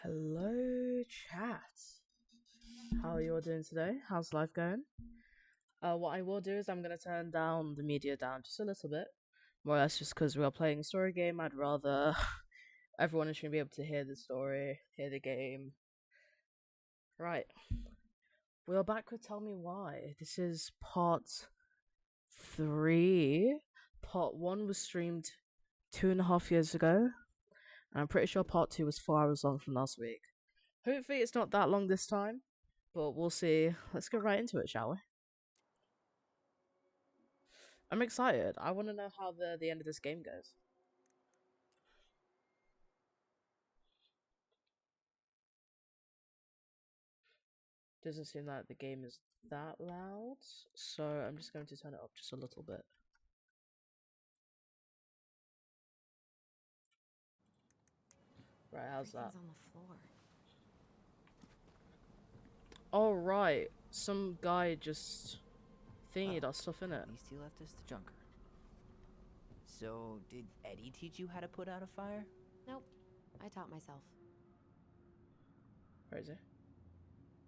Hello, chat. How are you all doing today? How's life going? What I will do is I'm gonna turn down the media down just a little bit, more or less just because we are playing a story game. I'd rather everyone should be able to hear the story, hear the game. Right, we are back with Tell Me Why. This is part 3. Part 1 was streamed 2.5 years ago, and I'm pretty sure part 2 was 4 hours long from last week. Hopefully, it's not that long this time, but we'll see. Let's get right into it, shall we? I'm excited. I want to know how the end of this game goes. Doesn't seem like the game is that loud, so I'm just going to turn it up just a little bit. Right, how's that? On the floor. Oh right, some guy just thingied our stuff in it. At least he left us the junker. So, did Eddie teach you how to put out a fire? Nope. I taught myself. Crazy.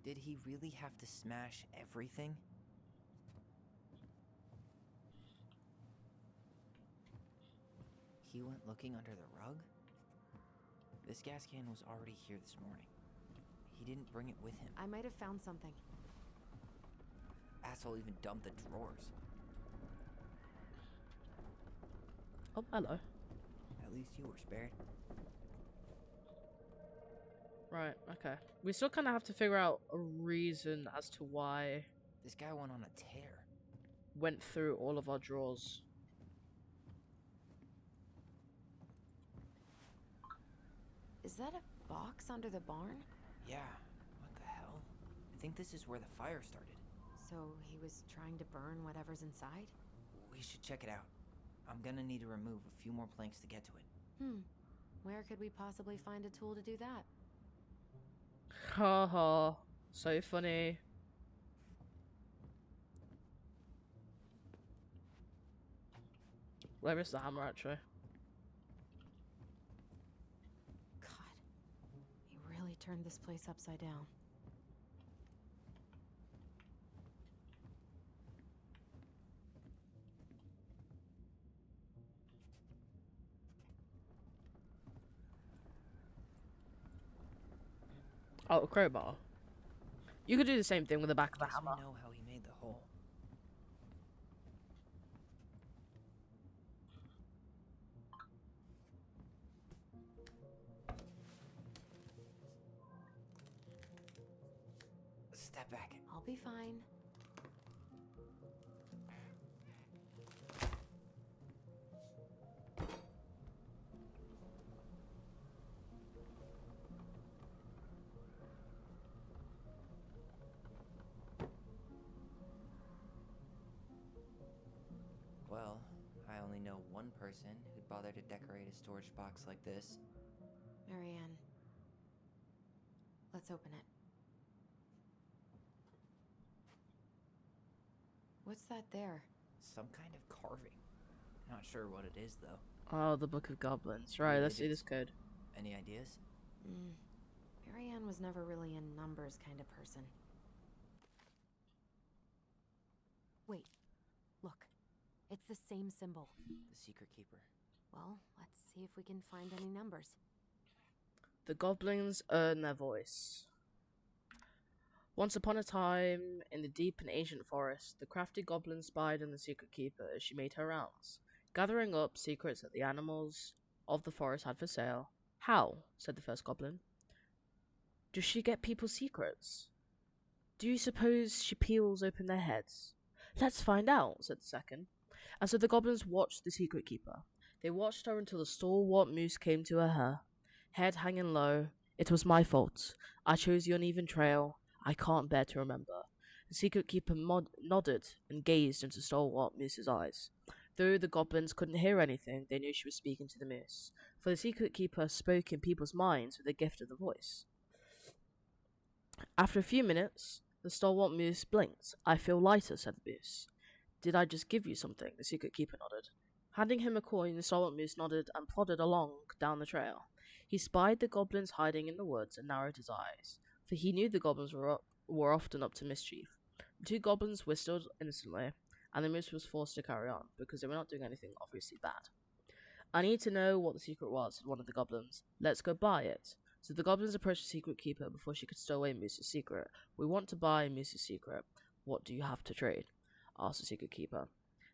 Did he really have to smash everything? He went looking under the rug? This gas can was already here this morning. He didn't bring it with him. I might have found something. Asshole even dumped the drawers. Oh, hello. At least you were spared. Right, okay. We still kind of have to figure out a reason as to why This guy went on a tear. went through all of our drawers. Is that a box under the barn? Yeah, what the hell? I think this is where the fire started. So he was trying to burn whatever's inside? We should check it out. I'm gonna need to remove a few more planks to get to it. Where could we possibly find a tool to do that? Haha, so funny. Where is the hammer actually? God, he really turned this place upside down. Oh, a crowbar. You could do the same thing with the back of the Guess hammer. we know how he made the hole. Step back. I'll be fine. Well, I only know one person who'd bother to decorate a storage box like this. Marianne. Let's open it. What's that there? Some kind of carving. Not sure what it is, though. Oh, the Book of Goblins. Right, let's see this code. Any ideas? Marianne was never really a numbers kind of person. Wait. Look. It's the same symbol. The Secret Keeper. Well, let's see if we can find any numbers. The goblins earn their voice. Once upon a time, in the deep and ancient forest, the crafty goblin spied on the secret keeper as she made her rounds, gathering up secrets that the animals of the forest had for sale. How? Said the first goblin. Does she get people's secrets? Do you suppose she peels open their heads? Let's find out, said the second. And so the goblins watched the secret keeper. They watched her until the stalwart moose came to her, head hanging low. It was my fault. I chose the uneven trail. I can't bear to remember. The secret keeper nodded and gazed into stalwart moose's eyes. Though the goblins couldn't hear anything, they knew she was speaking to the moose, for the secret keeper spoke in people's minds with the gift of the voice. After a few minutes, the stalwart moose blinked. I feel lighter, said the moose. Did I just give you something? The secret keeper nodded. Handing him a coin, the stalwart moose nodded and plodded along down the trail. He spied the goblins hiding in the woods and narrowed his eyes, for he knew the goblins were often up to mischief. The two goblins whistled innocently, and the moose was forced to carry on, because they were not doing anything obviously bad. I need to know what the secret was, said one of the goblins. Let's go buy it. So the goblins approached the secret keeper before she could stow away Moose's secret. We want to buy Moose's secret. What do you have to trade? Asked the secret keeper,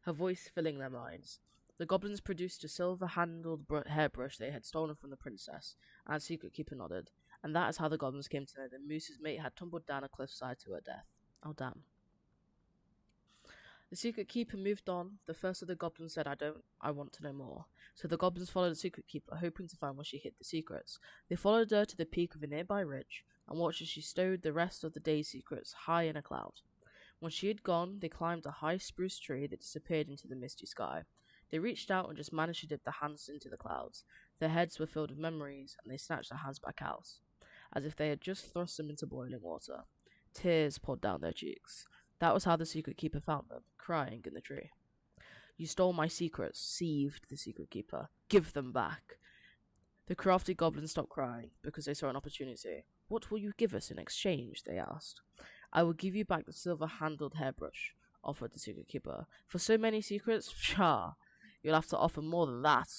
her voice filling their minds. The goblins produced a silver-handled hairbrush they had stolen from the princess, and the secret keeper nodded. And that is how the goblins came to know that Moose's mate had tumbled down a cliffside to her death. Oh, damn. The secret keeper moved on. The first of the goblins said, I want to know more. So the goblins followed the secret keeper, hoping to find where she hid the secrets. They followed her to the peak of a nearby ridge, and watched as she stowed the rest of the day's secrets high in a cloud. When she had gone, they climbed a high spruce tree that disappeared into the misty sky. They reached out and just managed to dip their hands into the clouds. Their heads were filled with memories, and they snatched their hands back out, as if they had just thrust them into boiling water. Tears poured down their cheeks. That was how the secret keeper found them, crying in the tree. You stole my secrets, seethed the secret keeper. Give them back. The crafty goblins stopped crying, because they saw an opportunity. What will you give us in exchange? They asked. I will give you back the silver-handled hairbrush, offered the secret keeper. For so many secrets? Pshaw! You'll have to offer more than that.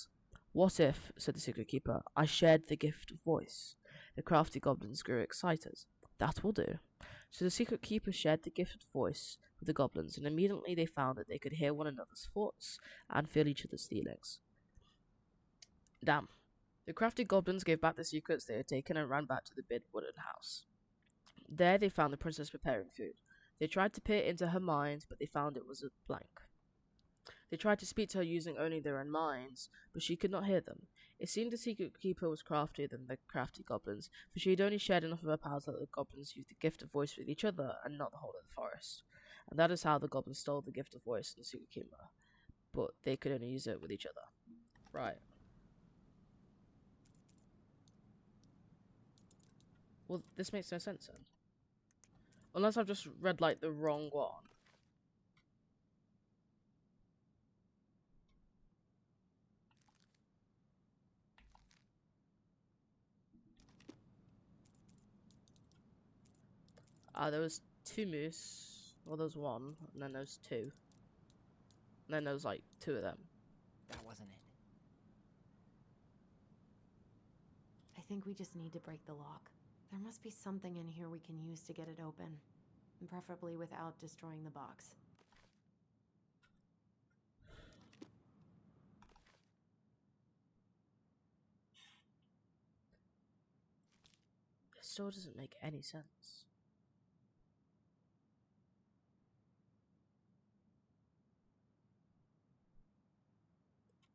What if, said the secret keeper, I shared the gift of voice? The crafty goblins grew excited. That will do. So the secret keeper shared the gift of voice with the goblins, and immediately they found that they could hear one another's thoughts and feel each other's feelings. Damn. The crafty goblins gave back the secrets they had taken and ran back to the big wooden house. There they found the princess preparing food. They tried to peer into her mind, but they found it was a blank. They tried to speak to her using only their own minds, but she could not hear them. It seemed the secret keeper was craftier than the crafty goblins, for she had only shared enough of her powers that the goblins used the gift of voice with each other, and not the whole of the forest. And that is how the goblins stole the gift of voice from the secret keeper, but they could only use it with each other. Right. Well, this makes no sense then. Unless I've just read, like, the wrong one. There was two moose. Well, there was one, and then there was two. And then there was, like, two of them. That wasn't it. I think we just need to break the lock. There must be something in here we can use to get it open. And preferably without destroying the box. This still doesn't make any sense.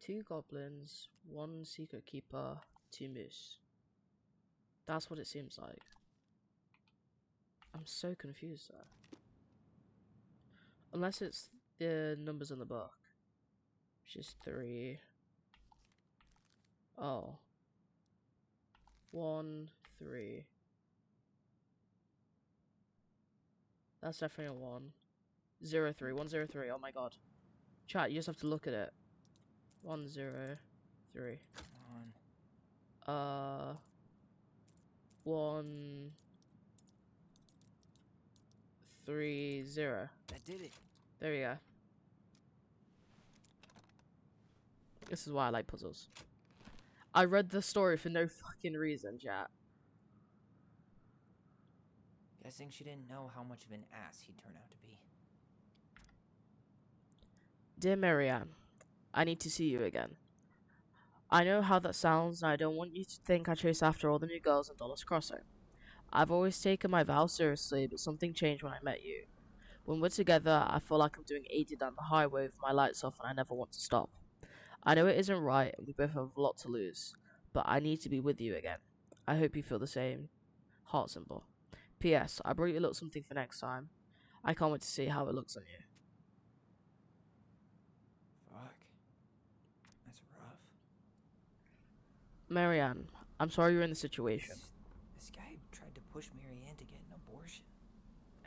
Two goblins, one secret keeper, two moose. That's what it seems like. I'm so confused there. Unless it's the numbers in the book. Which is 3. Oh. 1, 3. That's definitely a 1. 0, 3. 1, 0, 3. Oh my god. Chat, you just have to look at it. 1, 0, 3. Come on. 1, 3, 0. That did it. There we go. This is why I like puzzles. I read the story for no fucking reason, chat. Guessing she didn't know how much of an ass he'd turn out to be. Dear Marianne, I need to see you again. I know how that sounds, and I don't want you to think I chase after all the new girls in Dollar's Crossing. I've always taken my vows seriously, but something changed when I met you. When we're together, I feel like I'm doing 80 down the highway with my lights off and I never want to stop. I know it isn't right, and we both have a lot to lose, but I need to be with you again. I hope you feel the same. Heart symbol. P.S. I brought you a little something for next time. I can't wait to see how it looks on you. Fuck. That's rough. Marianne, I'm sorry you're in this situation. This guy tried to push Marianne to get an abortion.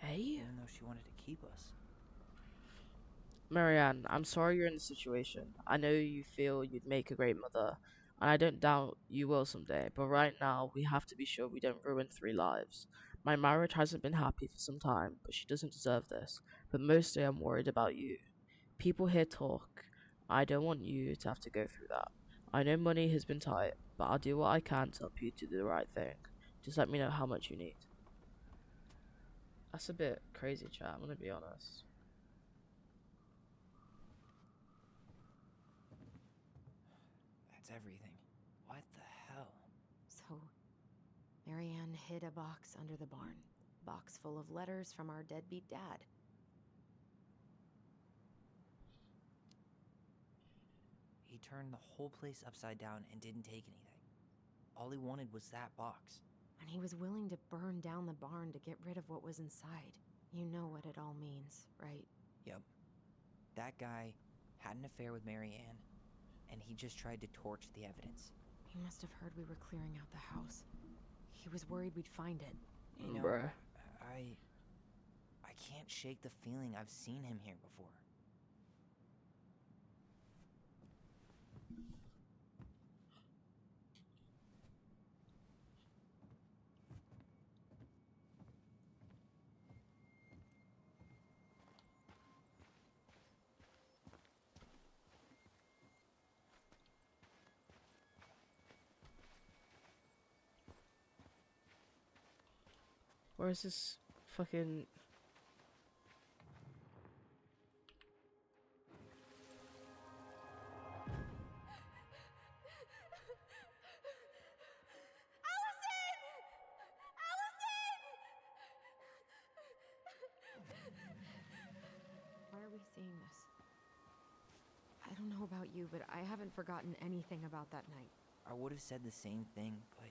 Hey? Even though she wanted to keep us. Marianne, I'm sorry you're in this situation. I know you feel you'd make a great mother, and I don't doubt you will someday, but right now we have to be sure we don't ruin 3 lives. My marriage hasn't been happy for some time, but she doesn't deserve this. But mostly I'm worried about you. People here talk. I don't want you to have to go through that. I know money has been tight, but I'll do what I can to help you to do the right thing. Just let me know how much you need. That's a bit crazy, chat, I'm gonna be honest. That's everything. What the hell? So, Marianne hid a box under the barn. Box full of letters from our deadbeat dad. He turned the whole place upside down and didn't take anything. All he wanted was that box. And he was willing to burn down the barn to get rid of what was inside. You know what it all means, right? Yep. That guy had an affair with Marianne, and he just tried to torch the evidence. He must have heard we were clearing out the house. He was worried we'd find it. You know, Bruh. I can't shake the feeling I've seen him here before. Where is this fucking... Why are we seeing this? I don't know about you, but I haven't forgotten anything about that night. I would have said the same thing, but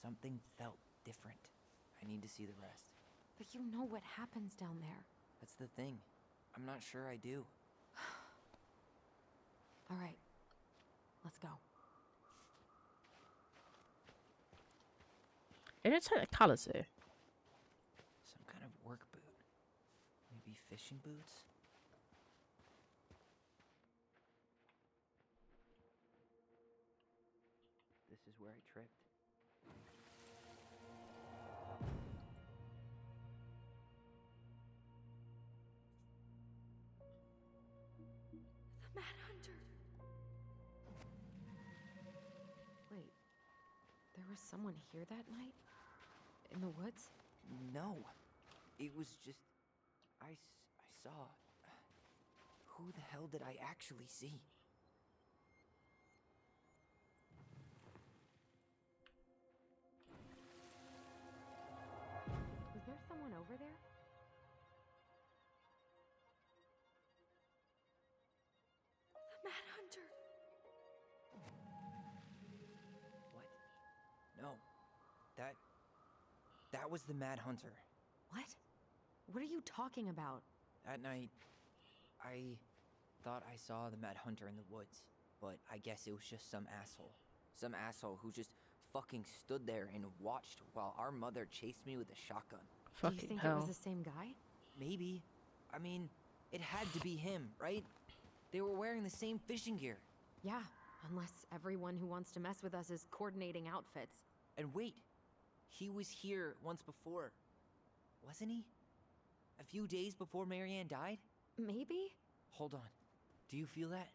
something felt different. I need to see the rest. But you know what happens down there. That's the thing. I'm not sure I do. All right, let's go. In its technicality, Some kind of work boot. Maybe fishing boots? This is where I tripped. The Mad Hunter. Wait, there was someone here that night? In the woods? No. It was just... I saw... Who the hell did I actually see? Was there someone over there? The Mad Hunter. What? No. That was the Mad Hunter. What? What are you talking about? That night, I thought I saw the Mad Hunter in the woods, but I guess it was just some asshole. Some asshole who just fucking stood there and watched while our mother chased me with a shotgun. Do you fucking think hell. it was the same guy? Maybe. I mean, it had to be him, right? They were wearing the same fishing gear. Yeah, unless everyone who wants to mess with us is coordinating outfits. And wait, he was here once before, wasn't he? A few days before Marianne died? Maybe? Hold on. Do you feel that?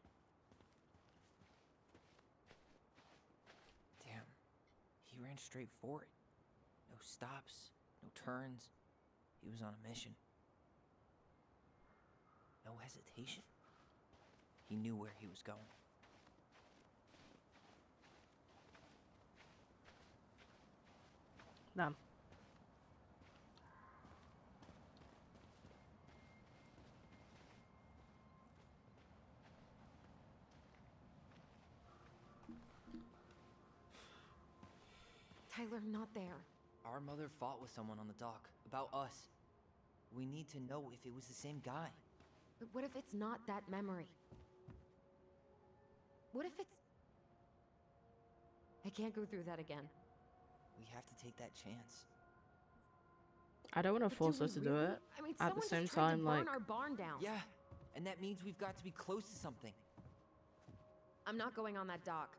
Damn. He ran straight for it. No stops, no turns. He was on a mission. No hesitation. He knew where he was going. Damn. Tyler, not there. Our mother fought with someone on the dock about us. We need to know if it was the same guy. But what if it's not that memory? What if it's... I can't go through that again. We have to take that chance. I don't want to But force do us we to do really? it. I mean, At the someone same just tried to time, burn like... our barn down. Yeah, and that means we've got to be close to something. I'm not going on that dock.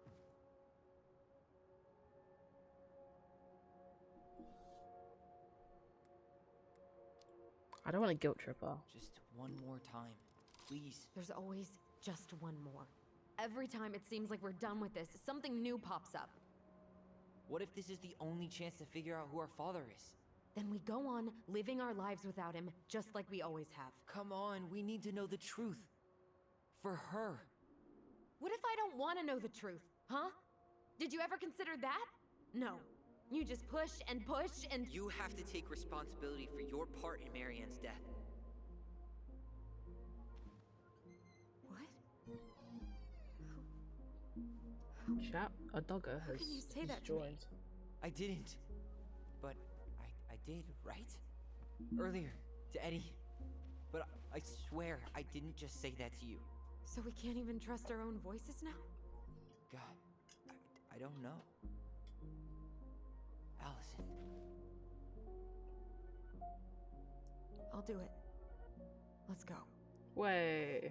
I don't want to guilt trip her. Just one more time. Please. There's always just one more. Every time it seems like we're done with this, something new pops up. What if this is the only chance to figure out who our father is? Then we go on, living our lives without him, just like we always have. Come on, we need to know the truth. For her. What if I don't want to know the truth, huh? Did you ever consider that? No. You just push and push and... You have to take responsibility for your part in Marianne's death. What? Chat, a dogger How has, can you say has that to me? joined. I didn't. But I did, right? Earlier, to Eddie. But I swear I didn't just say that to you. So we can't even trust our own voices now? God, I don't know. Allison. I'll do it. Let's go. Wait.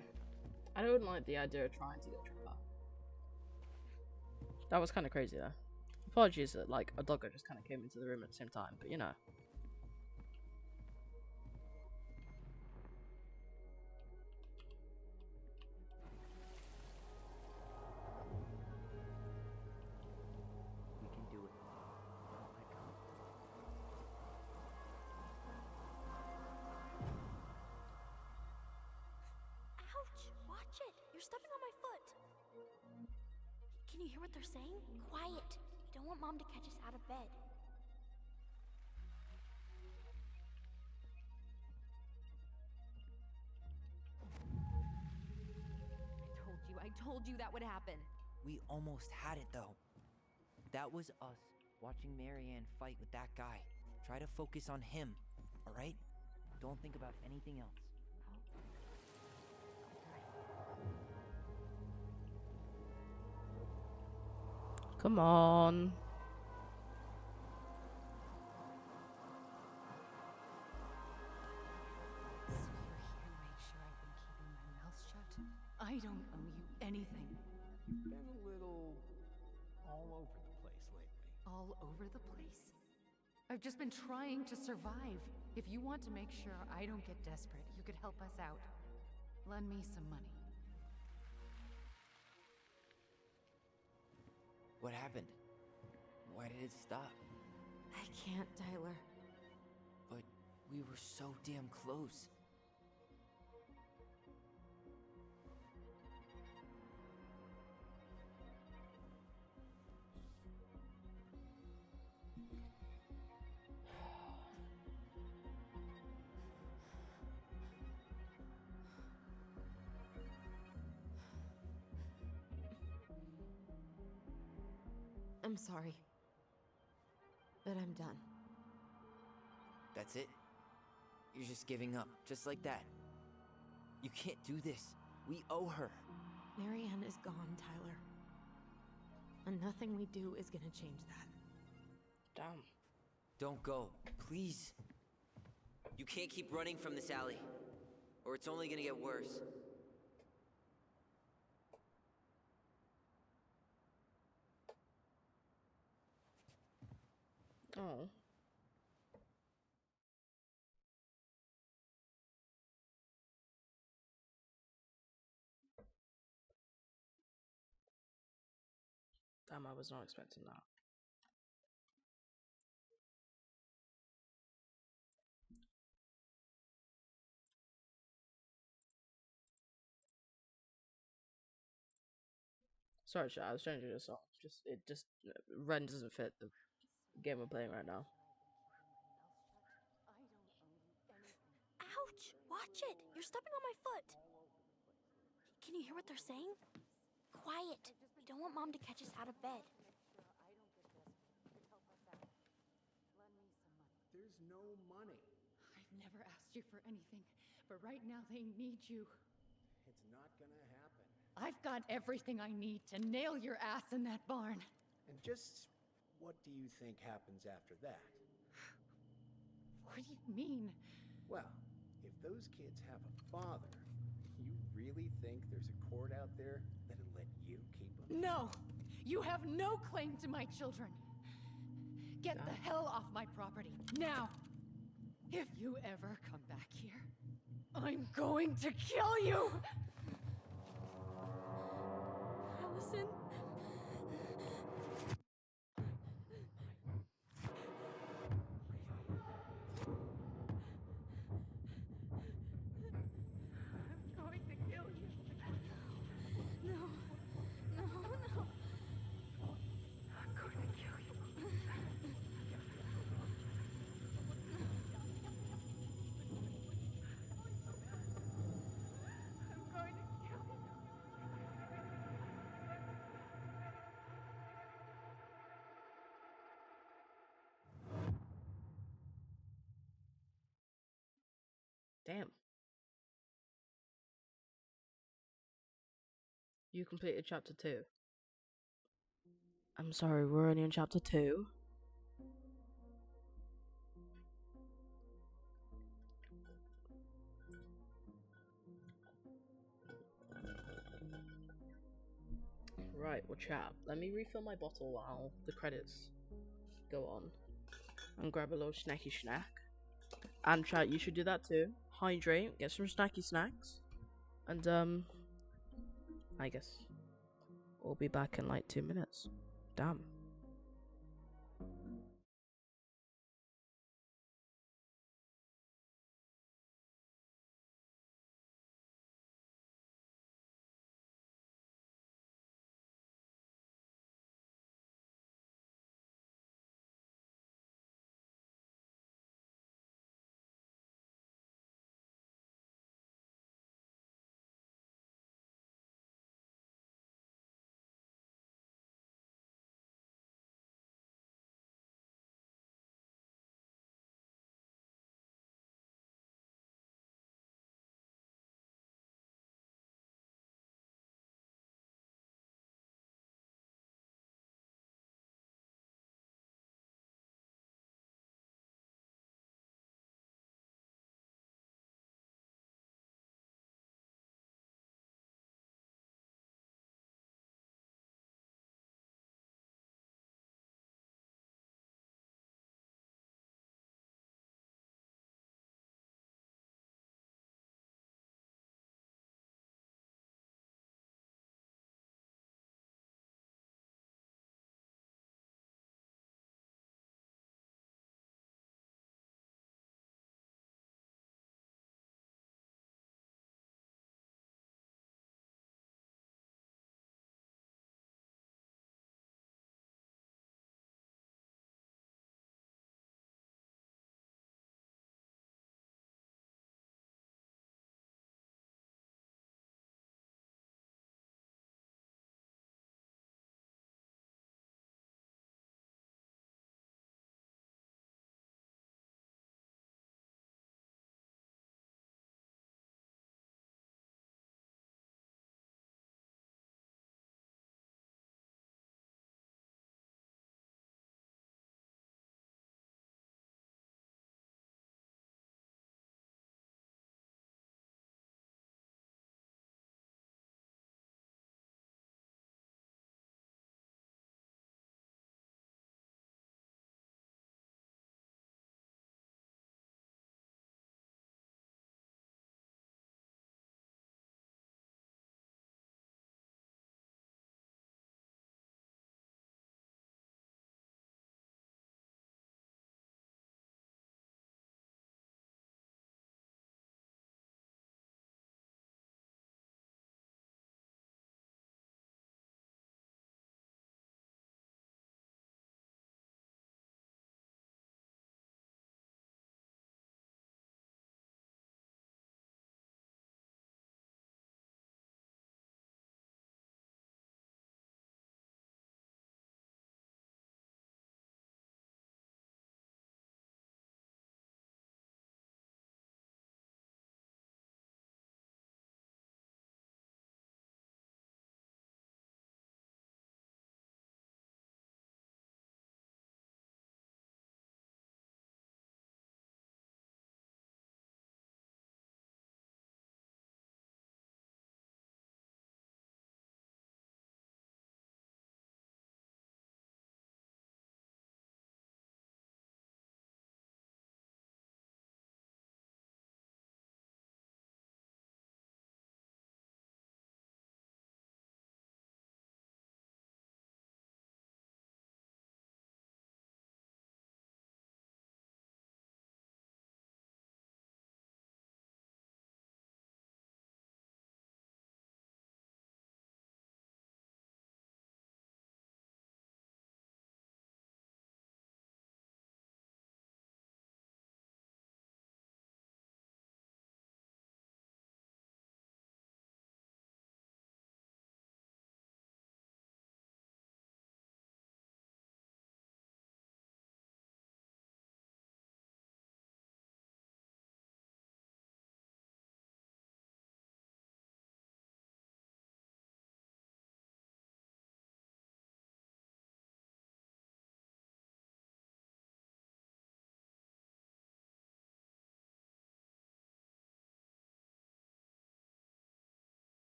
I don't like the idea of trying to guilt trip her. That was kind of crazy though. Apologies that like a dogger just kind of came into the room at the same time, but you know. We can do it. Don't let go. Ouch! Watch it! You're stepping on my foot! Can you hear what they're saying? Quiet! We don't want Mom to catch us out of bed. I told you that would happen. We almost had it though. That was us watching Marianne fight with that guy. Try to focus on him, alright? Don't think about anything else. Come on. So you're here to make sure I've been keeping my mouth shut? I don't owe you anything. You've been a little all over the place lately. All over the place? I've just been trying to survive. If you want to make sure I don't get desperate, you could help us out. Lend me some money. What happened? Why did it stop? I can't, Tyler. But we were so damn close. I'm sorry. But I'm done. That's it? You're just giving up, just like that. You can't do this. We owe her. Marianne is gone, Tyler. And nothing we do is gonna change that. Damn. Don't go, please. You can't keep running from this alley, or it's only gonna get worse. Oh. Damn, I was not expecting that. Sorry, chat. I was trying to do this song. Ren doesn't fit the game we're playing right now. Ouch! Watch it! You're stepping on my foot! Can you hear what they're saying? Quiet! We don't want Mom to catch us out of bed. There's no money. I've never asked you for anything, but right now they need you. It's not gonna happen. I've got everything I need to nail your ass in that barn. And just what do you think happens after that? What do you mean? Well, if those kids have a father, you really think there's a court out there that'll let you keep them? No! You have no claim to my children. Get the hell off my property, now! If you ever come back here, I'm going to kill you! Allison. I'm going to kill you. No. No, no. I'm going to kill you. I'm going to kill you. Damn. You completed chapter 2. I'm sorry, we're only in chapter 2. Right, well chat, let me refill my bottle while the credits go on. And grab a little snacky snack. And chat, you should do that too. Hydrate, get some snacky snacks. And I guess we'll be back in like 2 minutes. Damn.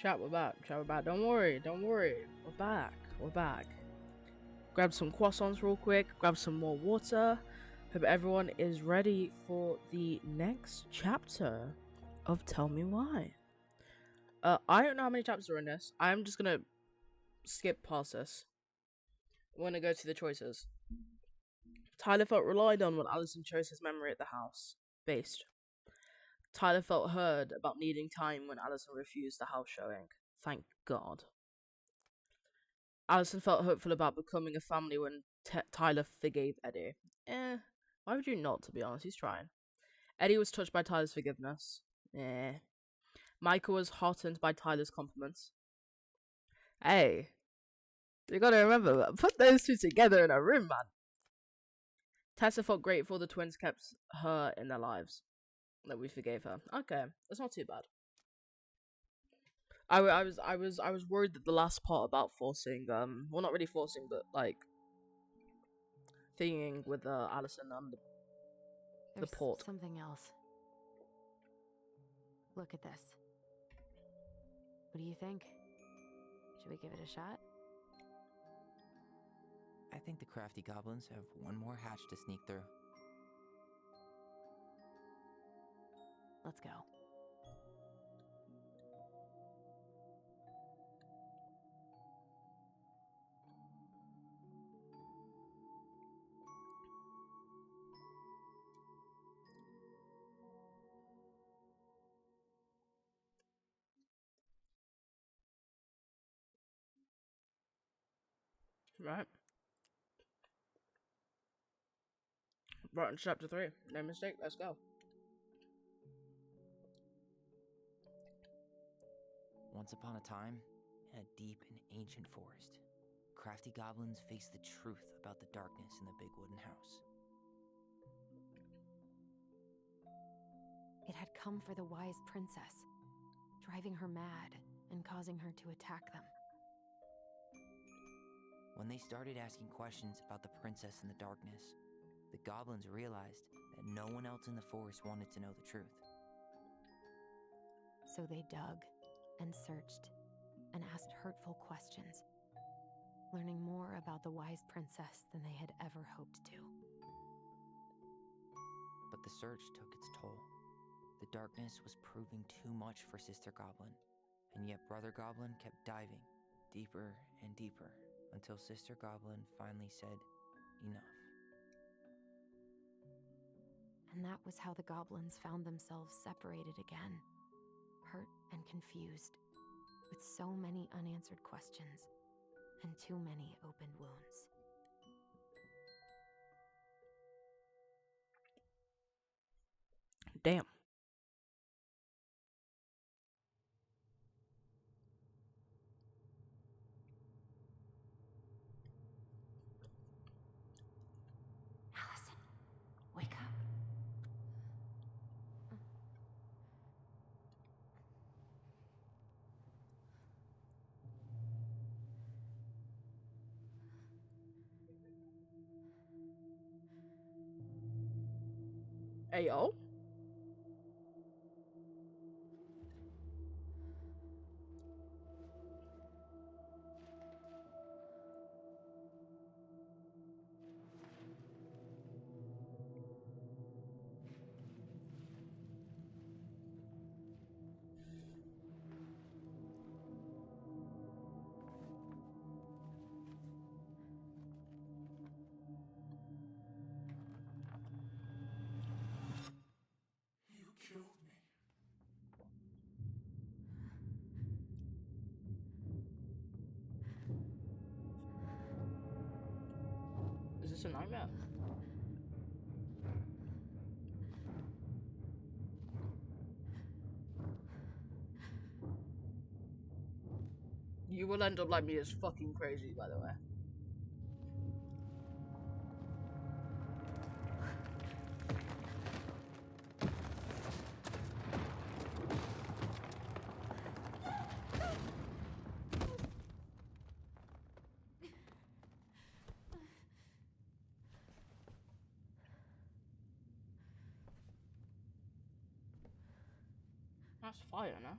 Chat, we're back. Chat, we're back. Don't worry. Don't worry. We're back. We're back. Grab some croissants real quick. Grab some more water. Hope everyone is ready for the next chapter of Tell Me Why. I don't know how many chapters are in this. I'm just gonna skip past this. We're gonna go to the choices. Tyler felt relied on when Allison chose his memory at the house. Based. Tyler felt heard about needing time when Allison refused the house showing. Thank God. Allison felt hopeful about becoming a family when Tyler forgave Eddie. Why would you not, to be honest? He's trying. Eddie was touched by Tyler's forgiveness. Michael was heartened by Tyler's compliments. Hey, you gotta remember, put those two together in a room, man. Tessa felt grateful the twins kept her in their lives. That we forgave her. Okay, that's not too bad. I was worried that the last part about forcing, well, not really forcing, but like thinging with Allison and the port. Something else. Look at this. What do you think? Should we give it a shot? I think the crafty goblins have one more hatch to sneak through. Let's go. Right. Right on chapter 3. No mistake, let's go. Once upon a time, in a deep and ancient forest, crafty goblins faced the truth about the darkness in the big wooden house. It had come for the wise princess, driving her mad and causing her to attack them. When they started asking questions about the princess in the darkness, the goblins realized that no one else in the forest wanted to know the truth. So they dug and searched and asked hurtful questions, learning more about the wise princess than they had ever hoped to. But the search took its toll. The darkness was proving too much for Sister Goblin, and yet Brother Goblin kept diving deeper and deeper until Sister Goblin finally said, enough. And that was how the goblins found themselves separated again, hurt and confused, with so many unanswered questions and too many open wounds. Damn. Allison, wake up. Hey, yo. You killed me. Is this a nightmare? You will end up like me as fucking crazy, by the way. That's fire, no?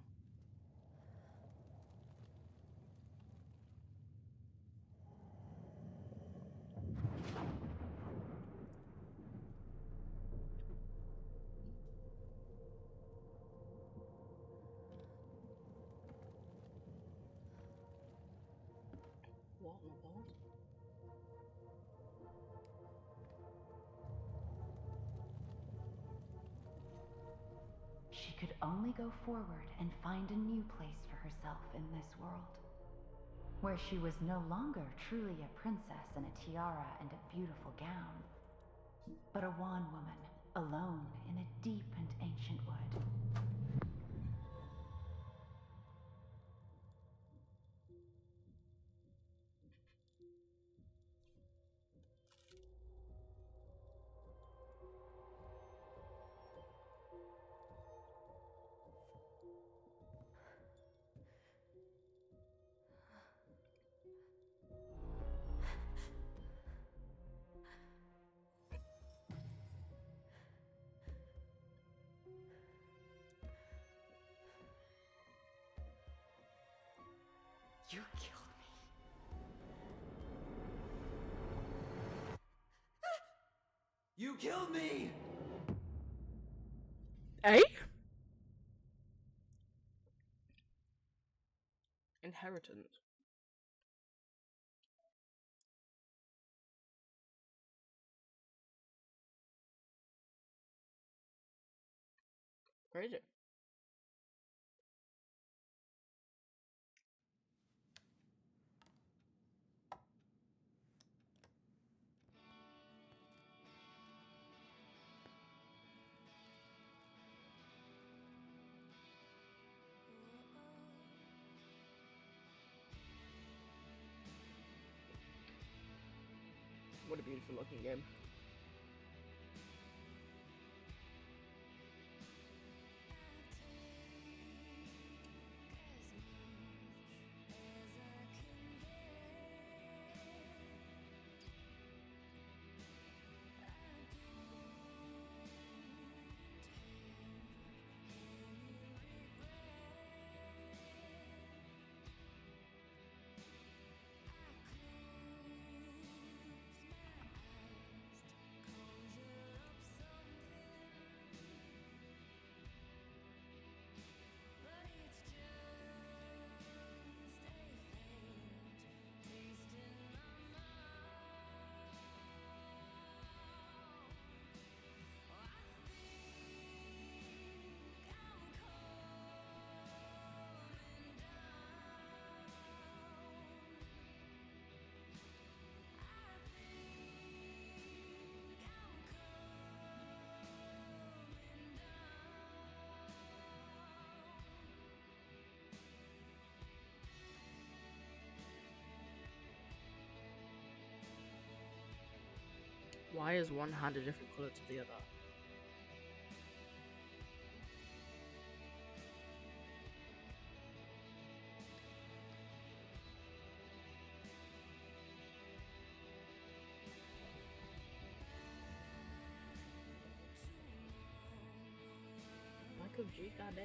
she could only go forward and find a new place for herself in this world, where she was no longer truly a princess in a tiara and a beautiful gown, but a wan woman, alone in a deep and ancient wood. You killed me. You killed me! Eh? Inheritance. Crazy. What a beautiful looking game. Why is one hand a different color to the other? Michael G, goddamn.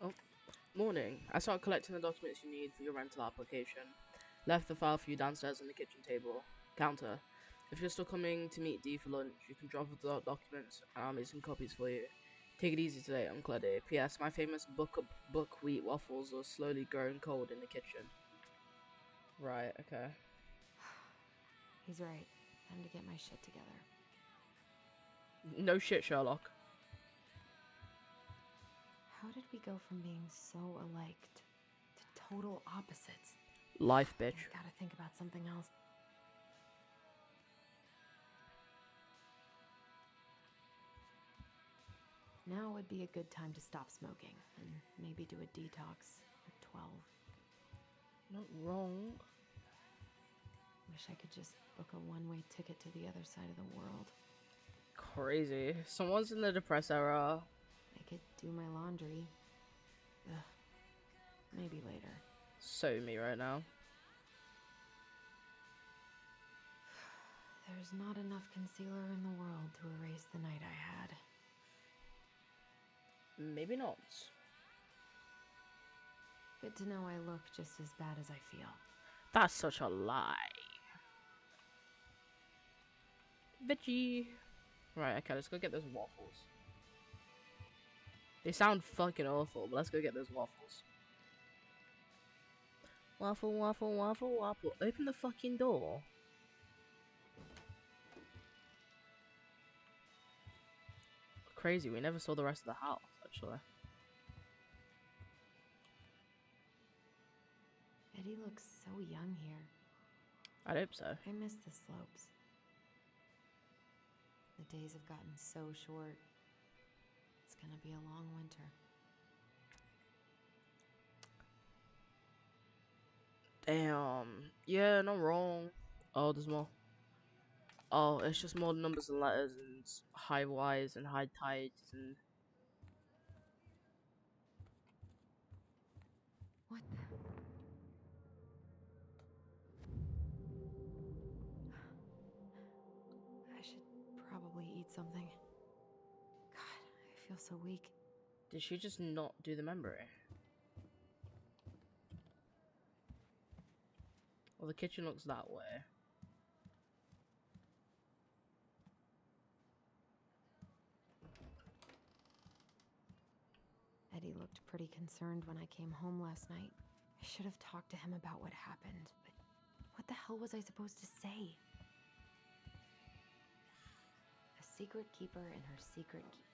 Oh, morning. I started collecting the documents you need for your rental application. Left the file for you downstairs on the kitchen table counter. If you're still coming to meet Dee for lunch, you can drop off the documents and I'll make some copies for you. Take it easy today, I'm Claudia. P.S. My famous buckwheat waffles are slowly growing cold in the kitchen. Right, okay. He's right. Time to get my shit together. No shit, Sherlock. How did we go from being so alike to total opposites? Life, bitch. I gotta think about something else. Now would be a good time to stop smoking and maybe do a detox at 12. Not wrong. Wish I could just book a one-way ticket to the other side of the world. Crazy. Someone's in the depressed era. I could do my laundry. Ugh. Maybe later. So me right now. There's not enough concealer in the world to erase the night I had. Maybe not. Good to know I look just as bad as I feel. That's such a lie. Veggie. Right, okay, let's go get those waffles. They sound fucking awful, but let's go get those waffles. Waffle, waffle, waffle, waffle. Open the fucking door. Crazy, we never saw the rest of the house, actually. Eddie looks so young here. I hope so. I miss the slopes. The days have gotten so short. It's gonna be a long winter. Damn. Yeah, not wrong. Oh, there's more. Oh, it's just more numbers and letters and high Ys and high tides and... What the? I should probably eat something. God, I feel so weak. Did she just not do the memory? Well, the kitchen looks that way. Eddie looked pretty concerned when I came home last night. I should have talked to him about what happened, but what the hell was I supposed to say? A secret keeper in her secret keep.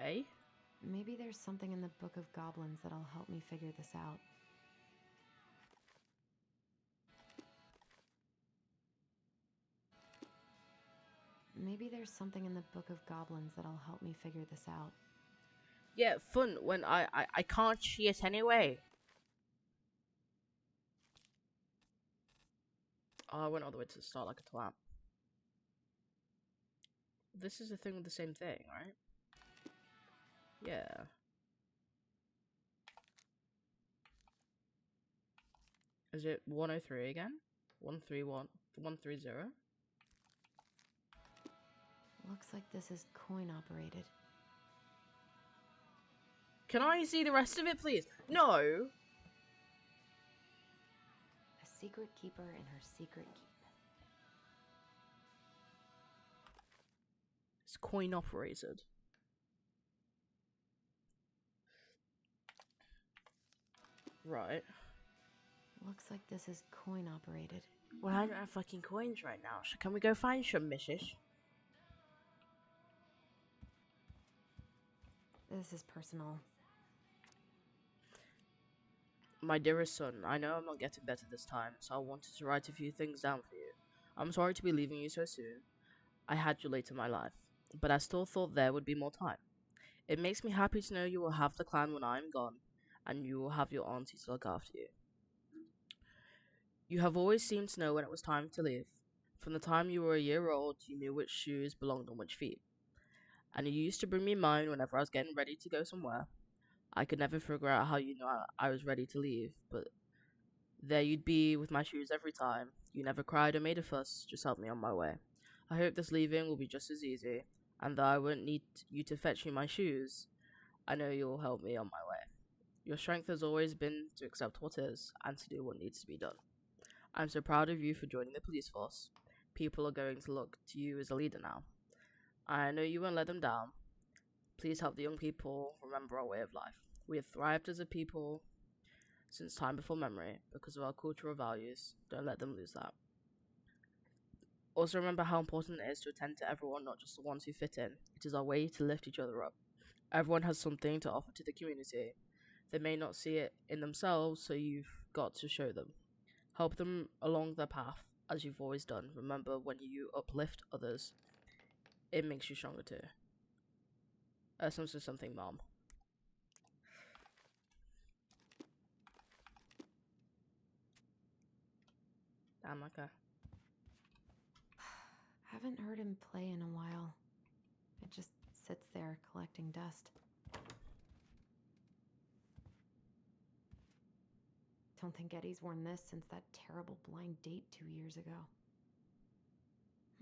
Hey? Maybe there's something in the Book of Goblins that'll help me figure this out. Maybe there's something in the Book of Goblins that'll help me figure this out. Yeah, fun when I can't see it anyway. Oh, I went all the way to the start like a twat. This is the thing with the same thing, right? Yeah. Is it 103 again? 131, 130? Looks like this is coin operated. Can I see the rest of it, please? No! A secret keeper in her secret keep. It's coin operated. Right. Looks like this is coin operated. Well, I don't have fucking coins right now, so can we go find some, missus? This is personal. My dearest son, I know I'm not getting better this time, so I wanted to write a few things down for you. I'm sorry to be leaving you so soon. I had you late in my life, but I still thought there would be more time. It makes me happy to know you will have the clan when I am gone, and you will have your auntie to look after you. You have always seemed to know when it was time to leave. From the time you were a year old, you knew which shoes belonged on which feet. And you used to bring me mine whenever I was getting ready to go somewhere. I could never figure out how you knew I was ready to leave, but there you'd be with my shoes every time. You never cried or made a fuss, just helped me on my way. I hope this leaving will be just as easy, and though I won't need you to fetch me my shoes, I know you'll help me on my way. Your strength has always been to accept what is, and to do what needs to be done. I'm so proud of you for joining the police force. People are going to look to you as a leader now. I know you won't let them down. Please help the young people remember our way of life. We have thrived as a people since time before memory because of our cultural values. Don't let them lose that. Also remember how important it is to attend to everyone, not just the ones who fit in. It is our way to lift each other up. Everyone has something to offer to the community. They may not see it in themselves, so you've got to show them. Help them along their path, as you've always done. Remember, when you uplift others, it makes you stronger too. Something, Mom. Damn, okay. Haven't heard him play in a while. It just sits there collecting dust. Don't think Eddie's worn this since that terrible blind date 2 years ago.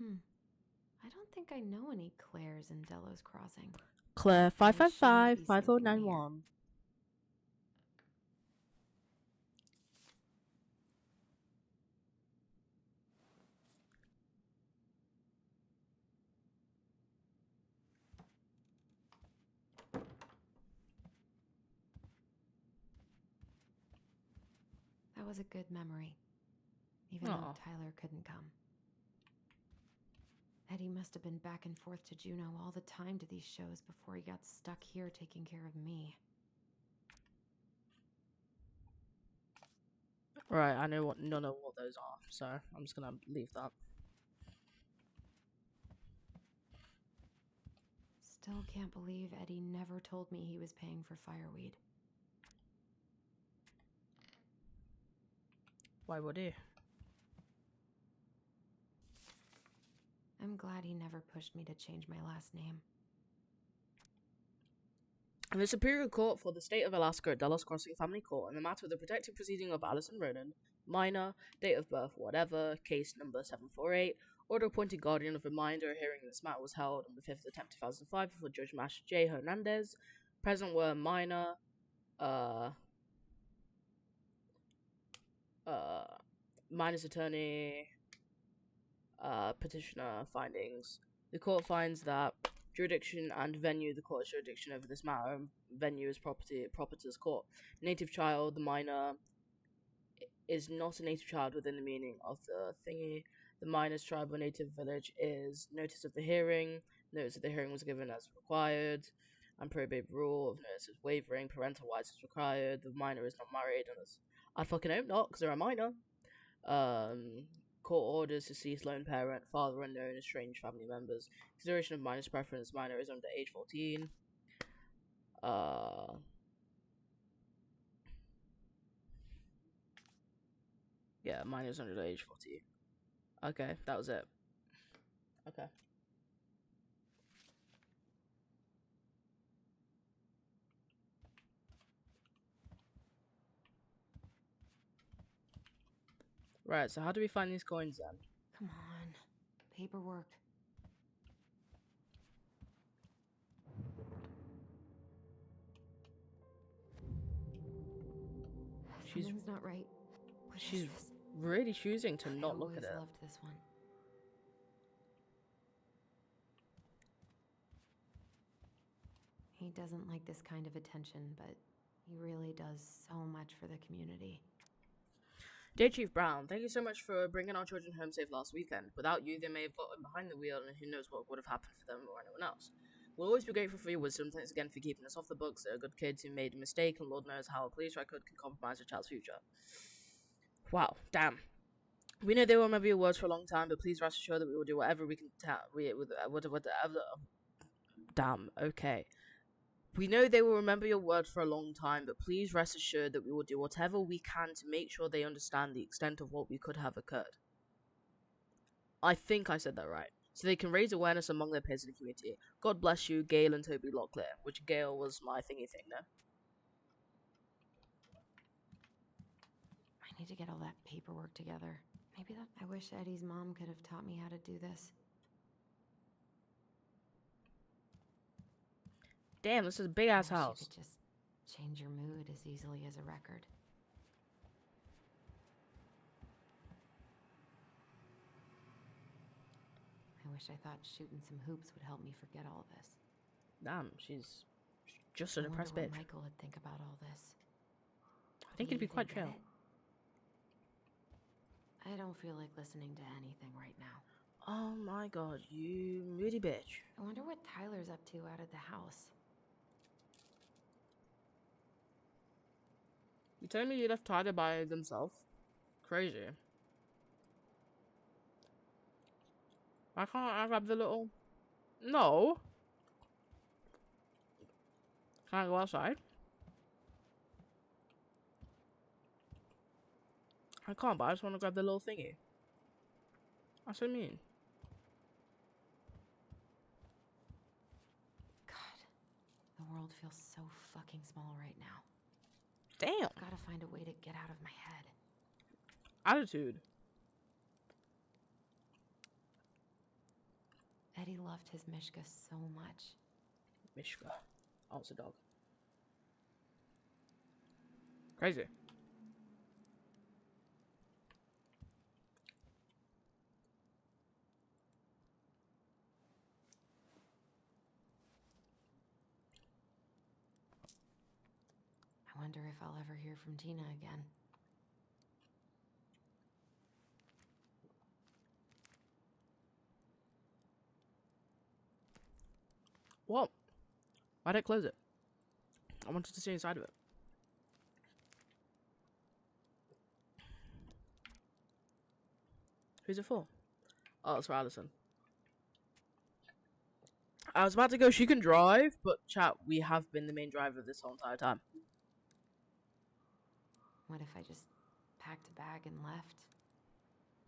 I don't think I know any Claires in Delos Crossing. Claire They shouldn't 555 be sleeping here. 5091. That was a good memory, even Aw. though Tyler couldn't come. Eddie must have been back and forth to Juneau all the time to these shows before he got stuck here taking care of me. Right, I know none of what those are, so I'm just gonna leave that. Still can't believe Eddie never told me he was paying for fireweed. Why would he? I'm glad he never pushed me to change my last name. The Superior Court for the State of Alaska at Delos Crossing Family Court in the matter of the protective proceeding of Allison Ronan, minor, date of birth, whatever, case number 748, order appointed guardian of reminder. A hearing in this matter was held on the 5th of 10th, 2005 before Judge Mash J. Hernandez. Present were minor, minor's attorney, petitioner findings. The court finds that jurisdiction and venue, the court's jurisdiction over this matter, venue is property to this court. Native child, the minor is not a native child within the meaning of the thingy. The minor's tribe or native village is notice of the hearing. Notice of the hearing was given as required. And probate rule of notice is wavering. Parental rights is required. The minor is not married. Unless I fucking hope not, because they're a minor. Court orders to cease lone parent, father unknown, estranged family members. Consideration of minor's preference. Minor is under age 14. Yeah, minor's under age 14. Okay, that was it. Okay. Right, so how do we find these coins then? Come on. Paperwork. She's- Something's not right. What is She's this? really choosing to not look at I it. always loved this one. He doesn't like this kind of attention, but he really does so much for the community. Dear Chief Brown, thank you so much for bringing our children home safe last weekend. Without you, they may have gotten behind the wheel, and who knows what would have happened for them or anyone else. We'll always be grateful for your wisdom. Thanks again for keeping us off the books. They're good kids who made a mistake, and Lord knows how a police record can compromise a child's future. Wow, damn. We know they will remember your words for a long time, but please rest assured that we will do whatever we can. Damn. Okay. We know they will remember your word for a long time, but please rest assured that we will do whatever we can to make sure they understand the extent of what we could have occurred. I think I said that right. So they can raise awareness among their peers in the community. God bless you, Gail and Toby Locklear. Which Gail was my thingy thing, no? I need to get all that paperwork together. Maybe that. I wish Eddie's mom could have taught me how to do this. Damn, this is a big ass I wish house. you could just change your mood as easily as a record. I wish I thought shooting some hoops would help me forget all this. Damn, she's just a I wonder depressed what bitch. Michael would think about all this. I think Do he'd be you quite even get chill. it? I don't feel like listening to anything right now. Oh my god, you moody bitch. I wonder what Tyler's up to out of the house. You telling me you left Tyler by themselves? Crazy. Why can't I grab the little... No. Can I go outside? I can't, but I just want to grab the little thingy. That's what I mean. God, the world feels so fucking small right now. Damn. Gotta find a way to get out of my head. Attitude. Eddie loved his Mishka so much. Mishka. Oh, it's a dog. Crazy. I wonder if I'll ever hear from Tina again. What? Why'd I close it? I wanted to see inside of it. Who's it for? Oh, it's for Allison. I was about to go, she can drive, but chat, we have been the main driver this whole entire time. What if I just packed a bag and left?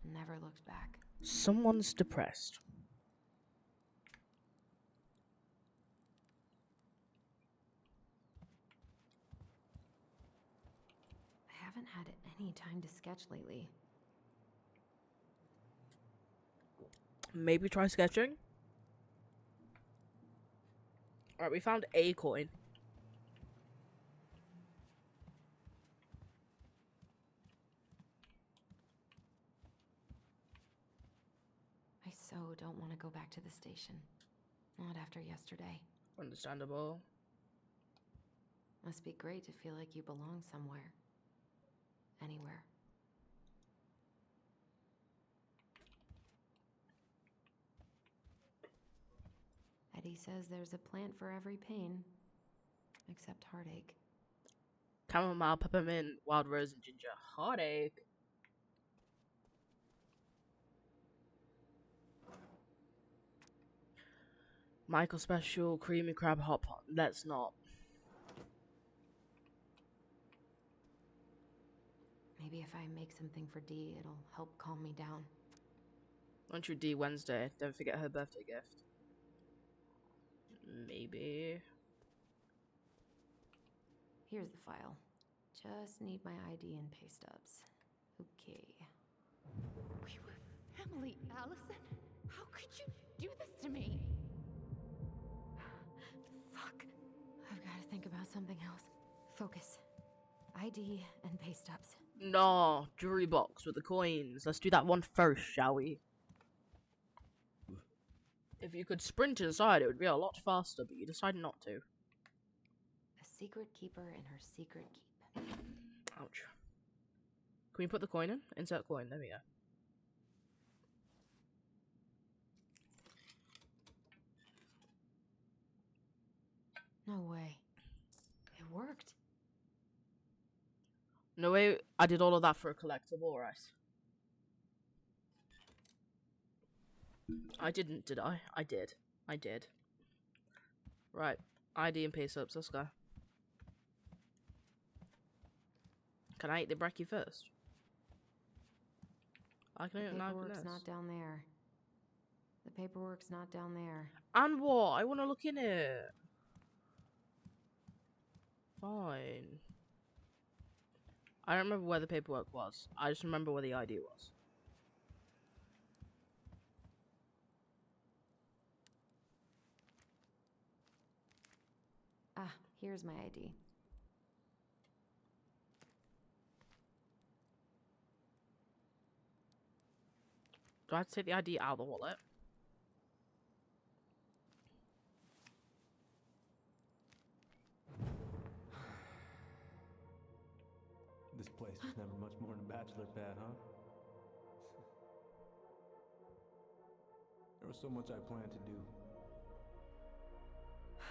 And never looked back? Someone's depressed. I haven't had any time to sketch lately. Maybe try sketching? Alright, we found a coin. I so don't want to go back to the station. Not after yesterday. Understandable. Must be great to feel like you belong somewhere. Anywhere. Eddie says there's a plant for every pain. Except heartache. Chamomile, peppermint, wild rose, and ginger. Heartache. Michael Special, creamy crab hot pot. Let's not. Maybe if I make something for Dee, it'll help calm me down. Lunch with D Wednesday. Don't forget her birthday gift. Maybe. Here's the file. Just need my ID and pay stubs. Okay. We were family, Allison. How could you do this to me? Fuck. I've got to think about something else. Focus. ID and pay stubs. No, jewelry box with the coins. Let's do that one first, shall we? If you could sprint inside, it would be a lot faster, but you decided not to. A secret keeper and her secret keep. Ouch. Can we put the coin in? Insert coin. There we go. No way. It worked. No way I did all of that for a collectible, right? I didn't, did I? I did. I did. Right. ID and pay subs, let's go. Can I eat the brekkie first? I can The eat it now. paperwork's not down there. The paperwork's not down there. And what? I want to look in it. Fine. I don't remember where the paperwork was. I just remember where the ID was. Ah, here's my ID. Do I have to take the ID out of the wallet? This place was never much more than a bachelor pad, huh? There was so much I planned to do.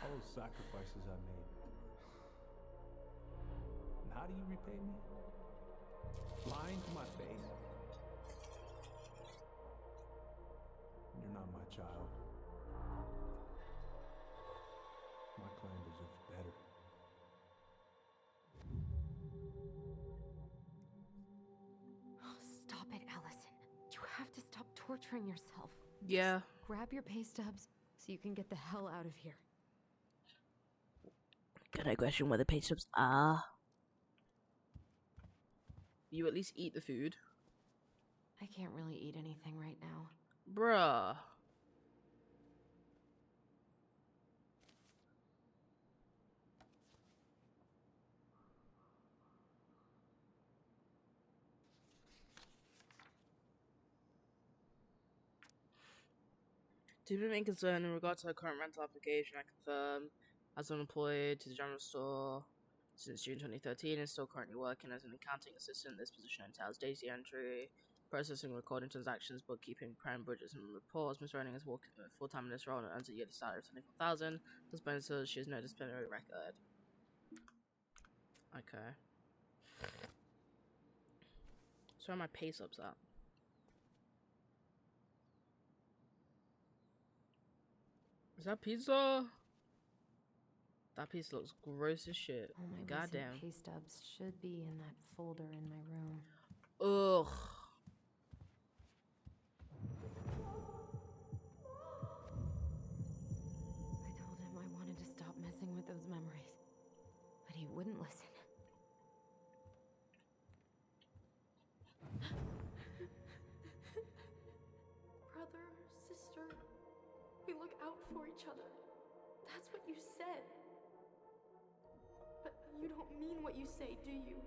All those sacrifices I made. And how do you repay me? Lying to my face. You're not my child. My clan deserves better. Oh, stop it, Allison. You have to stop torturing yourself. Yeah. Grab your pay stubs so you can get the hell out of here. Can I question where the pay stubs are? you at least eat the food? I can't really eat anything right now. Bruh. To be main concern in regard to her current rental application, I confirm as unemployed to the general store since June 2013 and still currently working as an accounting assistant. This position entails daisy entry, processing, recording transactions, bookkeeping, preparing budgets and reports. Ms. Roning is working full-time in this role and earns a yearly salary of $24,000. Plus bonuses, she has no disciplinary record. Okay. So where are my pay subs at? Is that pizza? That pizza looks gross as shit. All my Goddamn. recent pay stubs should be in that folder in my room. Ugh. I told him I wanted to stop messing with those memories, but he wouldn't listen. Brother, sister, we look out for each other. That's what you said. But you don't mean what you say, do you?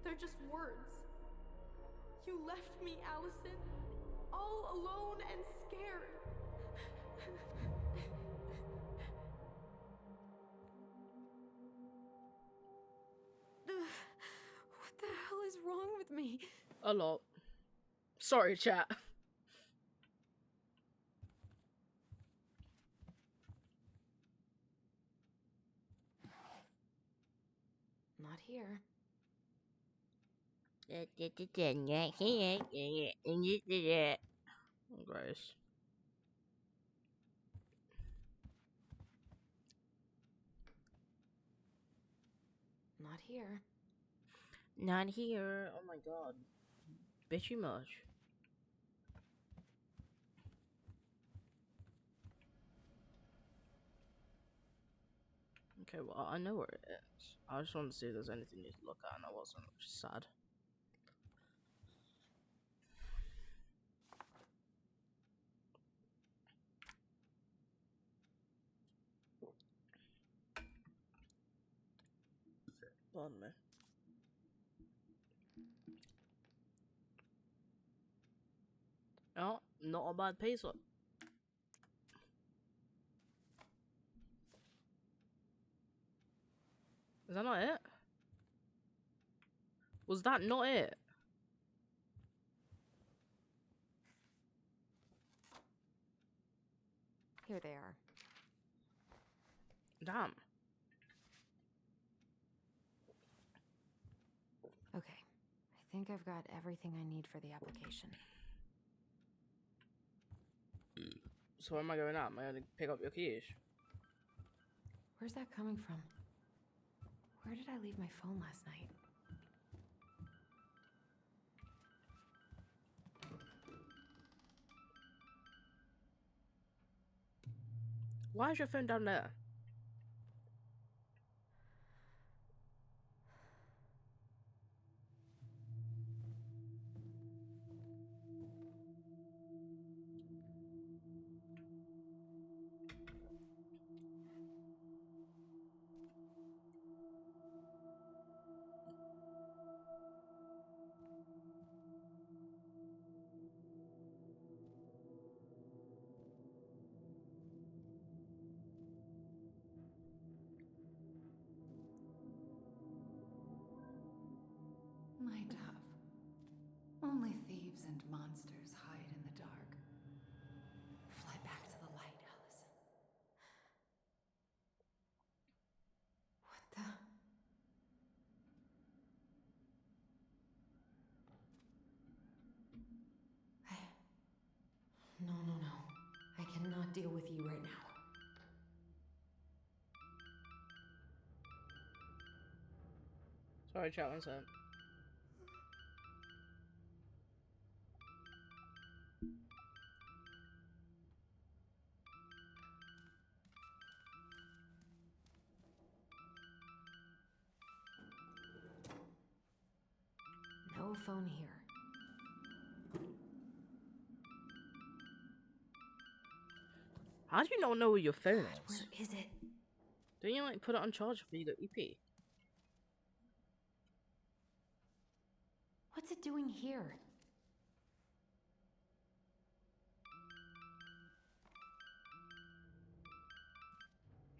They're just words. You left me, Allison, all alone and scared. What the hell is wrong with me? A lot. Sorry, chat. Not here. Gross. Not here. Not here. Oh my god. Bitchy much. Okay, well, I know where it is. I just wanted to see if there's anything you to look at, and I wasn't, which is sad. Pardon me. Oh, not a bad pay slip. Is that not it? Was that not it? Here they are. Damn. Okay. I think I've got everything I need for the application. So where am I going at? Am I going to pick up your keys? Where's that coming from? Where did I leave my phone last night? Why is your phone down there? My dove. Only thieves and monsters hide in the dark. Fly back to the light, Allison. What the? No, no, no. I cannot deal with you right now. Sorry, chat, one sec. No no phone here. How do you not know where your phone God, is? where is it? Don't you like put it on charge before you go EP? What's it doing here?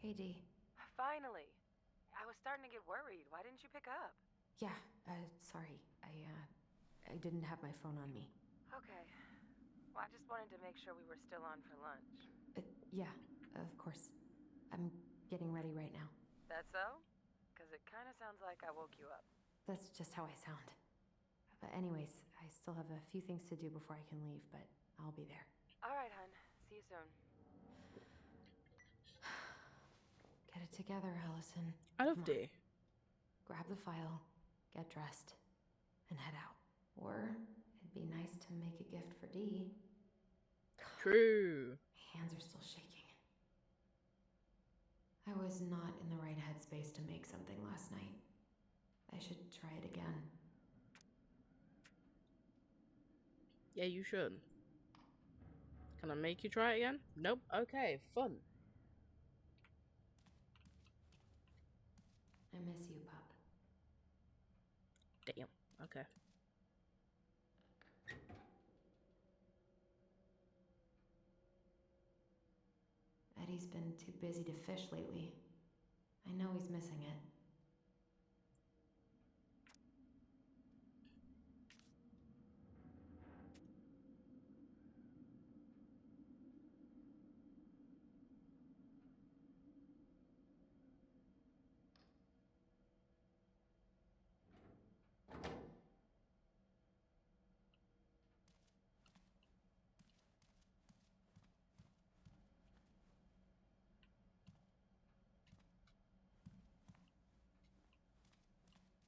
Hey, Dee. Finally. I was starting to get worried. Why didn't you pick up? Yeah, sorry. I didn't have my phone on me. Okay. Well, I just wanted to make sure we were still on for lunch. Yeah, of course. I'm getting ready right now. That so? Because it kind of sounds like I woke you up. That's just how I sound. But anyways, I still have a few things to do before I can leave, but I'll be there. All right, hun. See you soon. Get it together, Allison. I love Come on. D. Grab the file, get dressed, and head out. Or it'd be nice to make a gift for Dee. True. My hands are still shaking. I was not in the right headspace to make something last night. I should try it again. Yeah, you should. Can I make you try it again? Nope. Okay, fun. I miss you, pup. Damn. Okay. Eddie's been too busy to fish lately. I know he's missing it.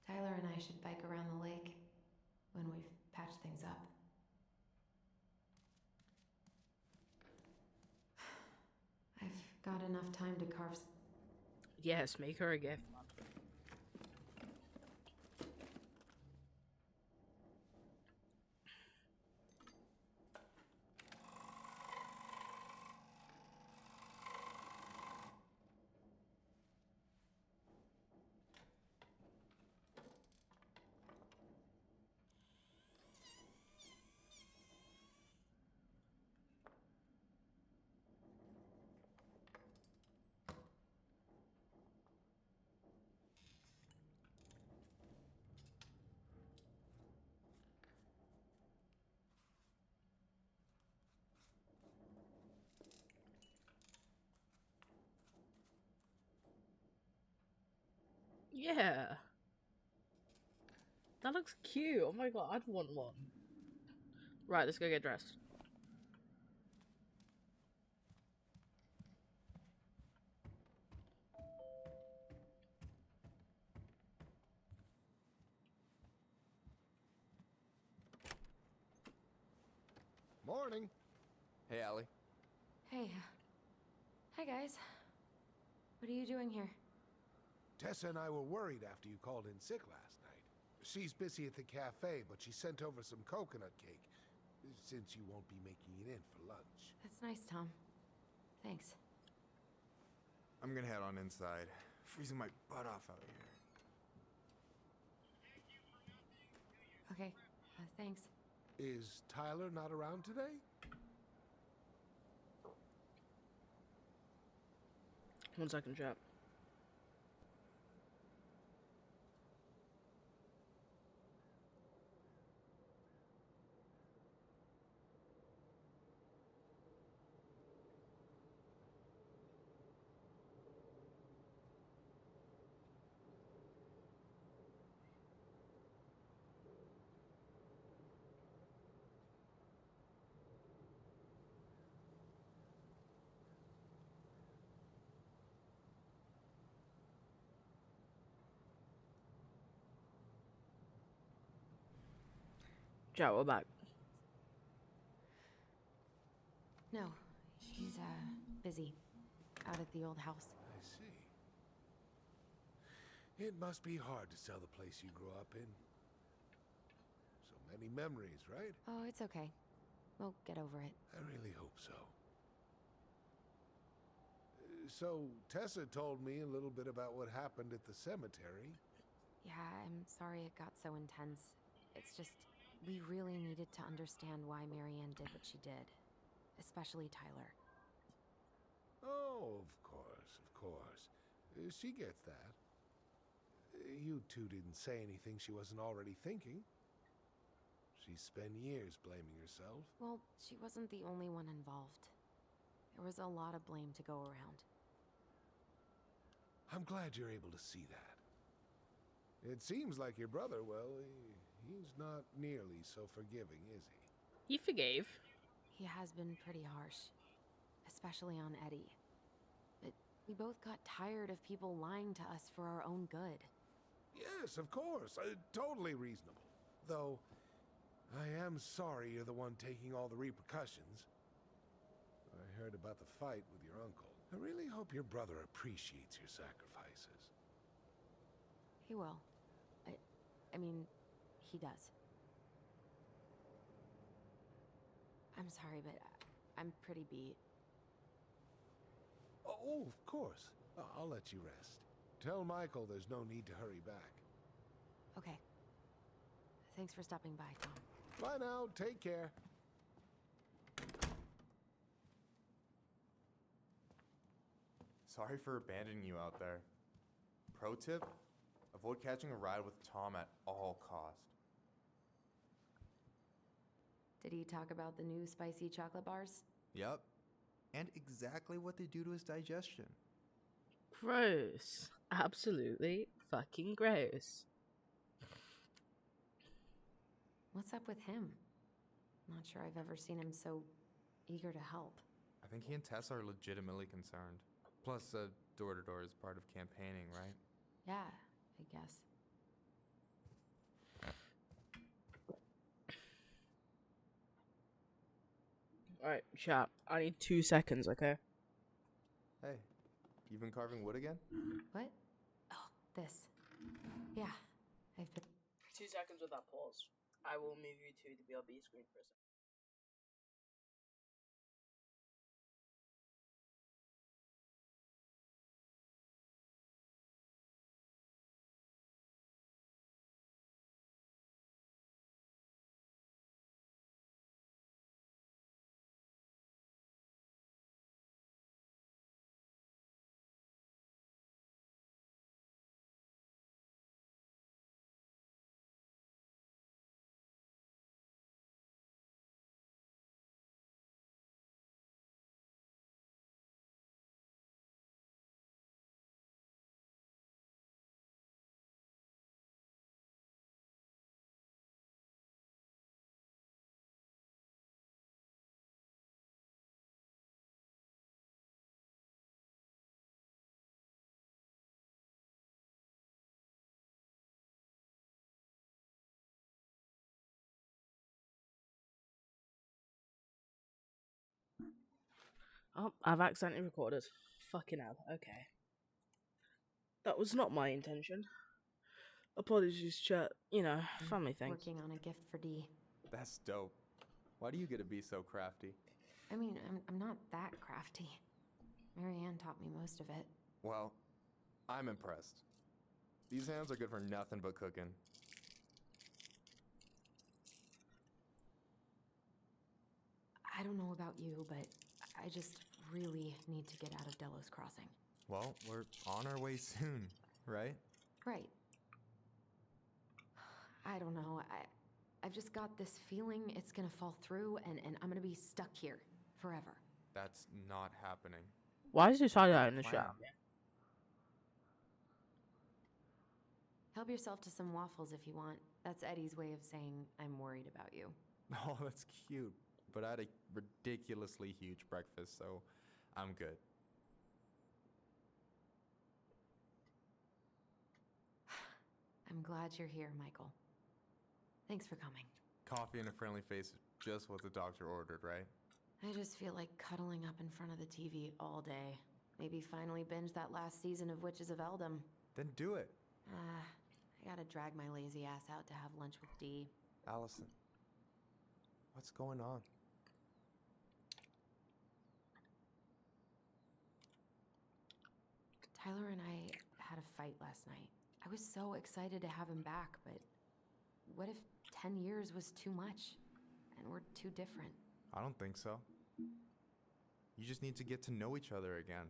Tyler and I should bike around the lake when we've patched things up. I've got enough time to carve. Yes, make her a gift. Yeah. That looks cute. Oh my god, I'd want one. Right, let's go get dressed. Morning. Hey, Allie. Hey. Hi, guys. What are you doing here? Tessa and I were worried after you called in sick last night. She's busy at the cafe, but she sent over some coconut cake, since you won't be making it in for lunch. That's nice, Tom. Thanks. I'm gonna head on inside. Freezing my butt off out here. Okay, thanks. Is Tyler not around today? One second, chat. Chat, we're back. No, he's, busy. Out at the old house. I see. It must be hard to sell the place you grew up in. Any memories, right? Oh, it's okay. We'll get over it. I really hope so. So, Tessa told me a little bit about what happened at the cemetery. Yeah, I'm sorry it got so intense. It's just, we really needed to understand why Marianne did what she did. Especially Tyler. Oh, of course, of course. She gets that. You two didn't say anything she wasn't already thinking. She spent years blaming herself. Well, she wasn't the only one involved. There was a lot of blame to go around. I'm glad you're able to see that. It seems like your brother, well, he's not nearly so forgiving, is he? He forgave. He has been pretty harsh. Especially on Eddie. But we both got tired of people lying to us for our own good. Yes, of course. Totally reasonable. Though, I am sorry you're the one taking all the repercussions. I heard about the fight with your uncle. I really hope your brother appreciates your sacrifices. He will. I mean, he does. I'm sorry, but I'm pretty beat. Oh, of course. I'll let you rest. Tell Michael there's no need to hurry back. Okay. Thanks for stopping by, Tom. Bye now. Take care. Sorry for abandoning you out there. Pro tip? Avoid catching a ride with Tom at all cost. Did he talk about the new spicy chocolate bars? Yep. And exactly what they do to his digestion. Gross. Absolutely fucking gross. What's up with him? Not sure I've ever seen him so eager to help. I think he and Tess are legitimately concerned. Plus, door-to-door is part of campaigning, right? Yeah, I guess. Alright, chat. I need 2 seconds, okay? Hey, you been carving wood again? What? Oh, this. Yeah, I've been... 2 seconds with that pause. I will move you to the BRB screen for a second. Oh, I've accidentally recorded. Fucking hell. Okay. That was not my intention. Apologies, chat. You know, family things. Working on a gift for Dee. That's dope. Why do you get to be so crafty? I mean, I'm not that crafty. Marianne taught me most of it. Well, I'm impressed. These hands are good for nothing but cooking. I don't know about you, but I just really need to get out of Delos Crossing. Well, we're on our way soon, right? Right. I don't know. I've just got this feeling it's gonna fall through and I'm gonna be stuck here forever. That's not happening. Why did you say that in the chat? Help yourself to some waffles if you want. That's Eddie's way of saying I'm worried about you. Oh, that's cute. But I had a ridiculously huge breakfast, so I'm good. I'm glad you're here, Michael. Thanks for coming. Coffee and a friendly face is just what the doctor ordered, right? I just feel like cuddling up in front of the TV all day. Maybe finally binge that last season of Witches of Eldom. Then do it. I gotta drag my lazy ass out to have lunch with Dee. Allison, What's going on? Tyler and I had a fight last night. I was so excited to have him back, but what if 10 years was too much and we're too different? I don't think so. You just need to get to know each other again.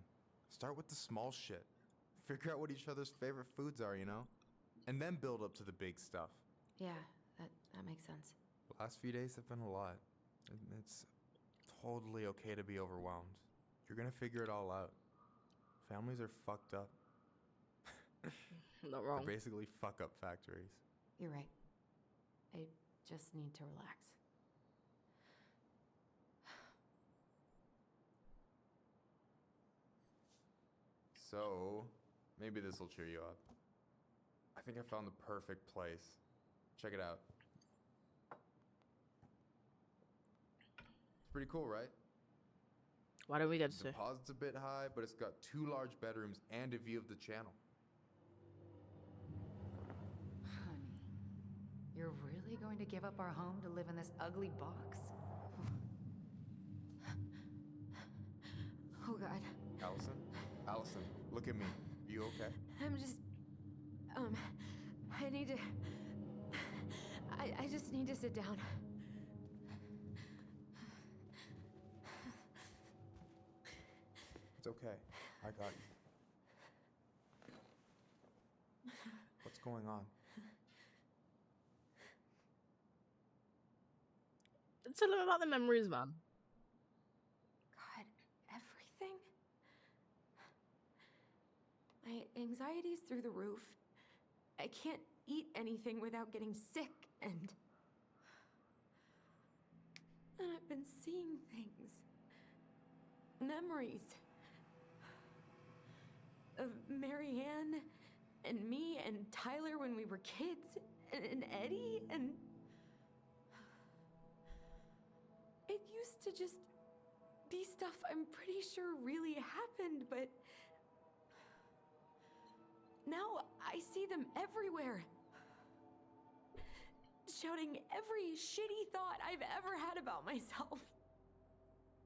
Start with the small shit. Figure out what each other's favorite foods are, you know? And then build up to the big stuff. Yeah, that makes sense. The last few days have been a lot. It's totally okay to be overwhelmed. You're gonna figure it all out. Families are fucked up. Not wrong. They're basically fuck-up factories. You're right. I just need to relax. So, maybe this will cheer you up. I think I found the perfect place. Check it out. It's pretty cool, right? Why don't we get The to? deposit's a bit high, but it's got 2 large bedrooms and a view of the channel. Honey, you're really going to give up our home to live in this ugly box? Oh God. Allison? Allison, look at me. You okay? I'm just... I need to... I just need to sit down. It's okay. I got you. What's going on? Tell him about the memories, man. God, everything? My anxiety's through the roof. I can't eat anything without getting sick, and I've been seeing things. Memories. Of Marianne, and me, and Tyler when we were kids, and Eddie, and... It used to just be stuff I'm pretty sure really happened, but... Now I see them everywhere. Shouting every shitty thought I've ever had about myself.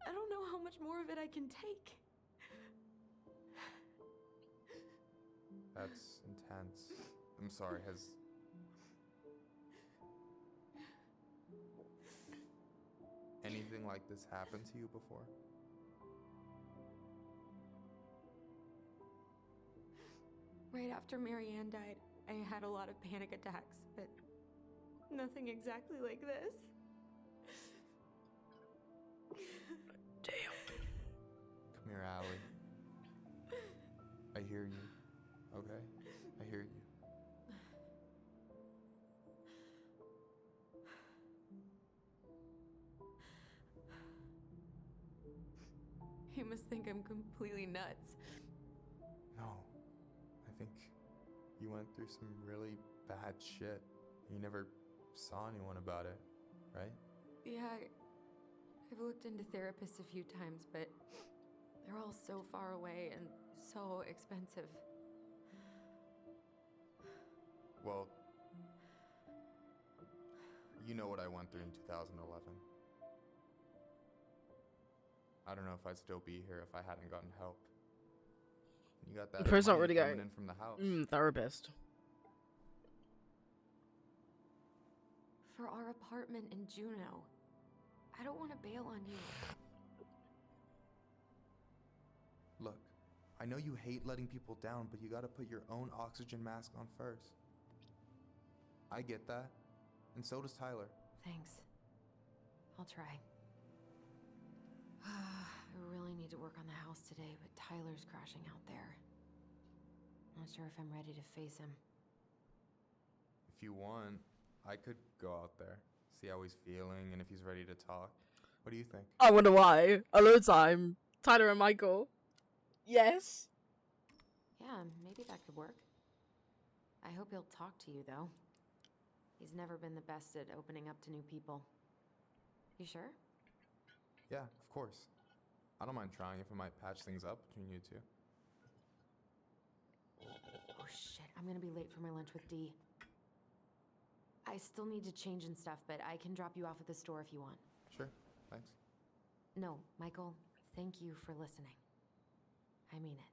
I don't know how much more of it I can take. That's intense. I'm sorry, has... anything like this happened to you before? Right after Marianne died, I had a lot of panic attacks, but nothing exactly like this. Damn. Come here, Allie. I hear you. Okay? I hear you. You must think I'm completely nuts. No. I think you went through some really bad shit. You never saw anyone about it, right? Yeah, I've looked into therapists a few times, but they're all so far away and so expensive. Well, you know what I went through in 2011. I don't know if I'd still be here if I hadn't gotten help. You got that Person's not money really coming going. in from the house. Therapist. For our apartment in Juneau. I don't want to bail on you. Look, I know you hate letting people down, but you gotta put your own oxygen mask on first. I get that, and so does Tyler. Thanks. I'll try. I really need to work on the house today, but Tyler's crashing out there. Not sure if I'm ready to face him. If you want, I could go out there, see how he's feeling, and if he's ready to talk. What do you think? I wonder why. Alone time. Tyler and Michael. Yes. Yeah, maybe that could work. I hope he'll talk to you, though. He's never been the best at opening up to new people. You sure? Yeah, of course. I don't mind trying if it might patch things up between you two. Oh shit, I'm gonna be late for my lunch with Dee. I still need to change and stuff, but I can drop you off at the store if you want. Sure. Thanks. No, Michael, thank you for listening. I mean it.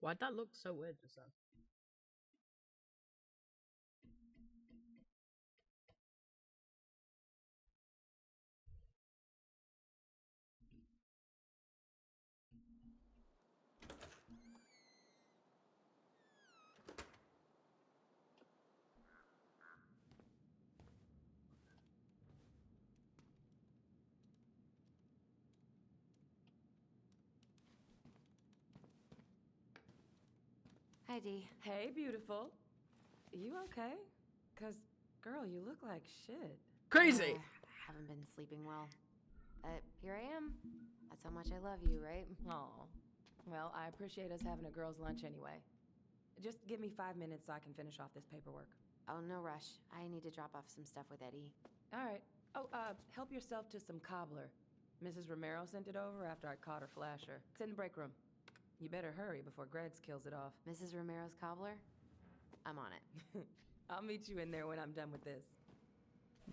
Why'd that look so weird just then? Hi, Dee. Hey, beautiful. You okay? Cause, girl, you look like shit. Crazy! Haven't been sleeping well. Here I am. That's how much I love you, right? Aw. Well, I appreciate us having a girls' lunch anyway. Just give me 5 minutes so I can finish off this paperwork. Oh, no rush. I need to drop off some stuff with Eddie. All right. Oh, help yourself to some cobbler. Mrs. Romero sent it over after I caught her flasher. It's in the break room. You better hurry before Greggs kills it off. Mrs. Romero's cobbler? I'm on it. I'll meet you in there when I'm done with this.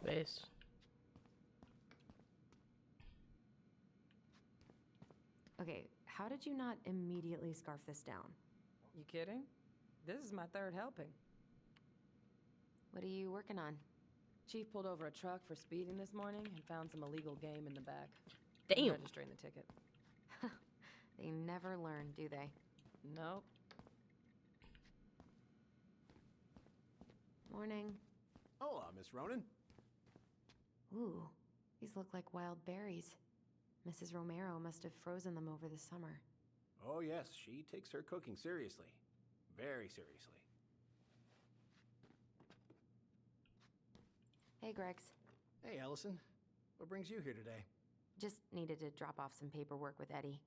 Base. Okay, how did you not immediately scarf this down? You kidding? This is my 3rd helping. What are you working on? Chief pulled over a truck for speeding this morning and found some illegal game in the back. Damn. I'm registering the ticket. They never learn, do they? Nope. Morning. Hola, Miss Ronan. Ooh, these look like wild berries. Mrs. Romero must have frozen them over the summer. Oh, yes, she takes her cooking seriously. Very seriously. Hey, Greggs. Hey, Allison. What brings you here today? Just needed to drop off some paperwork with Eddie.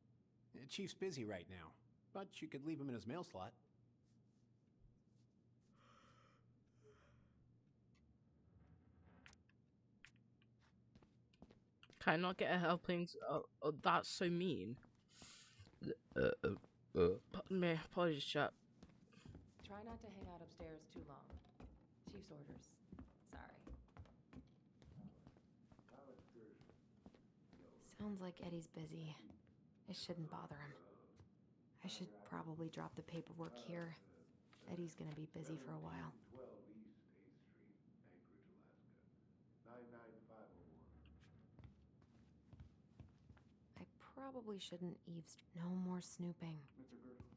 Chief's busy right now, but you could leave him in his mail slot. Can I not get a helping? Oh, that's so mean. Pardon me. Apologies, chat. Try not to hang out upstairs too long. Chief's orders. Sorry. Sounds like Eddie's busy. I shouldn't bother him. I should probably drop the paperwork here. Eddie's gonna be busy for a while. 12 East 8th Street, Anchorage, Alaska. 99501. I probably shouldn't eavesdrop. No more snooping. Mr. Gershwin,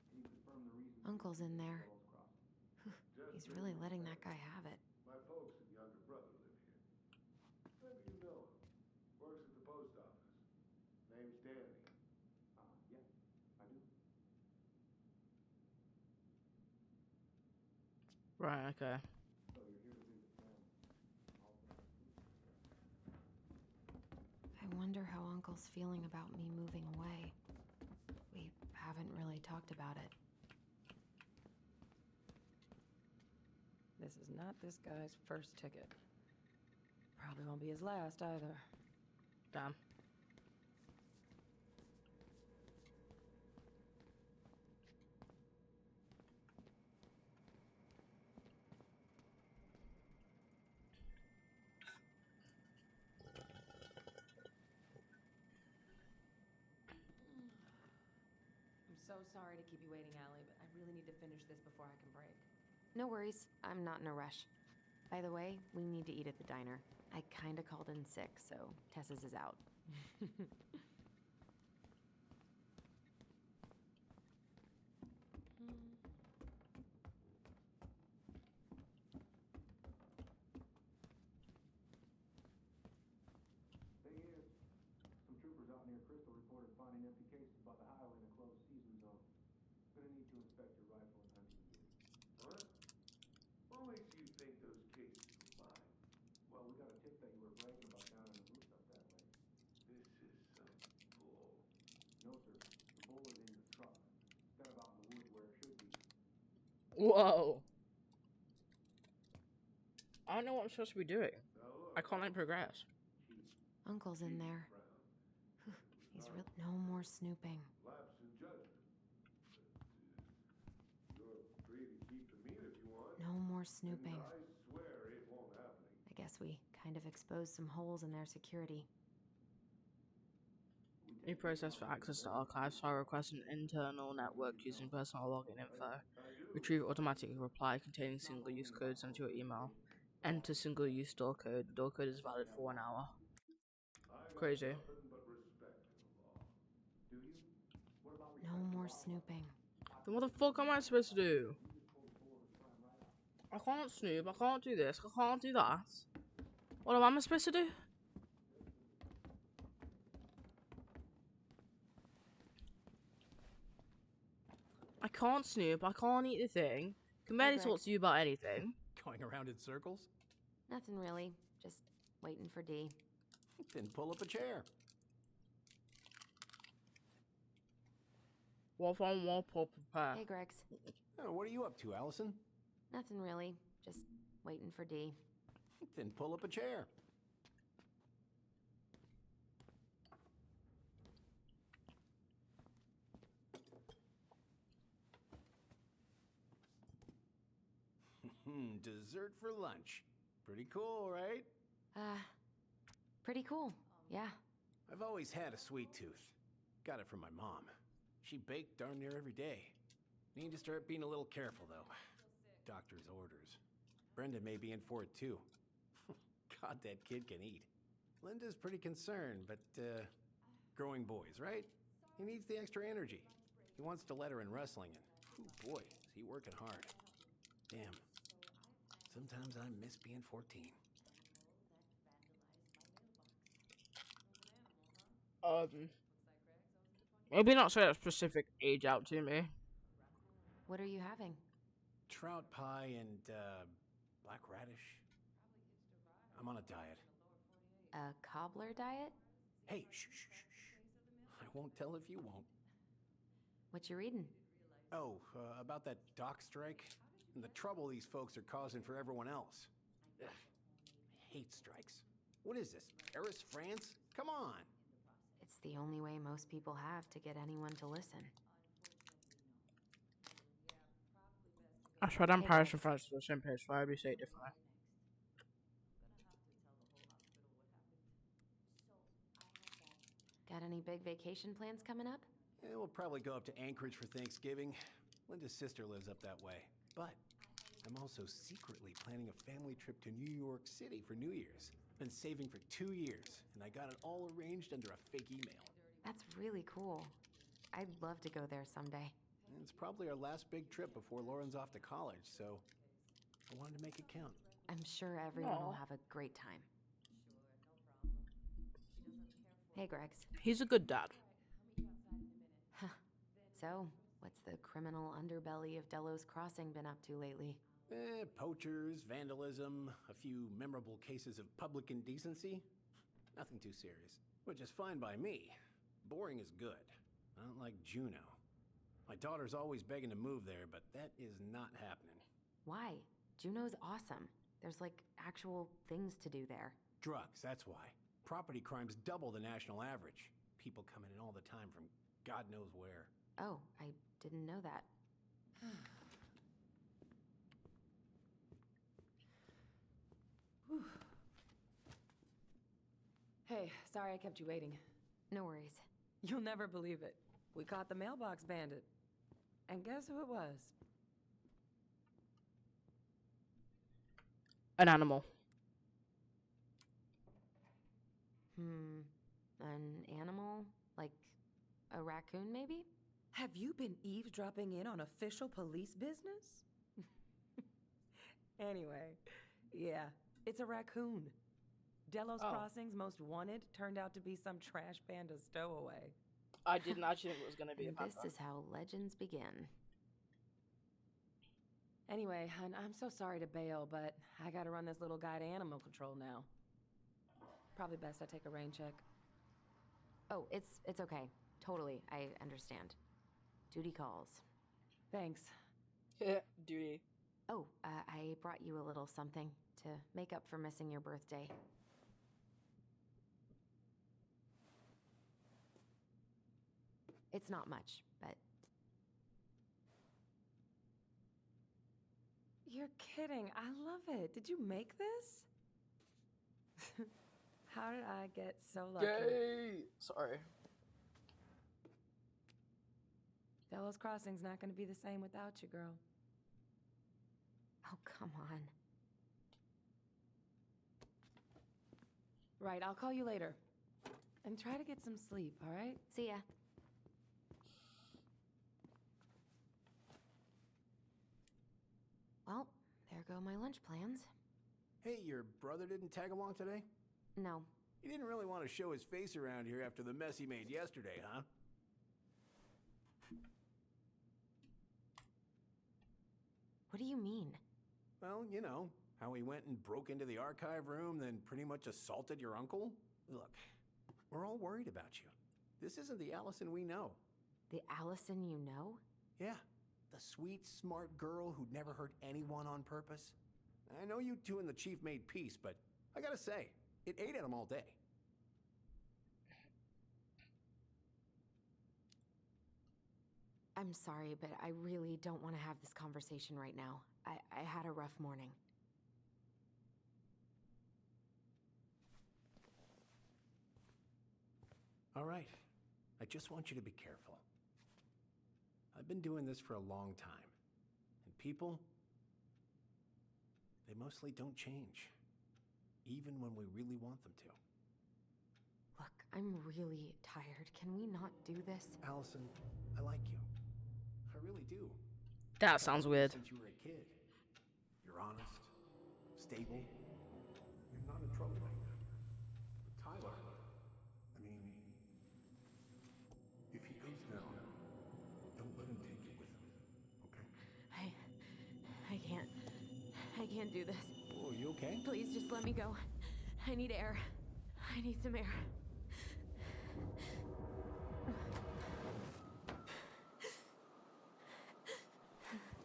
can you confirm the reason Uncle's in there. Just He's really letting that guy have it. My folks and younger brother live here. Maybe you know him. Works at the post office. Name's Danny. Yeah, I do. Right. Okay. So you're here to visit family. I wonder how Uncle's feeling about me moving away. We haven't really talked about it. This is not this guy's first ticket. Probably won't be his last either. Damn. I'm so sorry to keep you waiting, Allie, but I really need to finish this before I can break. No worries, I'm not in a rush. By the way, we need to eat at the diner. I kinda called in sick, so Tessa's is out. Thing is, some troopers out near Crystal reported finding empty cases by the highway in a closed season zone. Gonna need to inspect your rifle and hunting gear. What? What makes you think those cases were mine? Well, we got a tip that you were bragging about down in the woods up that way. This is some bull. No, sir. The bull is in the truck. Instead of out in the woods where it should be. Whoa. I don't know what I'm supposed to be doing. Now look, I can't like progress. Uncle's in there. Whew, he's real. No more snooping. No more snooping. I guess we kind of exposed some holes in their security. New process for access to archives. File request an internal network using personal login info. Retrieve automatic reply containing single-use code sent to your email. Enter single-use door code. The door code is valid for 1 hour. Crazy. No more snooping. Then what the fuck am I supposed to do? I can't snoop, I can't do this, I can't do that. What am I supposed to do? I can't snoop, I can't eat the thing. Can barely Greg. talk to you about anything. Going around in circles? Nothing really. Just waiting for D. Then pull up a chair. Wolf on wall, pull prepare. Hey, Gregs. Oh, what are you up to, Allison? Nothing really. Just waiting for D. Then pull up a chair. Dessert for lunch. Pretty cool, right? Pretty cool. Yeah. I've always had a sweet tooth. Got it from my mom. She baked darn near every day. Need to start being a little careful, though. Doctor's orders. Brenda may be in for it, too. God, that kid can eat. Linda's pretty concerned, but, growing boys, right? He needs the extra energy. He wants to let her in wrestling, and, boy, is he working hard. Damn. Sometimes I miss being 14. Maybe not say a specific age out to me. What are you having? Trout pie and, black radish. I'm on a diet. A cobbler diet? Hey, shh, shh, shh, shh. I won't tell if you won't. What you reading? Oh, about that dock strike and the trouble these folks are causing for everyone else. Ugh, I hate strikes. What is this, Paris, France? Come on! It's the only way most people have to get anyone to listen. I swear I'm Hey, Paris Gregs. and France to the same page, so I'd be say it differently. Got any big vacation plans coming up? Yeah, we'll probably go up to Anchorage for Thanksgiving. Linda's sister lives up that way. But I'm also secretly planning a family trip to New York City for New Year's. Been saving for 2 years, and I got it all arranged under a fake email. That's really cool. I'd love to go there someday. And it's probably our last big trip before Lauren's off to college, so I wanted to make it count. I'm sure everyone will Aw. have a great time. Hey, Gregs. He's a good dad. So, what's the criminal underbelly of Delos Crossing been up to lately? Poachers, vandalism, a few memorable cases of public indecency. Nothing too serious, which is fine by me. Boring is good. Not like Juneau. My daughter's always begging to move there, but that is not happening. Why? Juneau's awesome. There's like actual things to do there. Drugs, that's why. Property crime's double the national average. People coming in all the time from God knows where. Oh, I didn't know that. Hey, sorry I kept you waiting. No worries. You'll never believe it. We caught the mailbox bandit. And guess who it was? An animal. An animal? Like a raccoon, maybe? Have you been eavesdropping in on official police business? Anyway, yeah, it's a raccoon. Delos Oh. Crossing's most wanted turned out to be some trash panda stowaway. I didn't actually think it was going to be a And panda. this is how legends begin. Anyway, hun, I'm so sorry to bail, but I gotta run this little guy to animal control now. Probably best I take a rain check. Oh, it's okay. Totally, I understand. Duty calls. Thanks. Duty. Oh, I brought you a little something to make up for missing your birthday. It's not much, but You're kidding. I love it. Did you make this? How did I get so lucky? Gay. Sorry. Delos Crossing's not gonna be the same without you, girl. oh, come on. Right, I'll call you later. And try to get some sleep, all right? See ya. Well, there go my lunch plans. Hey, your brother didn't tag along today? No. He didn't really want to show his face around here after the mess he made yesterday, huh? What do you mean? Well, you know, how he went and broke into the archive room, then pretty much assaulted your uncle? Look, we're all worried about you. This isn't the Allison we know. The Allison you know? Yeah, the sweet, smart girl who'd never hurt anyone on purpose. I know you two and the chief made peace, but I gotta say, it ate at him all day. I'm sorry, but I really don't want to have this conversation right now. I had a rough morning. All right, I just want you to be careful. I've been doing this for a long time, and people, they mostly don't change, even when we really want them to. Look, I'm really tired. Can we not do this? Allison, I like you. I really do. That sounds weird. Since you were a kid, you're honest, stable. You're not in trouble right now. But Tyler, I mean, if he goes down, don't let him take you with him, okay? I can't do this. Oh, you okay? Please just let me go. I need air. I need some air.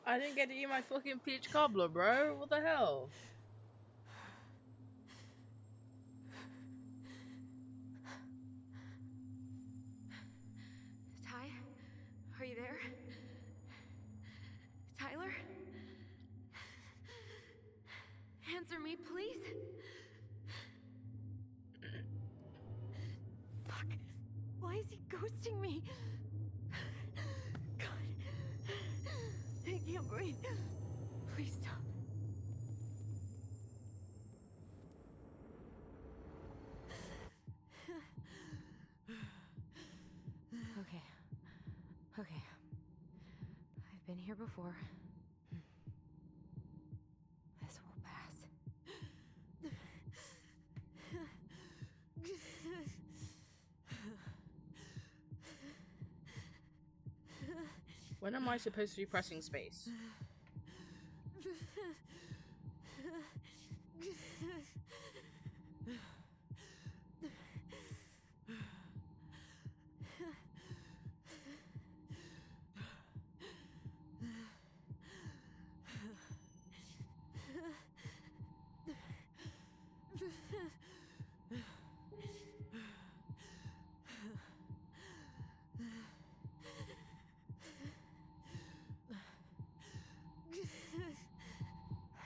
I didn't get to eat my fucking peach cobbler, bro. What the hell? Ty? Are you there? Tyler? Answer me, please. Fuck. Why is he ghosting me? God. I can't breathe. Please stop. Okay. Okay. I've been here before. This will pass. When am I supposed to be pressing space?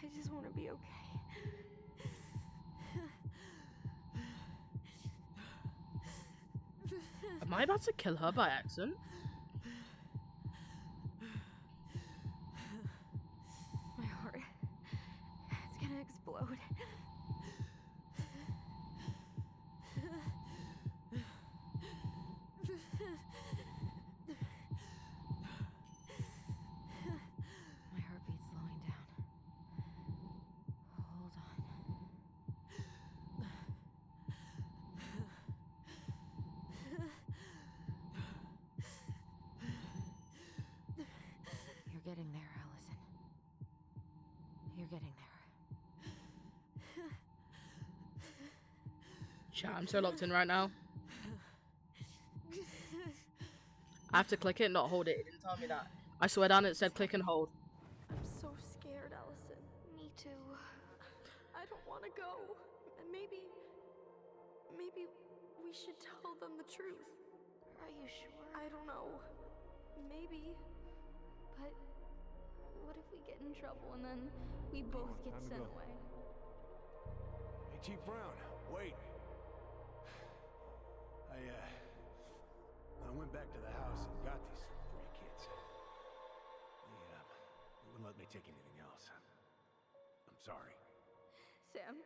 I just want to be okay. Am I about to kill her by accident? My heart. It's gonna explode. My heartbeat's slowing down. Hold on. You're getting there, Allison. You're getting there. Chat, I'm so locked in right now. I have to click it, not hold it. It didn't tell me that. I swear down it said click and hold. I'm so scared, Allison. Me too. I don't want to go. And maybe we should tell them the truth. Are you sure? I don't know. Maybe. But what if we get in trouble and then we both get time to sent go. away? Hey, Chief Brown, wait. I went back to the house and got these 3 kids. They wouldn't let me take anything else. I'm sorry. Sam,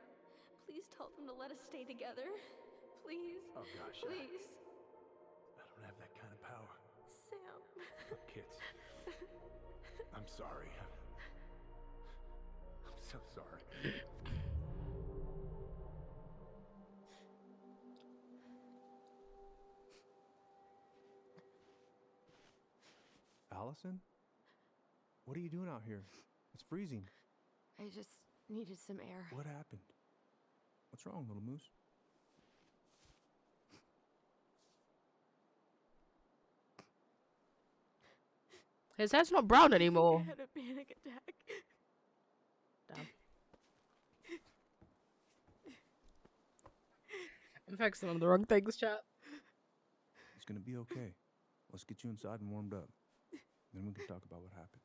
please tell them to let us stay together. Please. Oh gosh, Please. I don't have that kind of power. Sam. Kids. I'm sorry. I'm so sorry. Allison? What are you doing out here? It's freezing. I just needed some air. What happened? What's wrong, little moose? His head's not brown I anymore. had a panic attack. Damn. I'm focusing on the wrong things, chat. It's gonna be okay. Let's get you inside and warmed up. Then we can talk about what happened.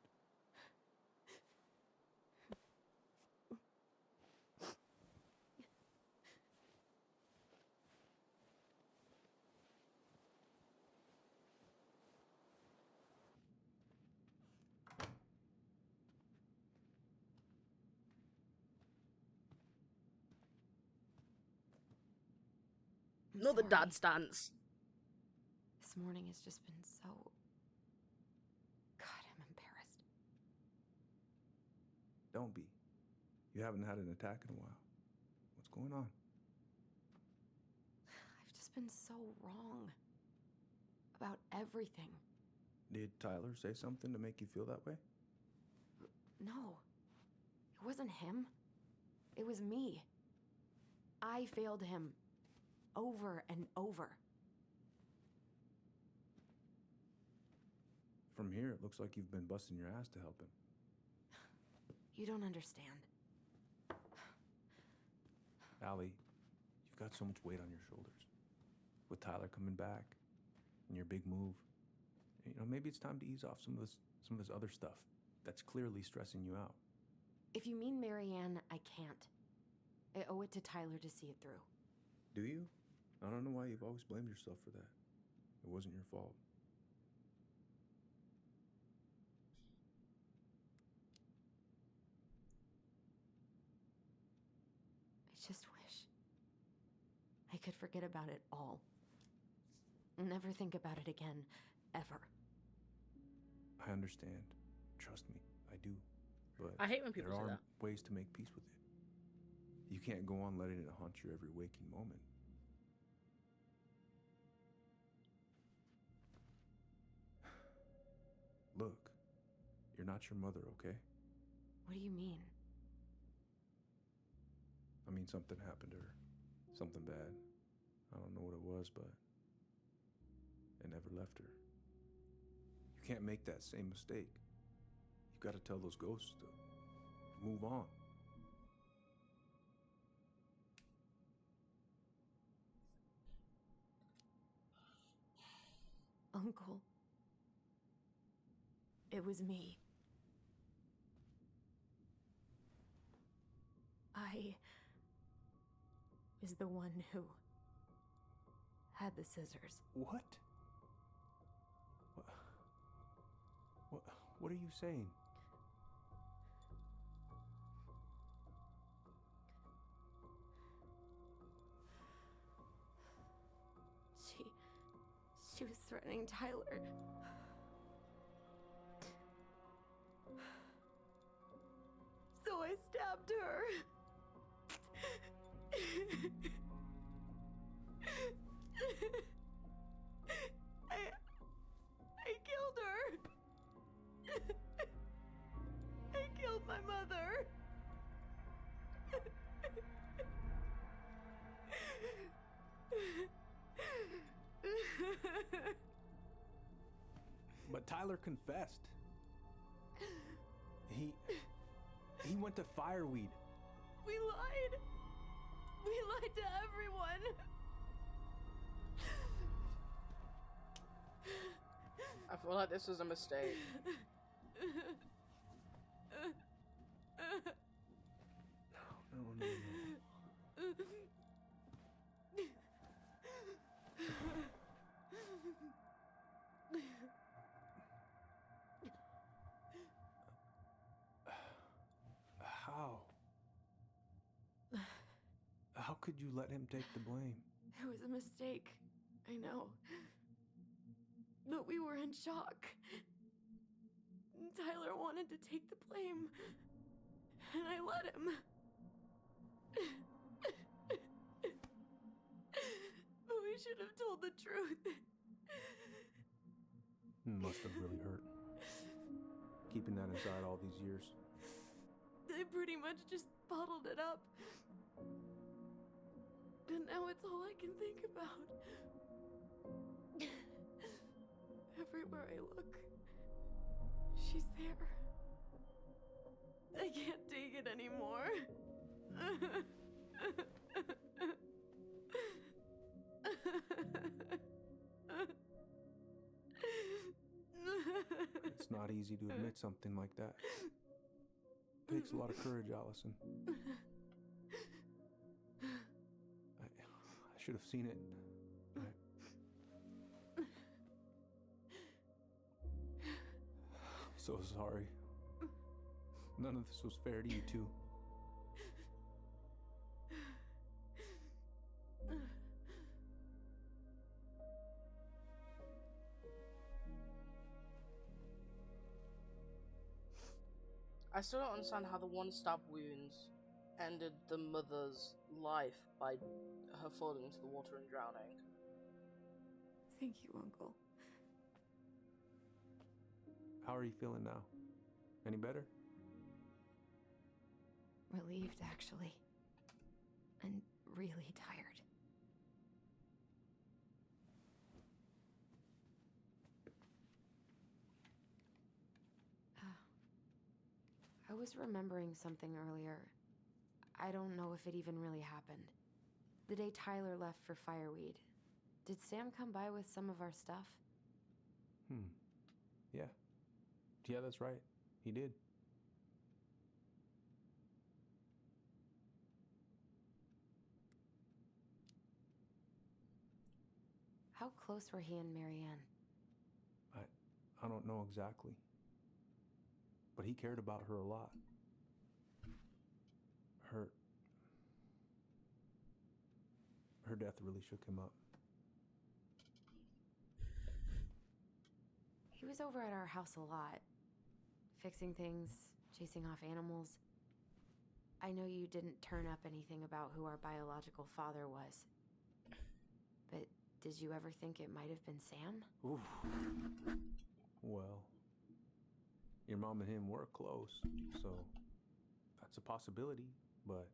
I'm Not the sorry. dad stance. This morning has just been so... God, I'm embarrassed. Don't be. You haven't had an attack in a while. What's going on? I've just been so wrong. About everything. Did Tyler say something to make you feel that way? No. It wasn't him. It was me. I failed him. Over and over. From here, it looks like you've been busting your ass to help him. You don't understand. Allie, you've got so much weight on your shoulders. With Tyler coming back, and your big move, you know, maybe it's time to ease off some of this other stuff that's clearly stressing you out. If you mean Marianne, I can't. I owe it to Tyler to see it through. Do you? I don't know why you've always blamed yourself for that. It wasn't your fault. I just wish I could forget about it all. Never think about it again, ever. I understand. Trust me, I do. But I hate when people there say are that. ways to make peace with it. You can't go on letting it haunt you every waking moment. Look, you're not your mother, okay? What do you mean? I mean, something happened to her. Something bad. I don't know what it was, but it never left her. You can't make that same mistake. You've got to tell those ghosts to move on. Uncle. It was me. I was the one who had the scissors. What? What are you saying? She was threatening Tyler. So I stabbed her. I killed her. I killed my mother. But Tyler confessed. He went to Fireweed. We lied. We lied to everyone. feel like this was a mistake. No. How could you let him take the blame? It was a mistake. I know. But we were in shock. Tyler wanted to take the blame. And I let him. But we should have told the truth. Must have really hurt. Keeping that inside all these years. I pretty much just bottled it up. And now it's all I can think about. Everywhere I look, she's there. I can't take it anymore. It's not easy to admit something like that. Takes a lot of courage, Allison. I should have seen it. I'm so sorry. None of this was fair to you two. I still don't understand how the one stab wounds ended the mother's life by her falling into the water and drowning. Thank you, Uncle. How are you feeling now? Any better? Relieved, actually. And really tired. I was remembering something earlier. I don't know if it even really happened. The day Tyler left for Fireweed, did Sam come by with some of our stuff? Yeah. Yeah, that's right. He did. How close were he and Marianne? I don't know exactly. But he cared about her a lot. Her death really shook him up. He was over at our house a lot. Fixing things, chasing off animals. I know you didn't turn up anything about who our biological father was. But did you ever think it might have been Sam? Oof. Well, your mom and him were close, so that's a possibility, but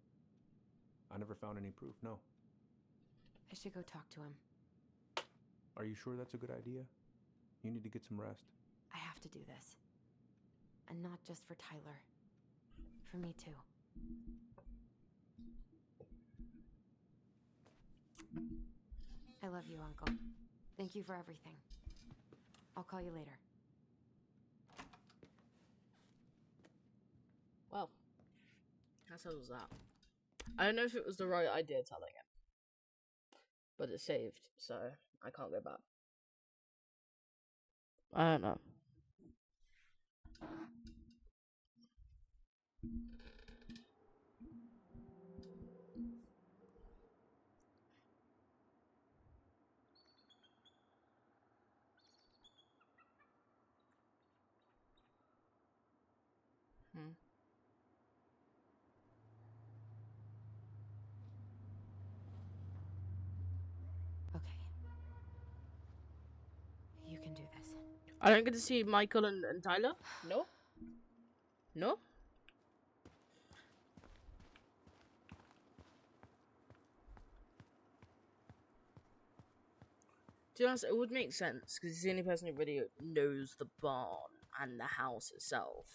I never found any proof, no. I should go talk to him. Are you sure that's a good idea? You need to get some rest. I have to do this. And not just for Tyler. For me, too. I love you, Uncle. Thank you for everything. I'll call you later. Well, how sad was that? I don't know if it was the right idea telling him. But it's saved, so I can't go back. I don't know. Okay. You can do this. I don't get to see Michael and Tyler? No? No? To be honest, it would make sense, because he's the only person who really knows the barn and the house itself.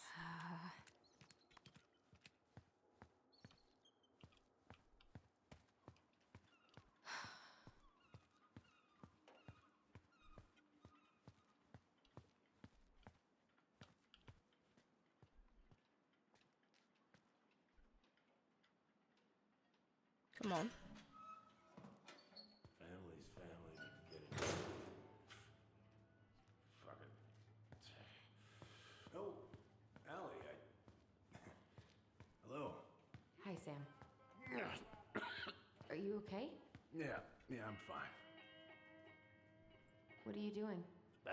Come on. Family's family. Get it? Fucking. Oh, Allie, Hello. Hi, Sam. Are you okay? Yeah, I'm fine. What are you doing? My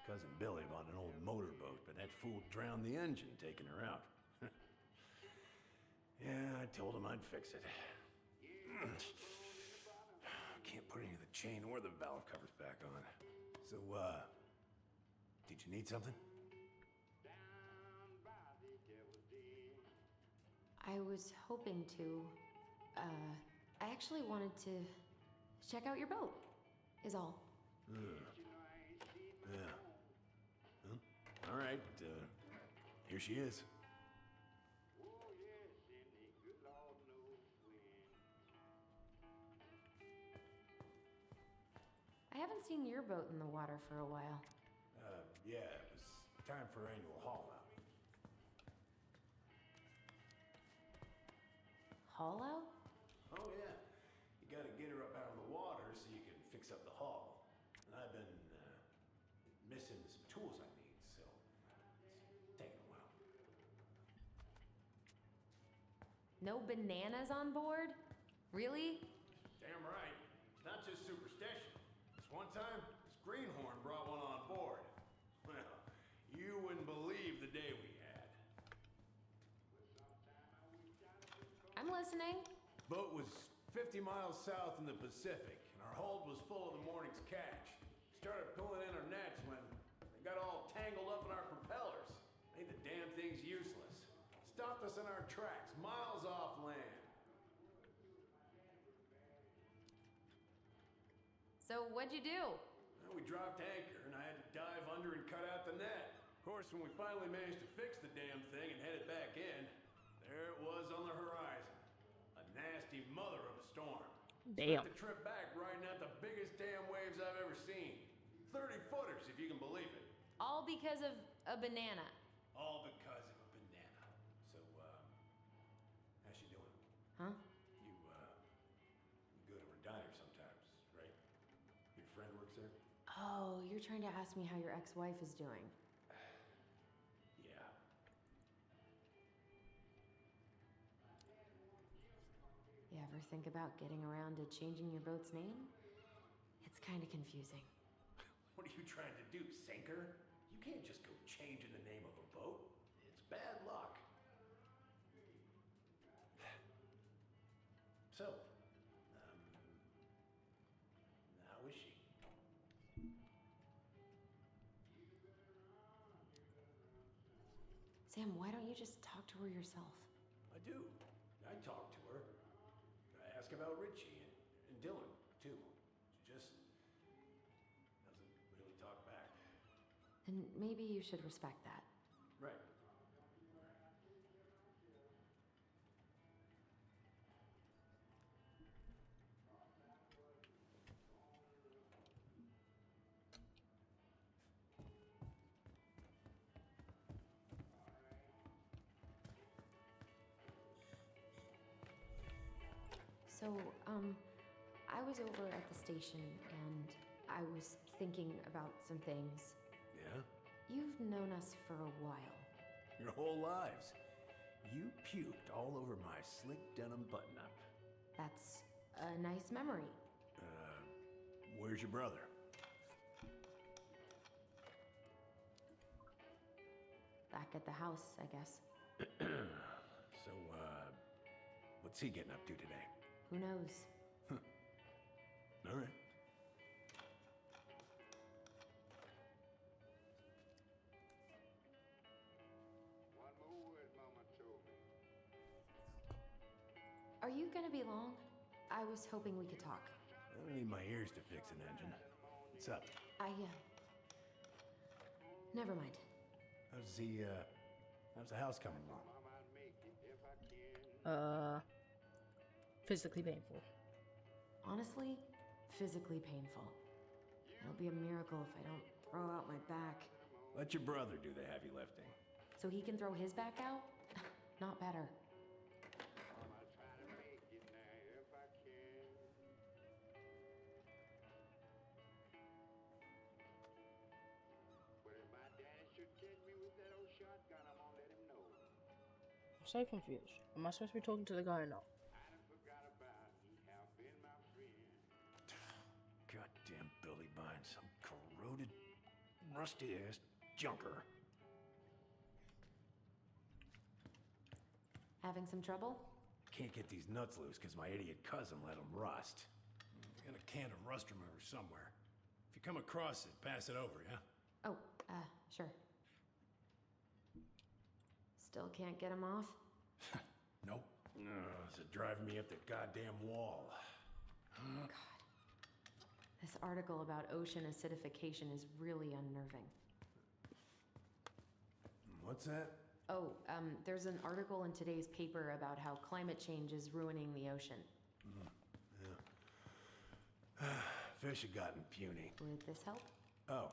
cousin Billy bought an old motorboat, but that fool drowned the engine taking her out. Yeah, I told him I'd fix it. Can't put any of the chain or the valve covers back on. So, did you need something? I was hoping to. I actually wanted to check out your boat, is all. Yeah. Well, all right, here she is. I haven't seen your boat in the water for a while. Yeah, it was time for annual haul out. Haul out? Oh, yeah. You gotta get her up out of the water so you can fix up the hull. And I've been, missing some tools I need, so it's taking a while. No bananas on board? Really? Damn right. It's not just superstition. This one time, this greenhorn brought one on board. Well, you wouldn't believe the day we had. I'm listening. Boat was 50 miles south in the Pacific, and our hold was full of the morning's catch. Started pulling in our nets when they got all tangled up in our propellers. Made the damn things useless. Stopped us in our tracks, miles off land. So what'd you do? Well, we dropped anchor, and I had to dive under and cut out the net. Of course, when we finally managed to fix the damn thing and head it back in, there it was on the horizon. A nasty mother of a storm. Damn. Spent the trip back riding out the biggest damn waves I've ever seen. 30-footers, if you can believe it. All because of a banana. All because of a banana. So, how's she doing? Huh? You go to her diner sometimes, right? Your friend works there? Oh, you're trying to ask me how your ex-wife is doing. Yeah. You ever think about getting around to changing your boat's name? It's kind of confusing. What are you trying to do, sink her? You can't just go changing the name of a boat. It's bad luck. So, how is she? Sam, why don't you just talk to her yourself? I do. I talk to her. I ask about Richie and Dylan, too. She just doesn't really talk back. And maybe you should respect that. Right. So, I was over at the station and I was thinking about some things. Yeah? You've known us for a while. Your whole lives. You puked all over my slick denim button-up. That's a nice memory. Where's your brother? Back at the house, I guess. So, what's he getting up to today? Who knows? All right. Are you gonna be long? I was hoping we could talk. I don't need my ears to fix an engine. What's up? Never mind. How's the house coming along? Physically painful. Honestly, physically painful. It'll be a miracle if I don't throw out my back. Let your brother do the heavy lifting. So he can throw his back out? Not better. so confused. Am I supposed to be talking to the guy or not? Goddamn Billy Bynes, some corroded, rusty-ass junker. Having some trouble? Can't get these nuts loose because my idiot cousin let them rust. Got a can of rust remover somewhere. If you come across it, pass it over, yeah? Oh, sure. Still can't get him off? Nope. It's driving me up the goddamn wall. God. This article about ocean acidification is really unnerving. What's that? Oh, there's an article in today's paper about how climate change is ruining the ocean. Yeah. Fish have gotten puny. Would this help? Oh,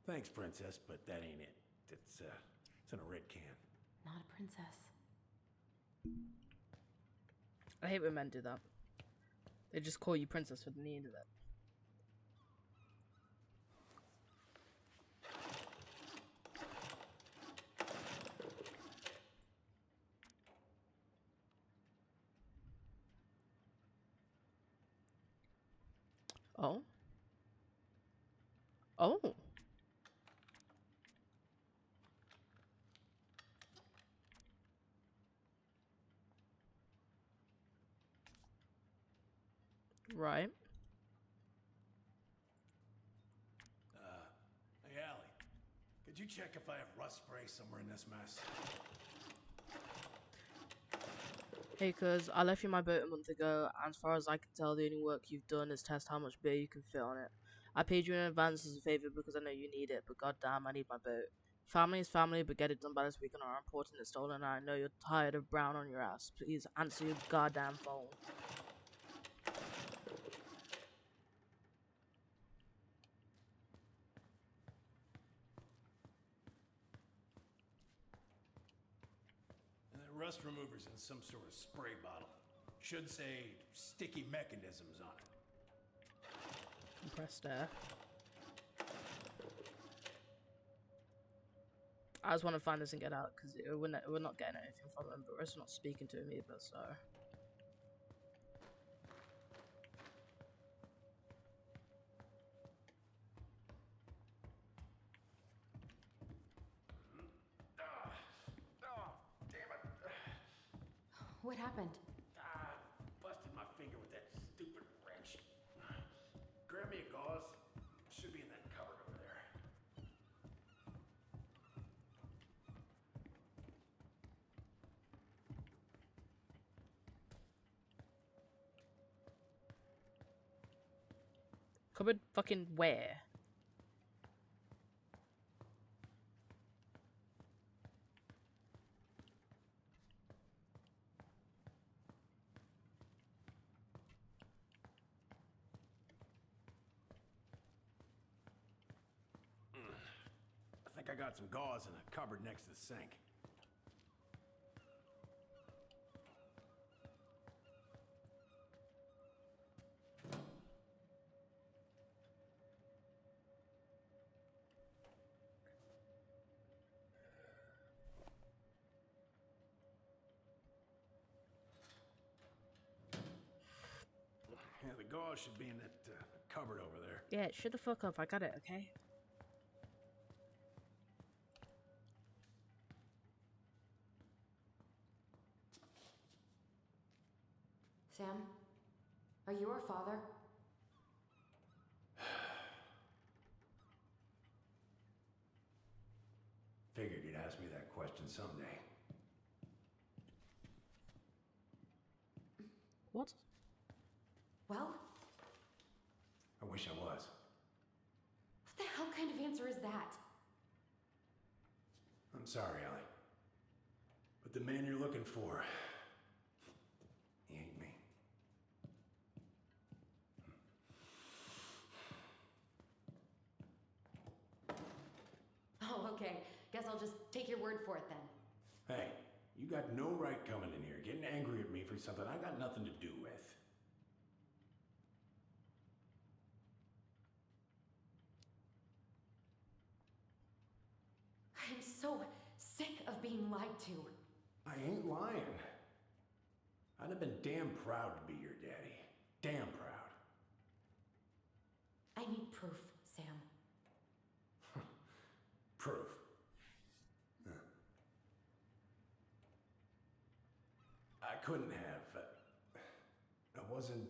thanks, Princess, but that ain't it. It's in a red can. Not a princess. I hate when men do that. They just call you princess for the need of it. Oh. Oh. Right. Hey, Allie. Could you check if I have rust spray somewhere in this mess? Hey, cuz I left you my boat a month ago, and as far as I can tell, the only work you've done is test how much beer you can fit on it. I paid you in advance as a favor because I know you need it, but goddamn, I need my boat. Family is family, but get it done by this weekend or I'm reporting it stolen, and I know you're tired of brown on your ass. Please answer your goddamn phone. Rust remover's in some sort of spray bottle. Should say sticky mechanisms on it. Compressed air. I just want to find this and get out because we're not getting anything from him, but we're also not speaking to him either, so. What happened? Busted my finger with that stupid wrench. Grab me a gauze. Should be in that cupboard over there. Cupboard fucking where? I think I got some gauze in a cupboard next to the sink. Yeah, the gauze should be in that cupboard over there. Yeah, shut the fuck up. I got it, okay? Sam? Are you our father? Figured you'd ask me that question someday. What? Well? I wish I was. What the hell kind of answer is that? I'm sorry, Ellie. But the man you're looking for, he ain't me. Oh, okay. Guess I'll just take your word for it then. Hey, you got no right coming in here getting angry at me for something I got nothing to do with. I'm so sick of being lied to. I ain't lying. I'd have been damn proud to be your daddy. Damn proud. I need proof, Sam. Proof. Huh. I couldn't have. I wasn't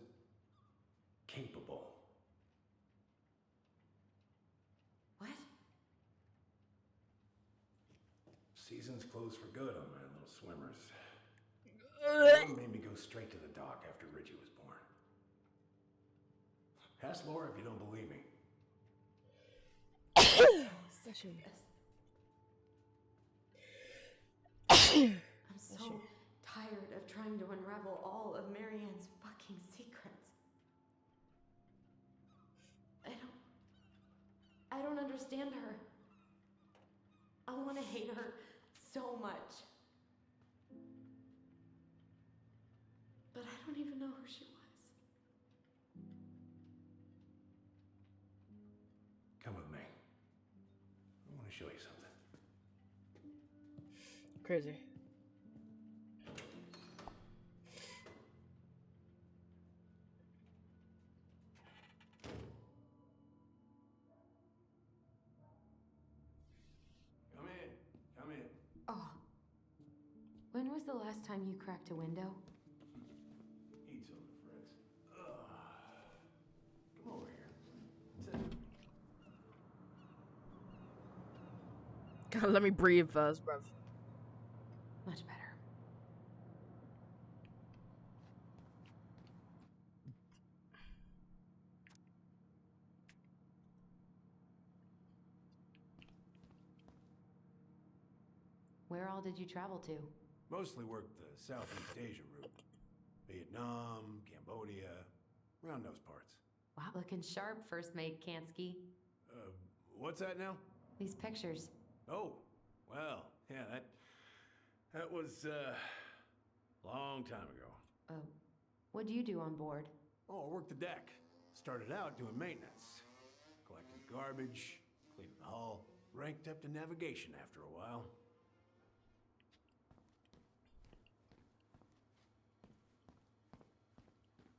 capable. What? Season's closed for good on my little swimmers. Mom made me go straight to the dock after Richie was born. Ask Laura if you don't believe me. I'm so tired of trying to unravel all of Marianne's fucking secrets. I don't understand her. I want to hate her so much. But I don't even know who she was. Come with me. I want to show you something. Crazy. Come in. Come in. Oh. When was the last time you cracked a window? Eat some, Fritz. Come over here. Sit. God, let me breathe first, bruv. Much better. Where all did you travel to? Mostly worked the Southeast Asia route. Vietnam, Cambodia, around those parts. Wow, looking sharp, First Mate Kansky. What's that now? These pictures. Oh, well, yeah, that was, long time ago. What'd you do on board? Oh, I worked the deck. Started out doing maintenance. Collecting garbage, cleaning the hull. Ranked up to navigation after a while.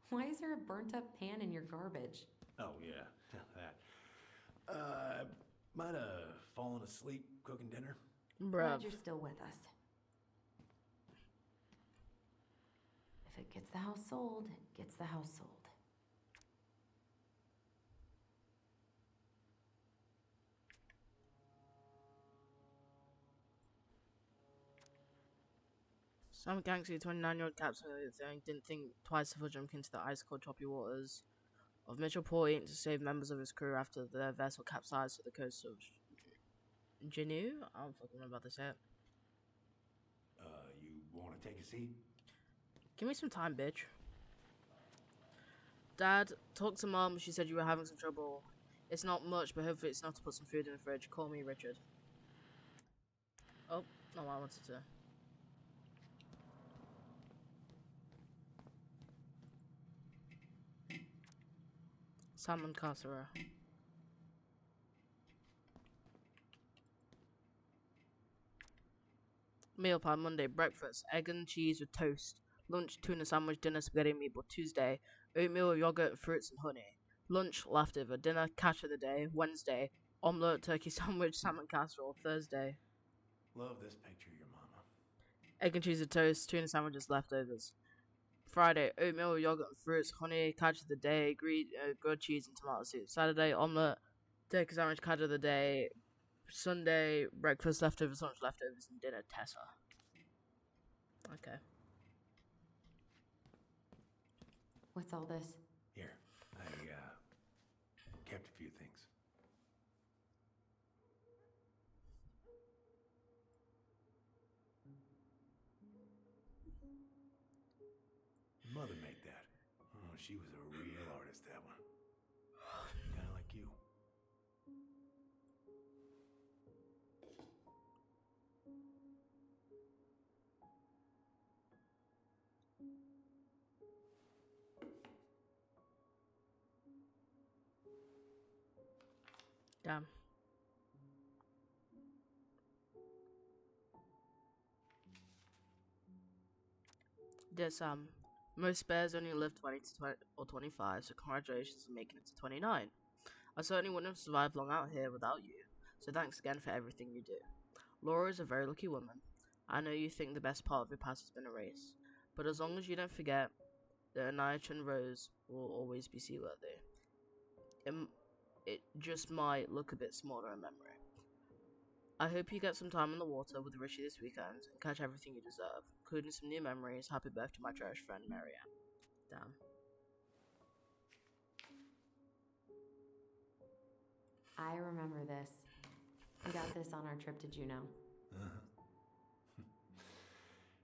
Why is there a burnt up pan in your garbage? Oh, yeah, that. Might have fallen asleep cooking dinner. Bruh. Glad you're still with us. If it gets the house sold, it gets the house sold. Some gangster 29-year-old captain didn't think twice before jumping into the ice-cold choppy waters of Mitchell Point to save members of his crew after their vessel capsized at the coast of Janu? I don't fucking know about this yet. You want to take a seat? Give me some time, bitch. Dad, talk to Mom. She said you were having some trouble. It's not much, but hopefully it's enough to put some food in the fridge. Call me Richard. Oh, no, I wanted to. Salmon casserole. Meal plan Monday, breakfast, egg and cheese with toast. Lunch, tuna sandwich, dinner, spaghetti and meatball. Tuesday, oatmeal with yogurt, fruits and honey. Lunch, leftover. Dinner, catch of the day. Wednesday, omelette, turkey sandwich, salmon casserole. Thursday, Love this picture of your mama. egg and cheese with toast, tuna sandwiches, leftovers. Friday, oatmeal with yogurt and fruits, honey, catch of the day, grilled cheese and tomato soup. Saturday, omelette, turkey sandwich, catch of the day. Sunday, breakfast, leftovers, lunch, leftovers, and dinner, Tessa. Okay. What's all this? Here, I kept a few things. Your mother made that. Oh, she was a real artist, that one. Kinda like you. Damn. Dear Sam, most bears only live 20 to 20 or 25, so congratulations on making it to 29. I certainly wouldn't have survived long out here without you, so thanks again for everything you do. Laura is a very lucky woman. I know you think the best part of your past has been erased, but as long as you don't forget, the Aniachan Rose will always be seaworthy. It just might look a bit smaller in memory. I hope you get some time in the water with Richie this weekend and catch everything you deserve, including some new memories. Happy birthday, my cherished friend, Marianne. Damn. I remember this. We got this on our trip to Juneau.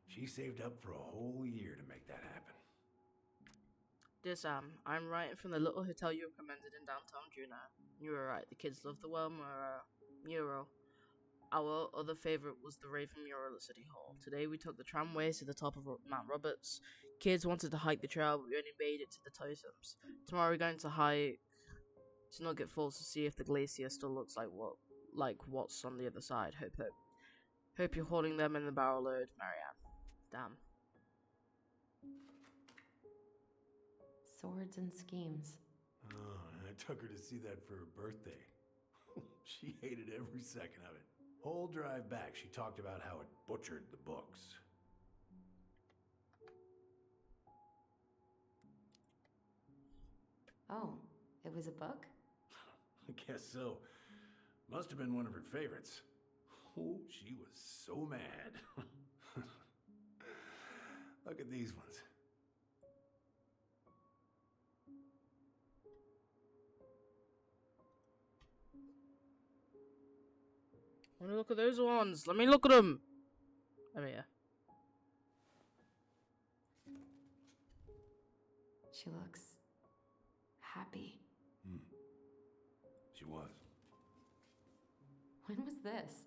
She saved up for a whole year to make that happen. Dear Sam, I'm writing from the little hotel you recommended in downtown Juneau. You were right, the kids love the well mural. Our other favourite was the Raven mural at City Hall. Today we took the tramways to the top of Mount Roberts. Kids wanted to hike the trail, but we only made it to the Totems. Tomorrow we're going to hike to Nugget Falls to see if the glacier still looks like what's on the other side. Hope you're holding them in the barrel load, Marianne. Damn. Swords and schemes. Oh, I took her to see that for her birthday. She hated every second of it. Whole drive back, she talked about how it butchered the books. Oh, it was a book? I guess so. Must have been one of her favorites. Oh, she was so mad. Look at these ones. Let me look at those ones. Let me look at them. Oh yeah. She looks happy. She was. When was this?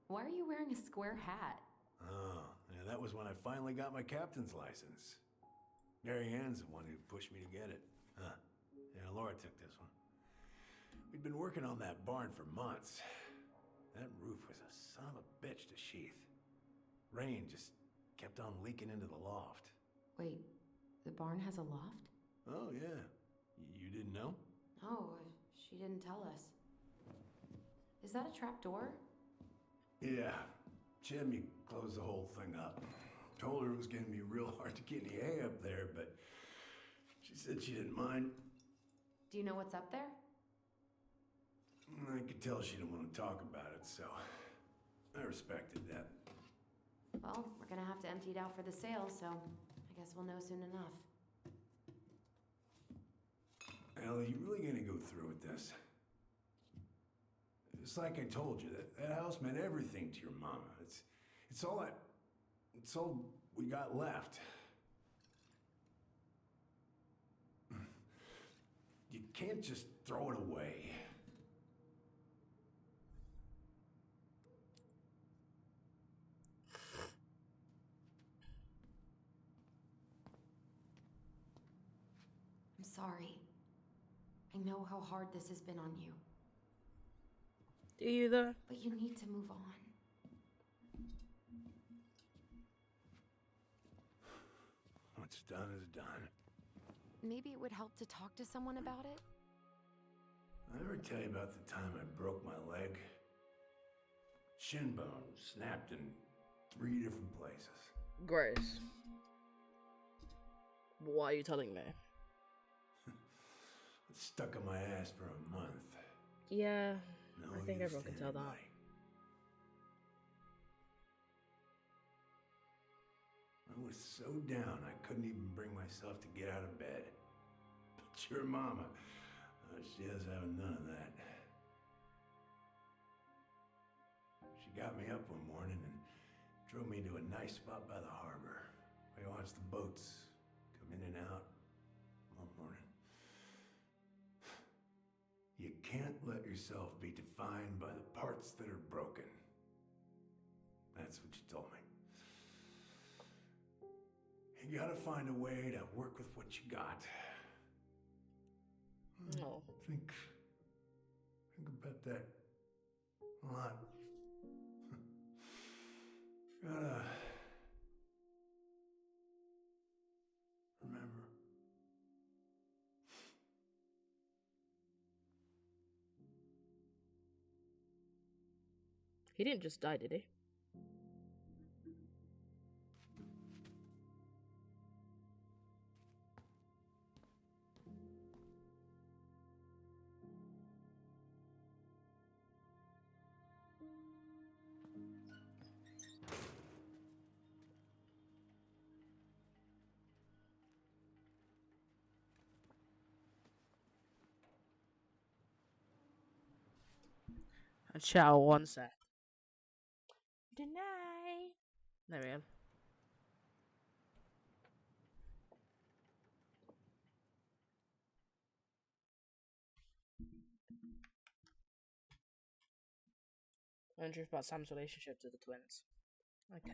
Why are you wearing a square hat? Oh, yeah, that was when I finally got my captain's license. Mary Ann's the one who pushed me to get it. Huh. Yeah, Laura took this one. We'd been working on that barn for months. That roof was a son of a bitch to sheath. Rain just kept on leaking into the loft. Wait, the barn has a loft? Oh, yeah. You didn't know? Oh, she didn't tell us. Is that a trap door? Yeah. Jimmy closed the whole thing up. Told her it was going to be real hard to get any hay up there, but she said she didn't mind. Do you know what's up there? I could tell she didn't want to talk about it, so I respected that. Well, we're gonna have to empty it out for the sale, so I guess we'll know soon enough. Ellie, you really gonna go through with this? It's like I told you, that house meant everything to your mama. It's all we got left. You can't just throw it away. I'm sorry. I know how hard this has been on you. Do you though? But you need to move on. What's done is done. Maybe it would help to talk to someone about it? I ever tell you about the time I broke my leg? Shin bone snapped in 3 different places. Grace. Why are you telling me? It's stuck in my ass for a month. Yeah, No I think use everyone to can tell that. anybody. I was so down I couldn't even bring myself to get out of bed. But your mama, she has having none of that. She got me up one morning and drove me to a nice spot by the harbor. We watched the boats come in and out all morning. You can't let yourself be defined by the parts that are broken. That's what you told me. You gotta find a way to work with what you got. No. Think about that a lot. He didn't just die, did he? And shower one sec. Deny. There we go. And truth about Sam's relationship to the twins. Okay.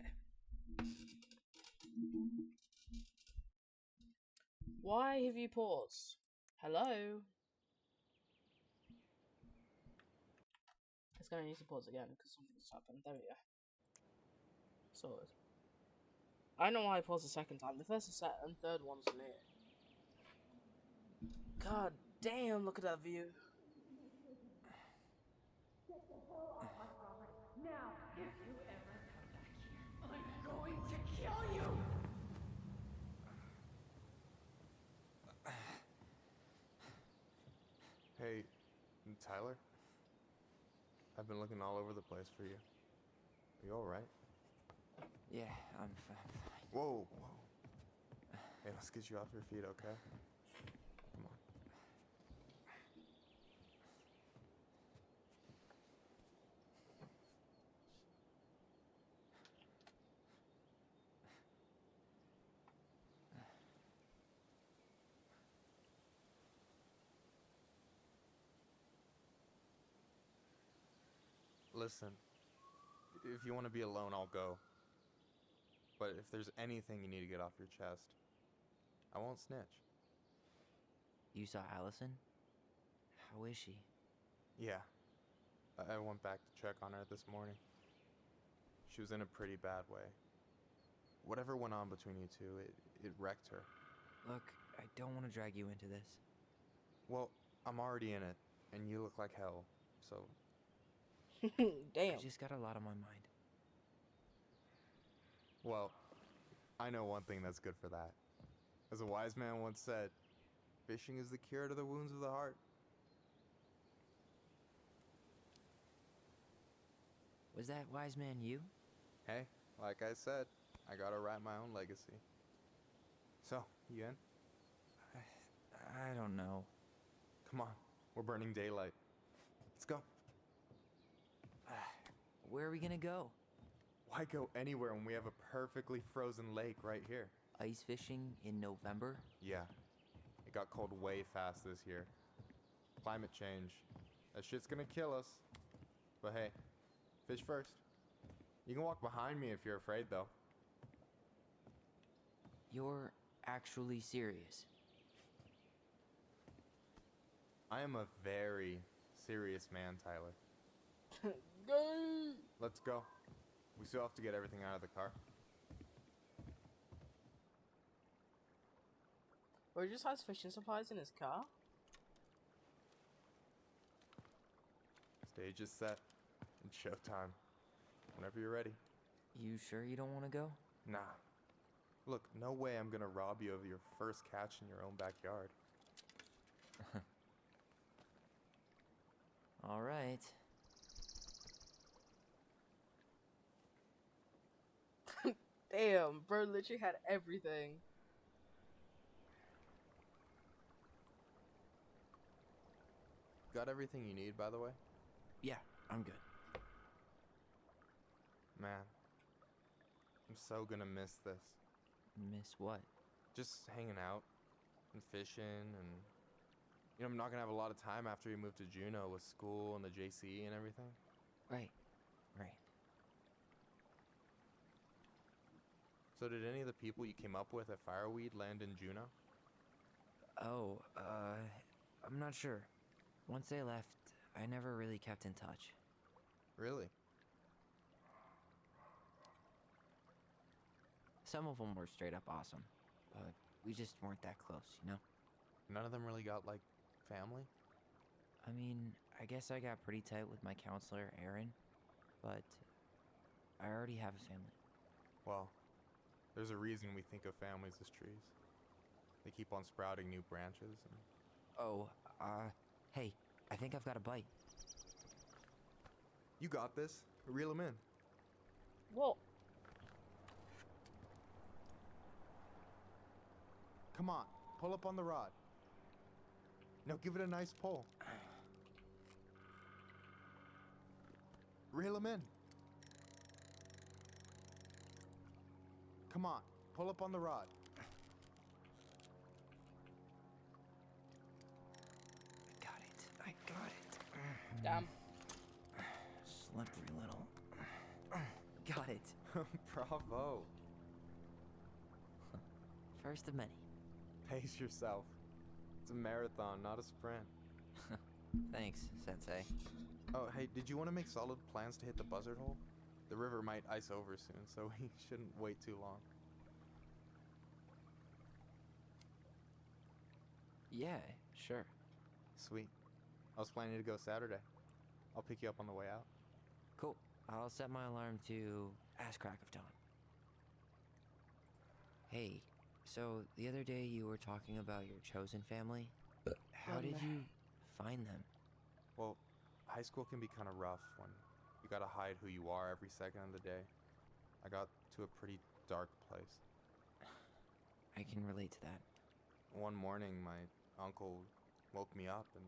Why have you paused? Hello? It's gonna need to pause again because something's happened. There we go. Sorted. I know why I paused the second time. The first and third one's near. God damn, look at that view. Now, if you ever come back here, I'm going to kill you! Hey, Tyler? I've been looking all over the place for you. Are you alright? Yeah, I'm fine. Whoa, whoa. Hey, let's get you off your feet, okay? Come on. Listen, if you want to be alone, I'll go. But if there's anything you need to get off your chest, I won't snitch. You saw Allison? How is she? Yeah. I went back to check on her this morning. She was in a pretty bad way. Whatever went on between you two, it wrecked her. Look, I don't want to drag you into this. Well, I'm already in it, and you look like hell, so... Damn. I just got a lot on my mind. Well, I know one thing that's good for that. As a wise man once said, fishing is the cure to the wounds of the heart. Was that wise man you? Hey, like I said, I gotta write my own legacy. So, you in? I don't know. Come on, we're burning daylight. Let's go. Where are we gonna go? Why go anywhere when we have a perfectly frozen lake right here? Ice fishing in November? Yeah. It got cold way fast this year. Climate change. That shit's gonna kill us. But hey, fish first. You can walk behind me if you're afraid, though. You're actually serious? I am a very serious man, Tyler. Go! Let's go. We still have to get everything out of the car. Or he just has fishing supplies in his car? Stage is set. It's showtime. Whenever you're ready. You sure you don't want to go? Nah. Look, no way I'm gonna rob you of your first catch in your own backyard. All right. Damn, bro literally had everything. Got everything you need, by the way? Yeah, I'm good. Man, I'm so gonna miss this. Miss what? Just hanging out and fishing and... You know, I'm not gonna have a lot of time after we move to Juneau with school and the JC and everything. Right. So did any of the people you came up with at Fireweed land in Juneau? Oh, I'm not sure. Once they left, I never really kept in touch. Really? Some of them were straight up awesome, but we just weren't that close, you know? None of them really got, like, family? I mean, I guess I got pretty tight with my counselor, Aaron. but I already have a family. Well, there's a reason we think of families as trees. They keep on sprouting new branches and... Oh, hey, I think I've got a bite. You got this. Reel him in. What? Come on, pull up on the rod. Now give it a nice pull. Reel him in. Come on, pull up on the rod. I got it. Damn. Slippery little. Got it. Bravo. First of many. Pace yourself. It's a marathon, not a sprint. Thanks, Sensei. Oh, hey, did you want to make solid plans to hit the buzzard hole? The river might ice over soon, so we shouldn't wait too long. Yeah, sure. Sweet. I was planning to go Saturday. I'll pick you up on the way out. Cool. I'll set my alarm to ass crack of dawn. Hey, so the other day you were talking about your chosen family. How did you find them? Well, high school can be kind of rough when you gotta hide who you are every second of the day. I got to a pretty dark place. I can relate to that. One morning, my uncle woke me up and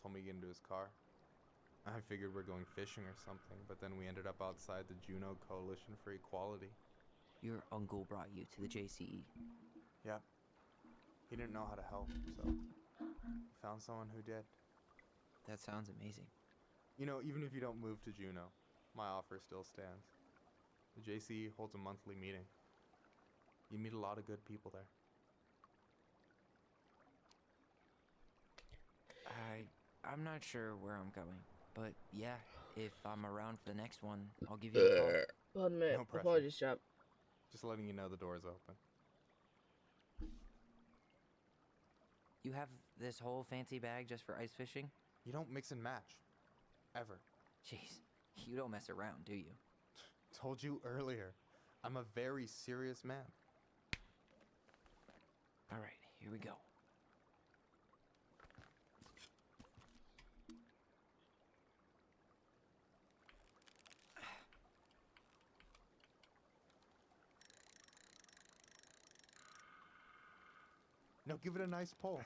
told me to get into his car. I figured we're going fishing or something, but then we ended up outside the Juno Coalition for Equality. Your uncle brought you to the JCE. Yep. He didn't know how to help, so he found someone who did. That sounds amazing. You know, even if you don't move to Juno, my offer still stands. The JCE holds a monthly meeting. You meet a lot of good people there. I'm not sure where I'm going, but yeah, if I'm around for the next one, I'll give you a call. Pardon me. No pressure. Apologies, chap. Just letting you know the door's open. You have this whole fancy bag just for ice fishing? You don't mix and match. Ever. Jeez, you don't mess around, do you? Told you earlier. I'm a very serious man. All right, here we go. Now give it a nice pull.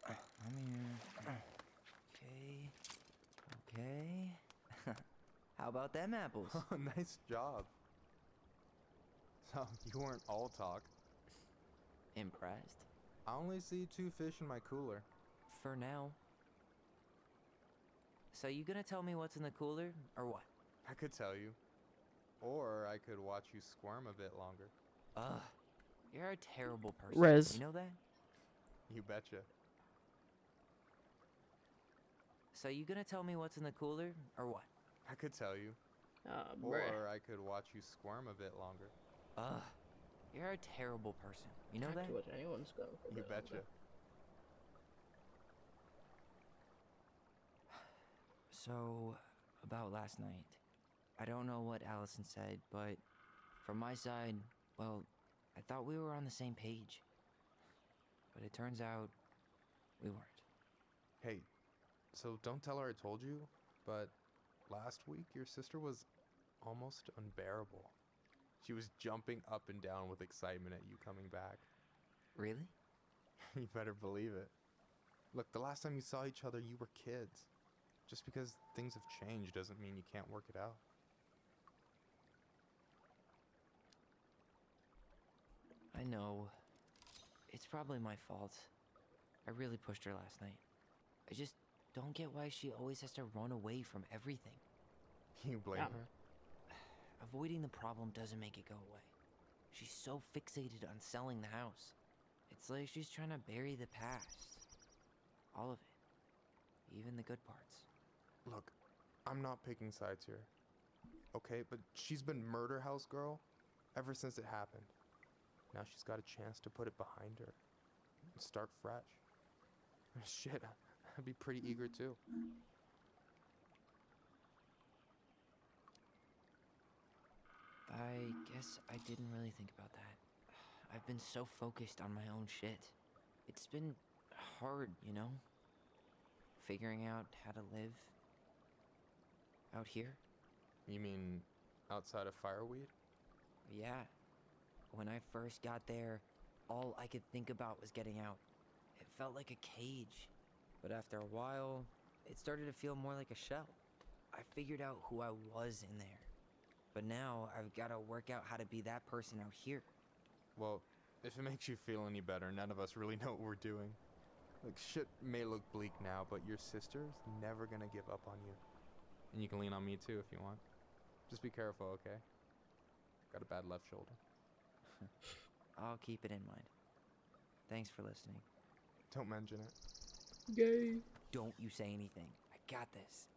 I'm here. Okay. How about them apples? Nice job. So, you weren't all talk. Impressed? I only see 2 fish in my cooler. For now. So you gonna tell me what's in the cooler, or what? I could tell you. Or I could watch you squirm a bit longer. Ugh. You're a terrible person. Rez. You know that? You betcha. So you gonna tell me what's in the cooler, or what? I could tell you. Bruh. Or I could watch you squirm a bit longer. Ugh. You're a terrible person. You know that? Watch anyone's go. You betcha. So, about last night. I don't know what Allison said, but from my side, well, I thought we were on the same page. But it turns out we weren't. Hey, so don't tell her I told you, but last week your sister was almost unbearable. She was jumping up and down with excitement at you coming back. Really? You better believe it. Look, the last time you saw each other, you were kids. Just because things have changed doesn't mean you can't work it out. I know. It's probably my fault. I really pushed her last night. I just don't get why she always has to run away from everything. You blame her? Avoiding the problem doesn't make it go away. She's so fixated on selling the house. It's like she's trying to bury the past. All of it. Even the good parts. Look, I'm not picking sides here. Okay, but she's been murder house girl ever since it happened. Now she's got a chance to put it behind her and start fresh. Shit, I'd be pretty eager too. I guess I didn't really think about that. I've been so focused on my own shit. It's been hard, you know? Figuring out how to live out here. You mean outside of Fireweed? Yeah. When I first got there, all I could think about was getting out. It felt like a cage. But after a while, it started to feel more like a shell. I figured out who I was in there. But now I've got to work out how to be that person out here. Well, if it makes you feel any better, none of us really know what we're doing. Like, shit may look bleak now, but your sister's never gonna give up on you. And you can lean on me too if you want. Just be careful, okay? Got a bad left shoulder. I'll keep it in mind. Thanks for listening. Don't mention it. Yay. Don't you say anything. I got this.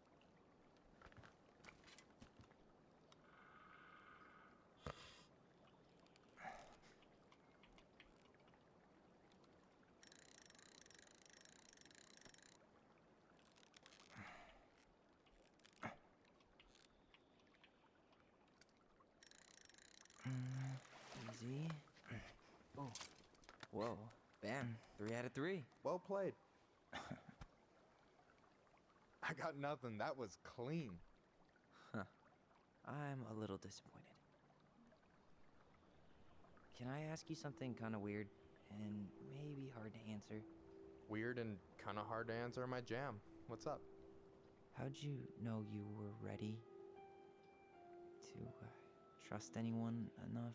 Easy. Oh. Whoa. Bam. 3 out of 3. Well played. I got nothing. That was clean. Huh. I'm a little disappointed. Can I ask you something kind of weird and maybe hard to answer? Weird and kind of hard to answer my jam. What's up? How'd you know you were ready to trust anyone enough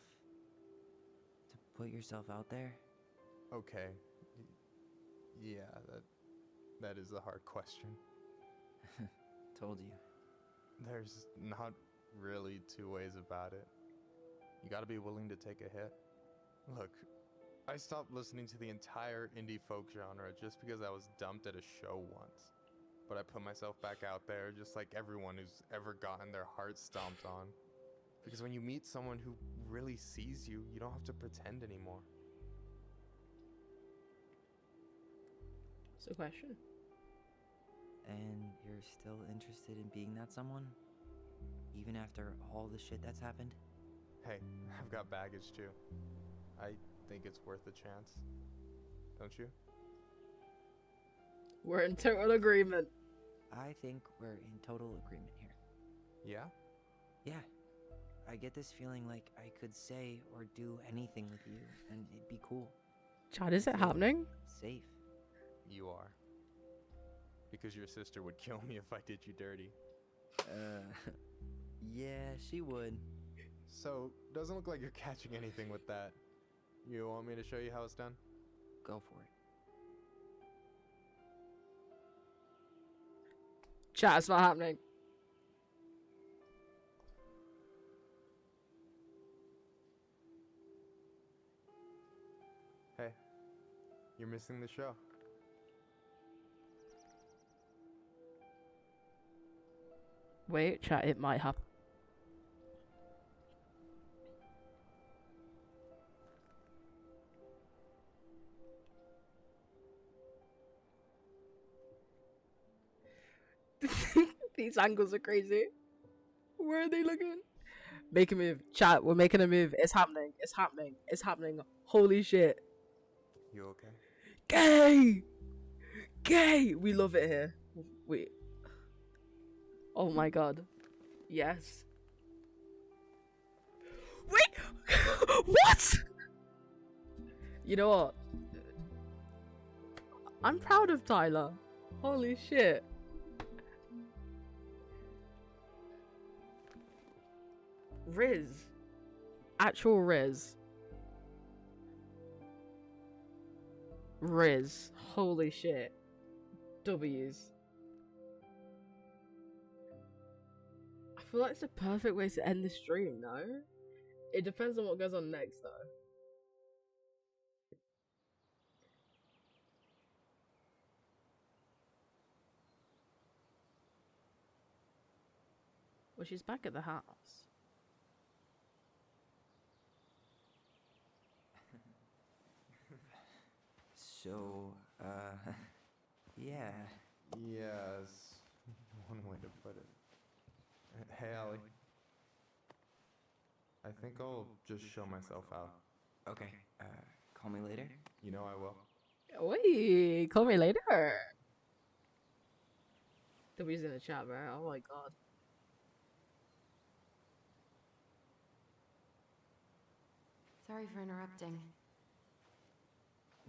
to put yourself out there? Okay. Yeah, that is a hard question. Told you. There's not really two ways about it. You gotta be willing to take a hit. Look, I stopped listening to the entire indie folk genre just because I was dumped at a show once. But I put myself back out there just like everyone who's ever gotten their heart stomped on. Because when you meet someone who really sees you, you don't have to pretend anymore. What's the question? And you're still interested in being that someone? Even after all the shit that's happened? Hey, I've got baggage too. I think it's worth a chance. Don't you? We're in total agreement. I think we're in total agreement here. Yeah? Yeah. I get this feeling like I could say or do anything with you, and it'd be cool. Chad, is it Feel happening? Safe. You are. Because your sister would kill me if I did you dirty. Yeah, she would. So, doesn't look like you're catching anything with that. You want me to show you how it's done? Go for it. Chat, it's not happening. Hey, you're missing the show. Wait, chat, it might happen. These angles are crazy. Where are they looking? Make a move. Chat, we're making a move. It's happening. It's happening. It's happening. Holy shit. You okay? Gay! Gay! We love it here. We... Oh my god. Yes. Wait! What? You know what? I'm proud of Tyler. Holy shit. Riz. Actual Riz. Riz. Holy shit. W's. I feel like it's a perfect way to end the stream, no? It depends on what goes on next, though. Well, she's back at the house. So, yeah. Yes, one way to put it. Hey, Allie. I think I'll just show myself out. Okay, call me later? You know I will. Wait, call me later. W's in the chat, man. Oh my god. Sorry for interrupting.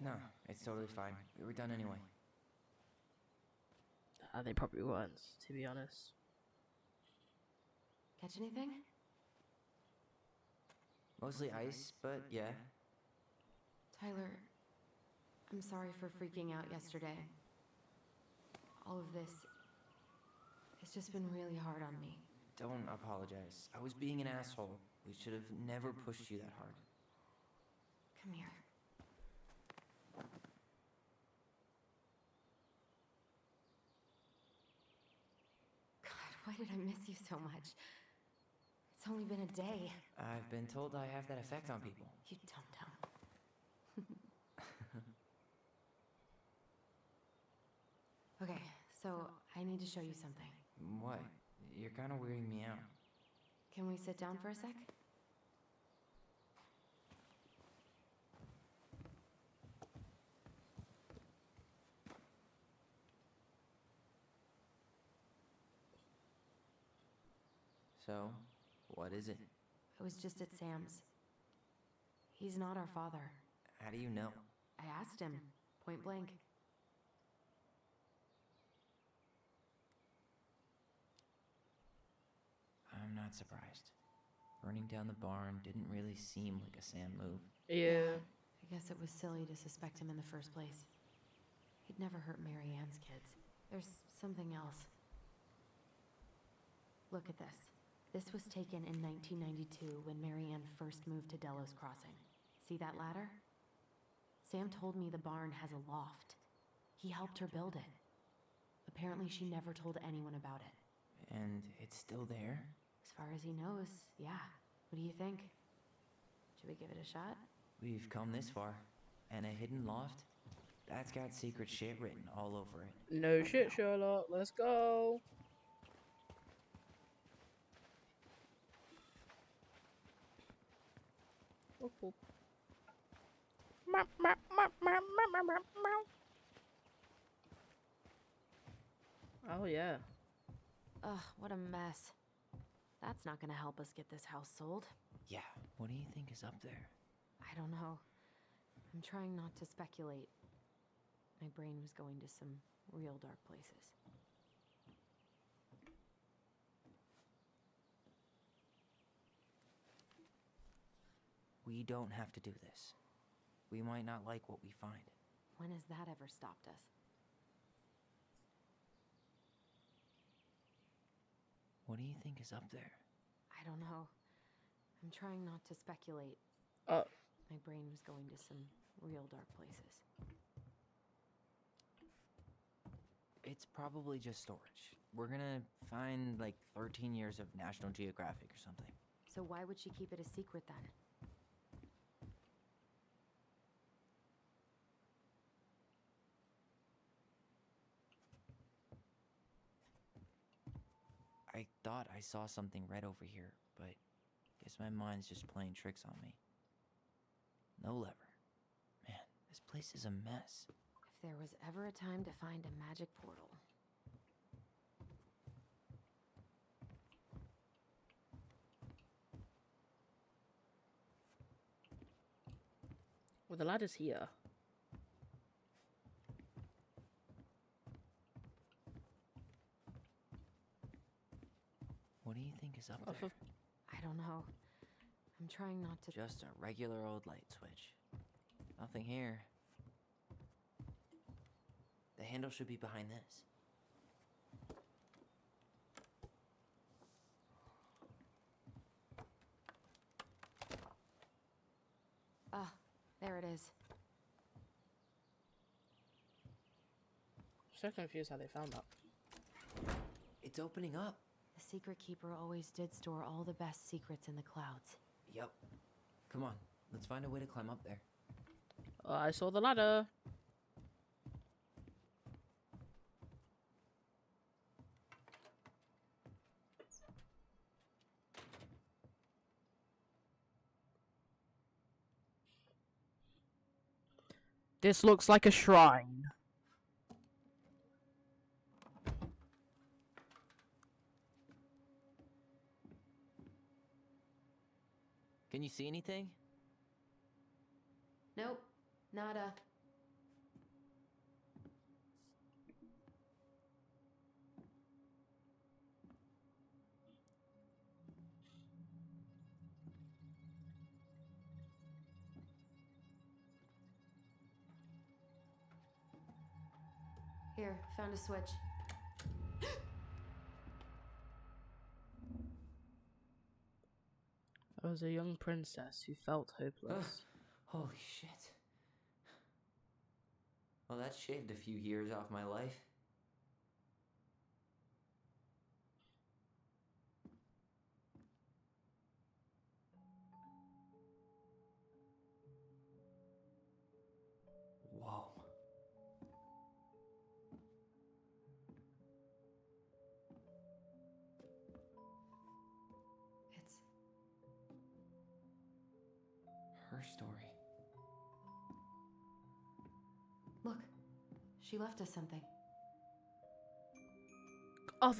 No, it's totally fine. We were done anyway. They probably weren't, to be honest. Catch anything? Mostly ice, but yeah. Tyler, I'm sorry for freaking out yesterday. All of this, it's just been really hard on me. Don't apologize. I was being an asshole. We should have never pushed you that hard. Come here. God, why did I miss you so much? It's only been a day. I've been told I have that effect on people. You dum-dum. Okay, so I need to show you something. What? You're kind of weirding me out. Can we sit down for a sec? So, what is it? I was just at Sam's. He's not our father. How do you know? I asked him, point blank. I'm not surprised. Burning down the barn didn't really seem like a Sam move. Yeah. I guess it was silly to suspect him in the first place. He'd never hurt Mary Ann's kids. There's something else. Look at this. This was taken in 1992 when Mary Ann first moved to Delos Crossing. See that ladder? Sam told me the barn has a loft. He helped her build it. Apparently she never told anyone about it. And it's still there? As far as he knows, yeah. What do you think? Should we give it a shot? We've come this far. And a hidden loft? That's got secret shit written all over it. No shit, Sherlock. Let's go. Whoop, whoop. Oh yeah. Ugh, what a mess. That's not gonna help us get this house sold. Yeah, what do you think is up there? I don't know. I'm trying not to speculate. My brain was going to some real dark places. We don't have to do this. We might not like what we find. When has that ever stopped us? What do you think is up there? I don't know. I'm trying not to speculate. My brain was going to some real dark places. It's probably just storage. We're gonna find like 13 years of National Geographic or something. So why would she keep it a secret then? I thought I saw something red over here, but guess my mind's just playing tricks on me. No lever. Man, this place is a mess. If there was ever a time to find a magic portal. Well, the ladder's here. What do you think is up there? I don't know. I'm trying not to... Just a regular old light switch. Nothing here. The handle should be behind this. Ah, there it is. So confused how they found that. It's opening up. The Secret Keeper always did store all the best secrets in the clouds. Yep. Come on, let's find a way to climb up there. I saw the ladder. This looks like a shrine. Can you see anything? Nope, nada. Here, found a switch. I was a young princess who felt hopeless. Holy shit. Well, that shaved a few years off my life. Whoa. It's Her story. Look, she left us something. Oh,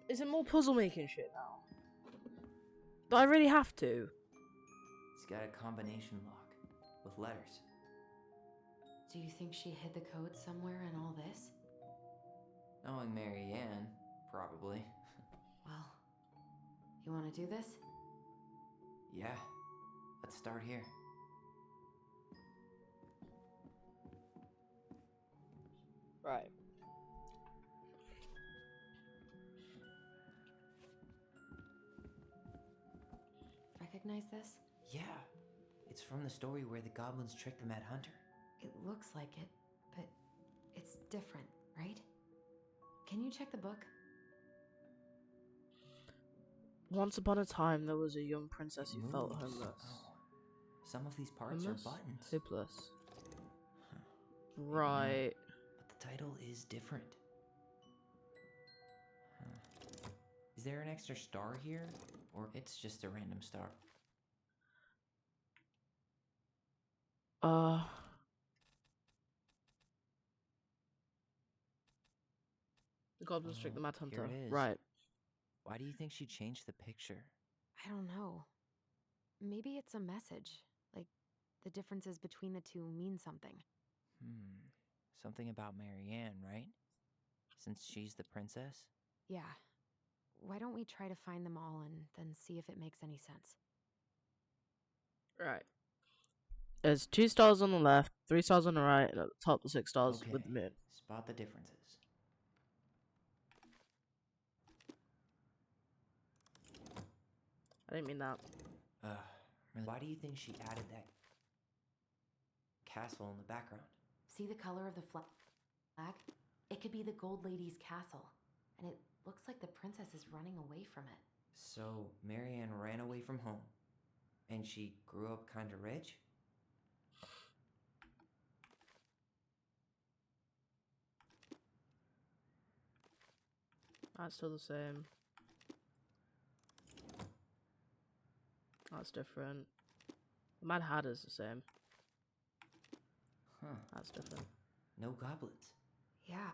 is it more puzzle making shit now? Do I really have to? It's got a combination lock with letters. Do you think she hid the code somewhere in all this? Knowing Mary Ann, probably. Well, you want to do this? Yeah. Let's start here. Right. Recognize this? Yeah. It's from the story where the goblins tricked the Mad Hunter. It looks like it, but it's different, right? Can you check the book? Once upon a time, there was a young princess who felt Moves. homeless. Oh. Some of these parts Homeless? are buttons. Hopeless. Huh. Right. But the title is different. Huh. Is there an extra star here? Or it's just a random star? The goblins tricked the Mad Here Hunter. it is. Right. Why do you think she changed the picture? I don't know. Maybe it's a message. Like, the differences between the two mean something. Something about Mary Ann, right? Since she's the princess? Yeah. Why don't we try to find them all and then see if it makes any sense? Right. There's 2 stars on the left, 3 stars on the right, and at the top the 6 stars Okay. with the moon. Spot the differences. I didn't mean that. Why do you think she added that castle in the background? See the color of the flag? It could be the Gold Lady's castle. And it looks like the princess is running away from it. So, Mary Ann ran away from home. And she grew up kinda rich? That's still the same. That's different. The Mad Hatter's the same. Huh. That's different. No goblins. Yeah.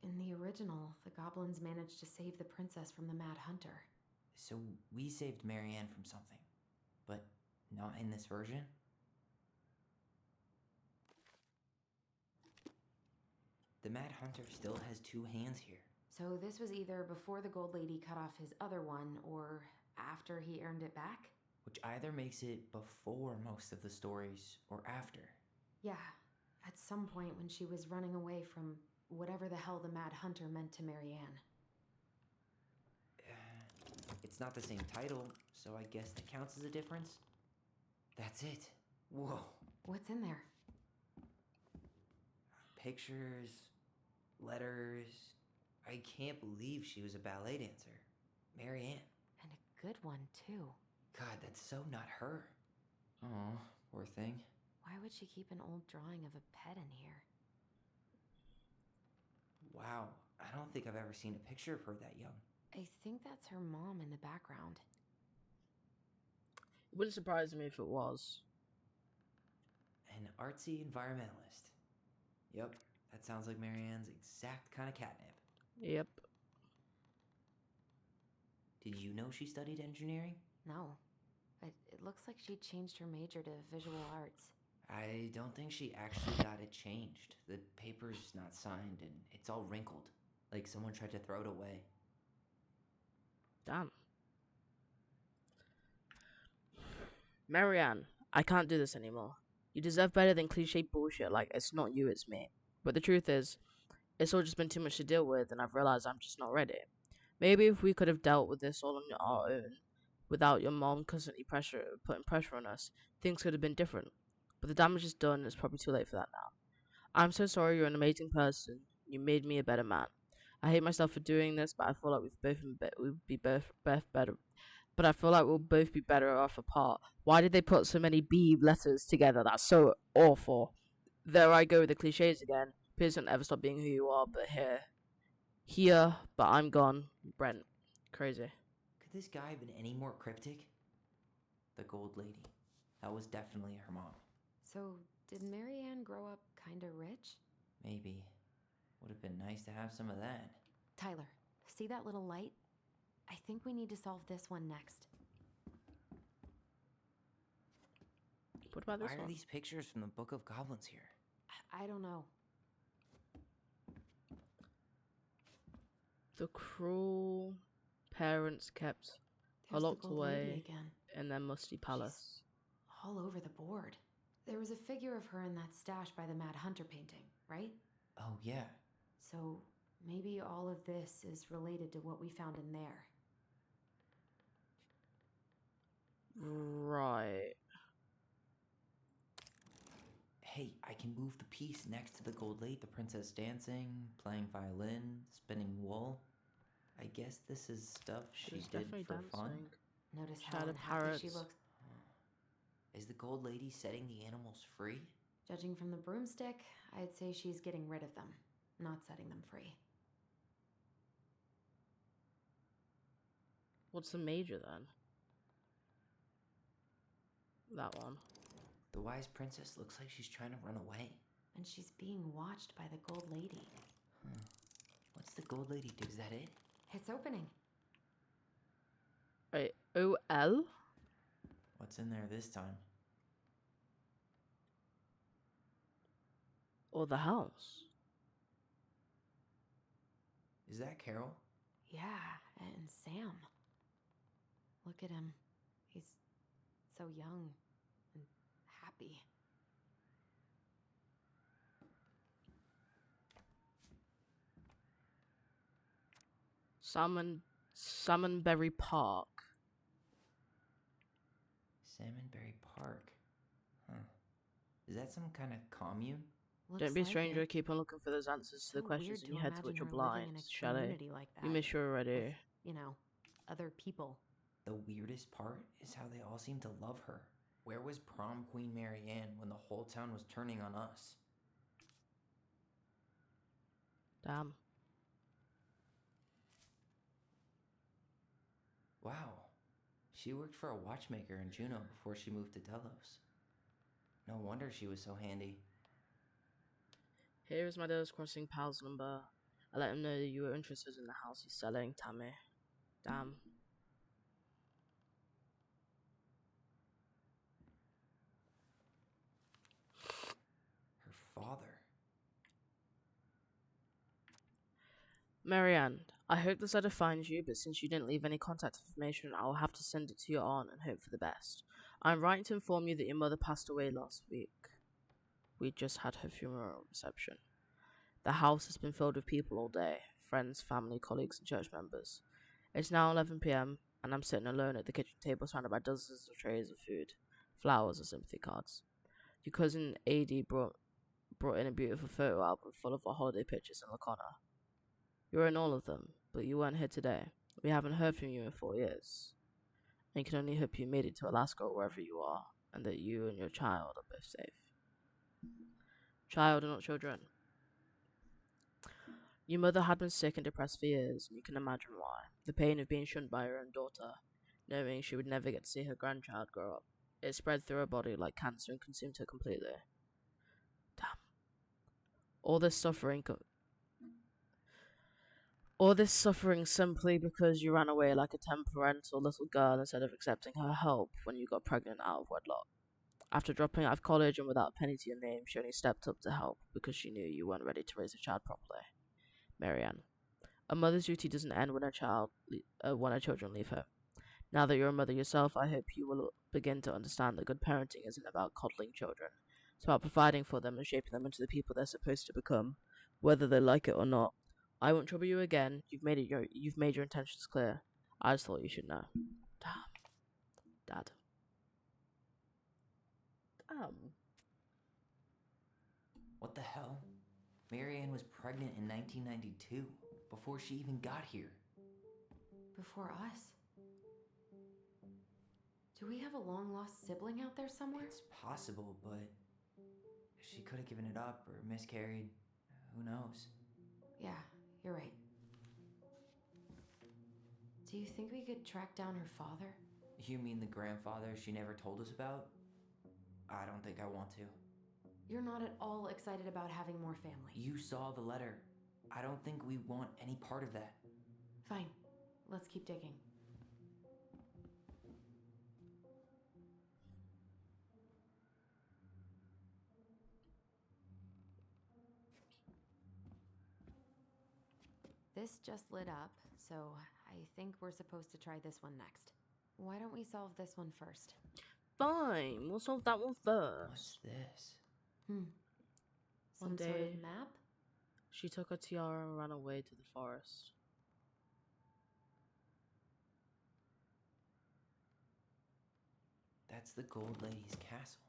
In the original, the goblins managed to save the princess from the Mad Hunter. So, we saved Mary Ann from something. But not in this version? The Mad Hunter still has 2 hands here. So this was either before the Gold Lady cut off his other one, or after he earned it back? Which either makes it before most of the stories, or after. Yeah, at some point when she was running away from whatever the hell the Mad Hunter meant to Mary Ann. It's not the same title, so I guess that counts as a difference. That's it. Whoa. What's in there? Pictures, letters. I can't believe she was a ballet dancer. Mary Ann. And a good one, too. God, that's so not her. Oh, poor thing. Why would she keep an old drawing of a pet in here? Wow, I don't think I've ever seen a picture of her that young. I think that's her mom in the background. It wouldn't surprise me if it was. And artsy environmentalist. Yep, that sounds like Marianne's exact kind of catnip. Yep. Did you know she studied engineering? No. It looks like she changed her major to visual arts. I don't think she actually got it changed. The paper's not signed and it's all wrinkled, like someone tried to throw it away. Damn. Marianne, I can't do this anymore. You deserve better than cliche bullshit like it's not you, it's me. But the truth is, it's all just been too much to deal with, and I've realized I'm just not ready. Maybe if we could have dealt with this all on our own, without your mom constantly putting pressure on us, things could have been different. But the damage is done, and it's probably too late for that now. I'm so sorry, you're an amazing person. You made me a better man. I hate myself for doing this, but I feel like we'll be both better. But I feel like we'll both be better off apart. Why did they put so many B letters together? That's so awful. There I go with the cliches again. Please don't ever stop being who you are, but here, but I'm gone. Brent. Crazy. Could this guy have been any more cryptic? The gold lady. That was definitely her mom. So, did Marianne grow up kinda rich? Maybe. Would have been nice to have some of that. Tyler, see that little light? I think we need to solve this one next. What about this Why are one? these pictures from the Book of Goblins here? I don't know. The cruel parents kept her There's the locked gold lady away again. in their musty palace. All over the board. There was a figure of her in that stash by the Mad Hunter painting, right? Oh, yeah. So maybe all of this is related to what we found in there. Right. Hey, I can move the piece next to the gold lady, the princess dancing, playing violin, spinning wool. I guess this is stuff she She's did definitely for fun. dancing. Notice how Shadow unhappy she parrots. looks. Is the gold lady setting the animals free? Judging from the broomstick, I'd say she's getting rid of them, not setting them free. What's the major then? That one. The wise princess looks like she's trying to run away. And she's being watched by the gold lady. What's the gold lady do? Is that it? It's opening. Wait, OL? What's in there this time? Or the house? Is that Carol? Yeah, and Sam. Look at him. He's so young and happy. Salmonberry Park. Salmonberry Park. Huh. Is that some kind of commune? Looks Don't be a like stranger, it. keep on looking for those answers to the So questions weird in to your head to which imagine you're her living in blind, a Chalet. community like You that, miss you already. with, you know, other people. The weirdest part is how they all seem to love her. Where was prom queen Marianne when the whole town was turning on us? Damn. Wow. She worked for a watchmaker in Juneau before she moved to Delos. No wonder she was so handy. Here is my Delos Crossing pal's number. I let him know that you were interested in the house he's selling, Tammy. Damn. Her father. Marianne, I hope this letter finds you, but since you didn't leave any contact information, I will have to send it to your aunt and hope for the best. I am writing to inform you that your mother passed away last week. We just had her funeral reception. The house has been filled with people all day, friends, family, colleagues, and church members. It's now 11 p.m., and I'm sitting alone at the kitchen table surrounded by dozens of trays of food, flowers, and sympathy cards. Your cousin AD brought in a beautiful photo album full of our holiday pictures in Lacona. You're in all of them, but you weren't here today. We haven't heard from you in 4 years. And you can only hope you made it to Alaska or wherever you are, and that you and your child are both safe. Child and not children. Your mother had been sick and depressed for years, and you can imagine why. The pain of being shunned by her own daughter, knowing she would never get to see her grandchild grow up. It spread through her body like cancer and consumed her completely. All this suffering All this suffering simply because you ran away like a temperamental little girl instead of accepting her help when you got pregnant out of wedlock. After dropping out of college and without a penny to your name, she only stepped up to help because she knew you weren't ready to raise a child properly. Marianne. A mother's duty doesn't end when when her children leave her. Now that you're a mother yourself, I hope you will begin to understand that good parenting isn't about coddling children. It's about providing for them and shaping them into the people they're supposed to become, whether they like it or not. I won't trouble you again. You've made your intentions clear. I just thought you should know. Damn. Dad. Damn. What the hell? Marianne was pregnant in 1992, before she even got here. Before us? Do we have a long-lost sibling out there somewhere? It's possible, but she could have given it up or miscarried. Who knows? Yeah, you're right. Do you think we could track down her father? You mean the grandfather she never told us about? I don't think I want to. You're not at all excited about having more family. You saw the letter. I don't think we want any part of that. Fine. Let's keep digging. This just lit up, so I think we're supposed to try this one next. Why don't we solve this one first? Fine, we'll solve that one first. What's this? Some One sort day- of map? She took her tiara and ran away to the forest. That's the Gold Lady's castle.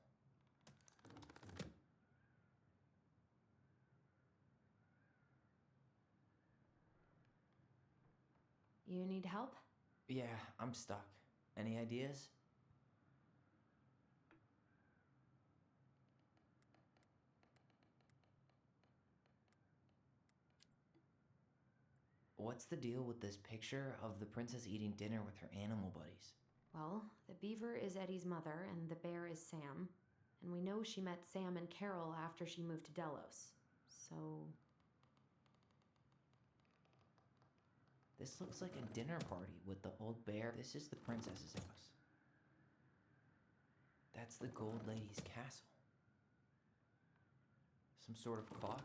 You need help? Yeah, I'm stuck. Any ideas? What's the deal with this picture of the princess eating dinner with her animal buddies? Well, the beaver is Eddie's mother, and the bear is Sam. And we know she met Sam and Carol after she moved to Delos. So... This looks like a dinner party with the old bear. This is the princess's house. That's the Gold Lady's castle. Some sort of clock?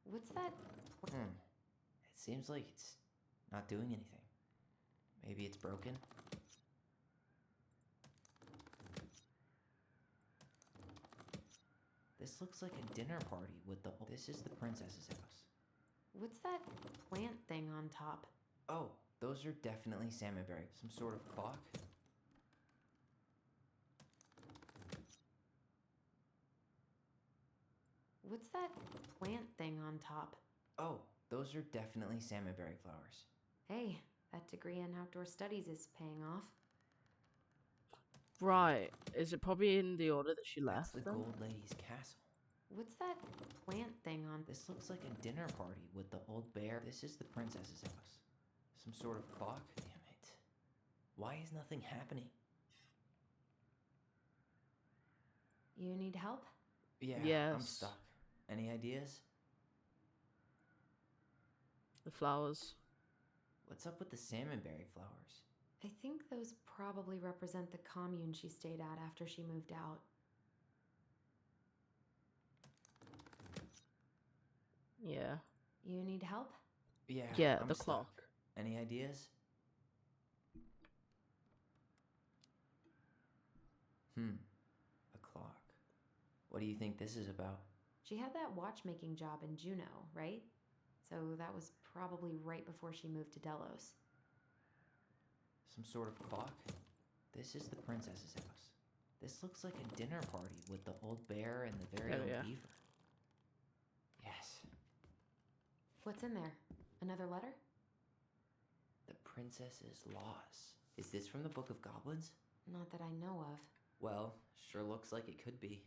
What's that? It seems like it's not doing anything. Maybe it's broken? This looks like a dinner party with the... This is the princess's house. What's that plant thing on top? Oh, those are definitely salmon berries. Some sort of clock? What's that plant thing on top? Oh, those are definitely salmonberry flowers. Hey, that degree in outdoor studies is paying off. Right. Is it probably in the order that she That's left? the then? Gold Lady's castle. What's that plant thing on... This looks like a dinner party with the old bear. This is the princess's house. Some sort of clock? Damn it. Why is nothing happening? You need help? Yeah, I'm Yes. stuck. Any ideas? The flowers. What's up with the salmonberry flowers? I think those probably represent the commune she stayed at after she moved out. Yeah. You need help? Yeah, Yeah, I'm the stuck. clock. Any ideas? A clock. What do you think this is about? She had that watchmaking job in Juneau, right? So that was probably right before she moved to Delos. Some sort of clock? This is the princess's house. This looks like a dinner party with the old bear and the very Oh, old yeah. beaver. Yes. What's in there? Another letter? The princess's loss. Is this from the Book of Goblins? Not that I know of. Well, sure looks like it could be.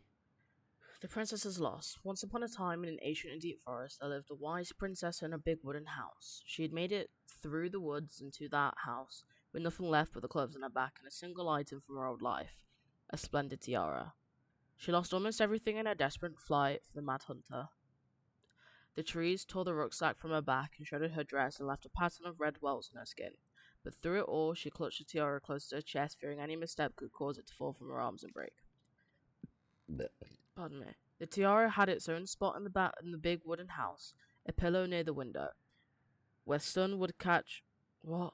The princess is lost. Once upon a time, in an ancient and deep forest, there lived a wise princess in a big wooden house. She had made it through the woods into that house, with nothing left but the clothes on her back and a single item from her old life, a splendid tiara. She lost almost everything in her desperate flight for the Mad Hunter. The trees tore the rucksack from her back and shredded her dress and left a pattern of red welts on her skin. But through it all, she clutched the tiara close to her chest, fearing any misstep could cause it to fall from her arms and break. Pardon me. The tiara had its own spot in the big wooden house, a pillow near the window, where sun would catch on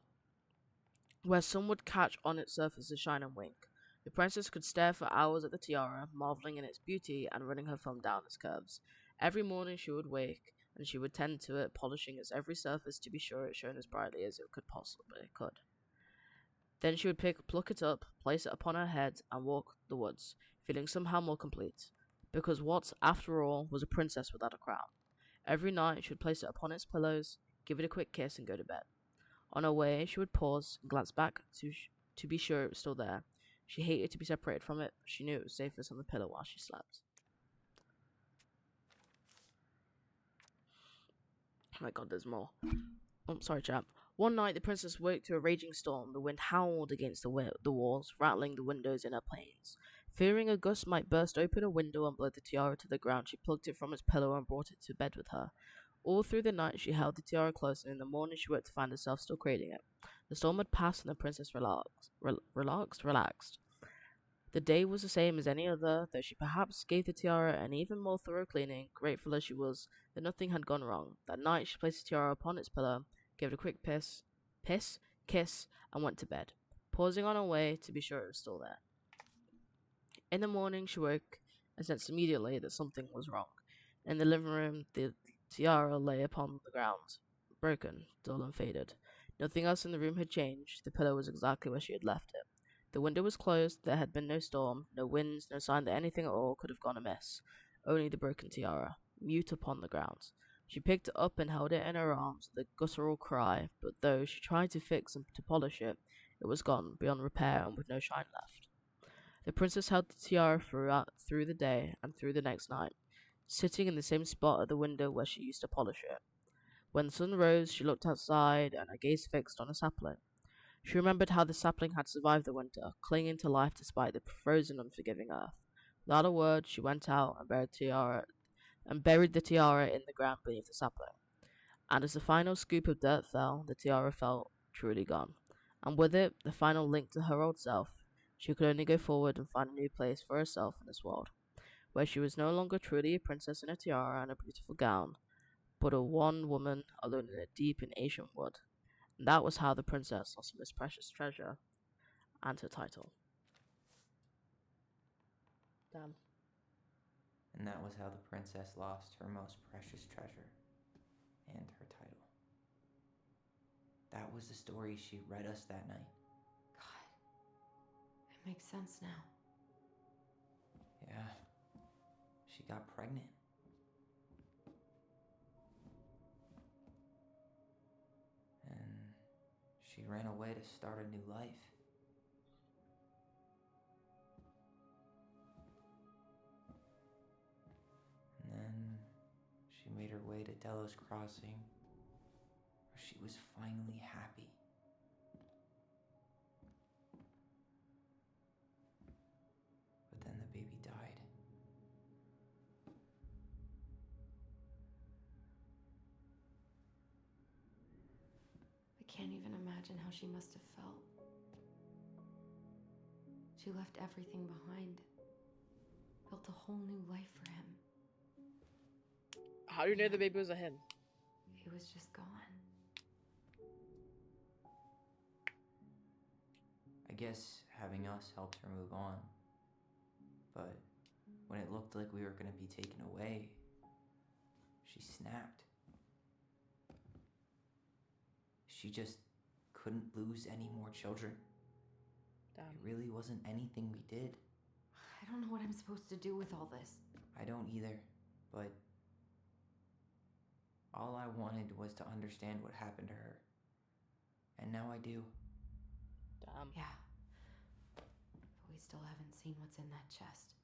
its surface to shine and wink. The princess could stare for hours at the tiara, marveling in its beauty and running her thumb down its curves. Every morning she would wake, and she would tend to it, polishing its every surface to be sure it shone as brightly as it could. Then she would pluck it up, place it upon her head, and walk the woods, feeling somehow more complete. Because what, after all, was a princess without a crown? Every night she would place it upon its pillows, give it a quick kiss, and go to bed. On her way, she would pause and glance back to be sure it was still there. She hated to be separated from it, but she knew it was safest on the pillow while she slept. Oh my god, there's more. Oh, sorry, chap. One night, the princess woke to a raging storm. The wind howled against the walls, rattling the windows in her planes. Fearing a gust might burst open a window and blow the tiara to the ground, she plucked it from its pillow and brought it to bed with her. All through the night, she held the tiara close, and in the morning she woke to find herself still cradling it. The storm had passed, and the princess relaxed. The day was the same as any other, though she perhaps gave the tiara an even more thorough cleaning, grateful as she was that nothing had gone wrong. That night, she placed the tiara upon its pillow, gave it a quick kiss, and went to bed, pausing on her way to be sure it was still there. In the morning, she woke and sensed immediately that something was wrong. In the living room, the tiara lay upon the ground, broken, dull, and faded. Nothing else in the room had changed. The pillow was exactly where she had left it. The window was closed, there had been no storm, no winds, no sign that anything at all could have gone amiss. Only the broken tiara, mute upon the ground. She picked it up and held it in her arms with a guttural cry, but though she tried to fix and to polish it, it was gone, beyond repair, and with no shine left. The princess held the tiara through the day and through the next night, sitting in the same spot at the window where she used to polish it. When the sun rose, she looked outside, and her gaze fixed on a sapling. She remembered how the sapling had survived the winter, clinging to life despite the frozen, unforgiving earth. Without a word, she went out and buried the tiara in the ground beneath the sapling. And as the final scoop of dirt fell, the tiara felt truly gone. And with it, the final link to her old self. She could only go forward and find a new place for herself in this world, where she was no longer truly a princess in a tiara and a beautiful gown, but a one woman alone in a deep and ancient wood. And that was how the princess lost her most precious treasure and her title. Damn. And that was how the princess lost her most precious treasure and her title. That was the story she read us that night. God, it makes sense now. Yeah, she got pregnant. And she ran away to start a new life. And then she made her way to Delos Crossing, where she was finally happy. But then the baby died. I can't even imagine how she must have felt. She left everything behind, built a whole new life for him. How do you know the baby was a him? He was just gone. I guess having us helped her move on. But when it looked like we were going to be taken away, she snapped. She just couldn't lose any more children. Damn. It really wasn't anything we did. I don't know what I'm supposed to do with all this. I don't either, but all I wanted was to understand what happened to her. And now I do. Damn. Yeah. But we still haven't seen what's in that chest.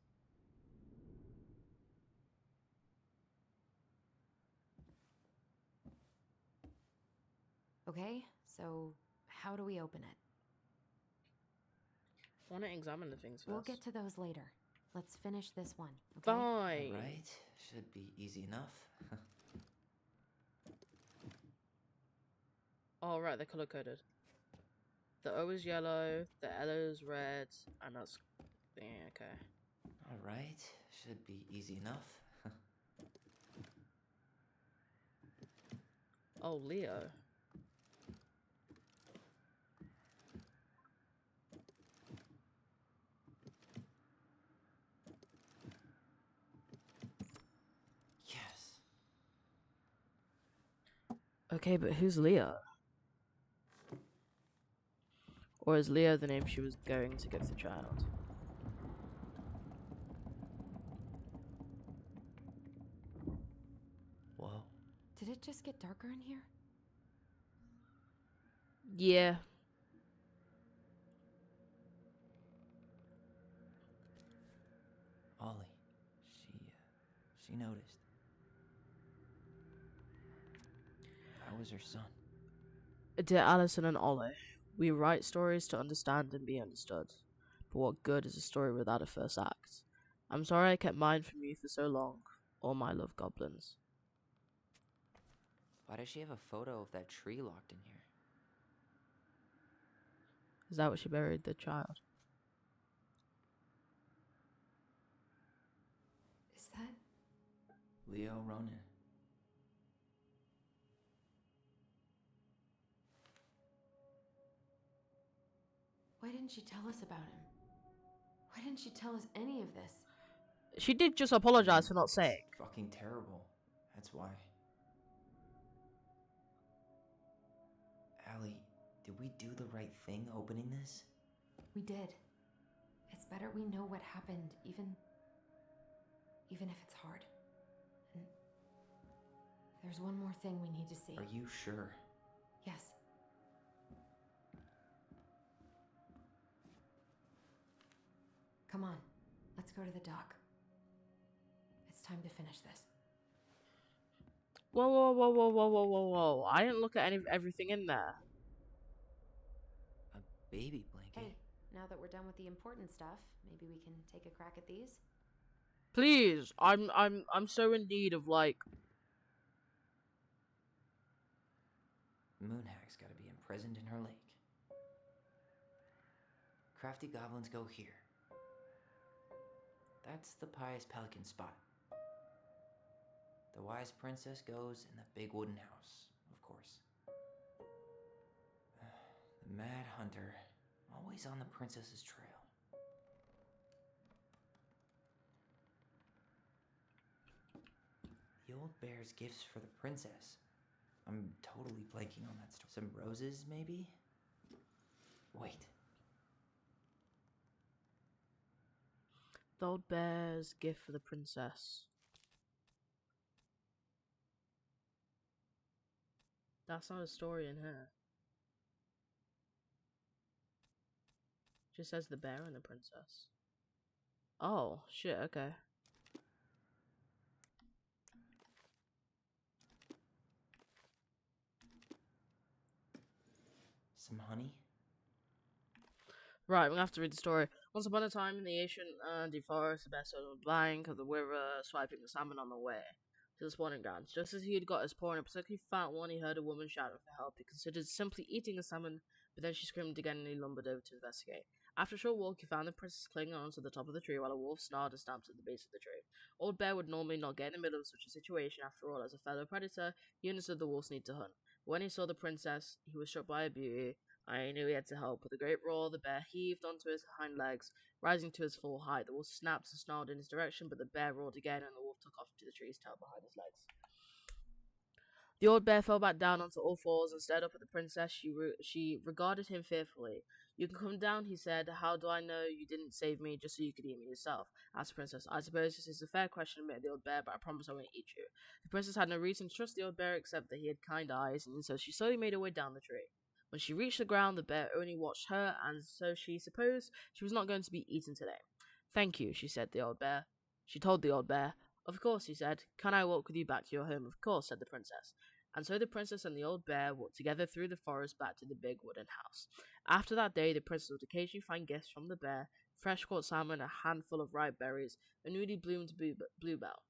Okay, so how do we open it? I want to examine the things first. We'll get to those later. Let's finish this one, okay? Fine. Right? Should be easy enough. Oh, right, they're color coded. The O is yellow, the L is red, and that's. Yeah, okay. Alright, should be easy enough. Oh, Leo. Yes. Okay, but who's Leo? Or is Leo the name she was going to give the child? Whoa. Did it just get darker in here? Yeah. Ollie. She noticed. How was her son? Dear Allison and Ollie, we write stories to understand and be understood. But what good is a story without a first act? I'm sorry I kept mine from you for so long. All my love, goblins. Why does she have a photo of that tree locked in here? Is that what she buried the child? Is that... Leo Ronan. Why didn't she tell us about him? Why didn't she tell us any of this? She did just apologize for not saying. Fucking terrible. That's why. Allie, did we do the right thing opening this? We did. It's better we know what happened, even if it's hard. And there's one more thing we need to see. Are you sure? Yes. Come on, let's go to the dock. It's time to finish this. Whoa, whoa, whoa, whoa, whoa, whoa, whoa, whoa. I didn't look at everything in there. A baby blanket? Hey, now that we're done with the important stuff, maybe we can take a crack at these? Please, I'm so in need of, like... Moonhag's gotta be imprisoned in her lake. Crafty goblins go here. That's the pious pelican spot. The wise princess goes in the big wooden house, of course. The mad hunter, always on the princess's trail. The old bear's gifts for the princess. I'm totally blanking on that story. Some roses, maybe? Wait. The old bear's gift for the princess. That's not a story in here. Just says the bear and the princess. Oh, shit, okay. Some honey? Right, we're gonna have to read the story. Once upon a time in the ancient deep forest, the bear stood on the bank of the river, swiping the salmon on the way to the spawning grounds. Just as he had got his paw in a particularly fat one, he heard a woman shouting for help. He considered simply eating a salmon, but then she screamed again and he lumbered over to investigate. After a short walk, he found the princess clinging onto the top of the tree while a wolf snarled and stamped at the base of the tree. Old Bear would normally not get in the middle of such a situation. After all, as a fellow predator, he understood the wolves need to hunt. When he saw the princess, he was struck by her beauty. I knew he had to help. With a great roar, the bear heaved onto his hind legs, rising to his full height. The wolf snapped and snarled in his direction, but the bear roared again, and the wolf took off into the tree's tail behind his legs. The old bear fell back down onto all fours and stared up at the princess. She regarded him fearfully. "You can come down," he said. "How do I know you didn't save me just so you could eat me yourself?" asked the princess. "I suppose this is a fair question," admitted the old bear, "but I promise I won't eat you." The princess had no reason to trust the old bear except that he had kind eyes, and so she slowly made her way down the tree. When she reached the ground, the bear only watched her, and so she supposed she was not going to be eaten today. "Thank you," she told the old bear. "Of course," he said. "Can I walk with you back to your home?" "Of course," said the princess. And so the princess and the old bear walked together through the forest back to the big wooden house. After that day, the princess would occasionally find gifts from the bear, fresh caught salmon, a handful of ripe berries, a newly bloomed bluebell.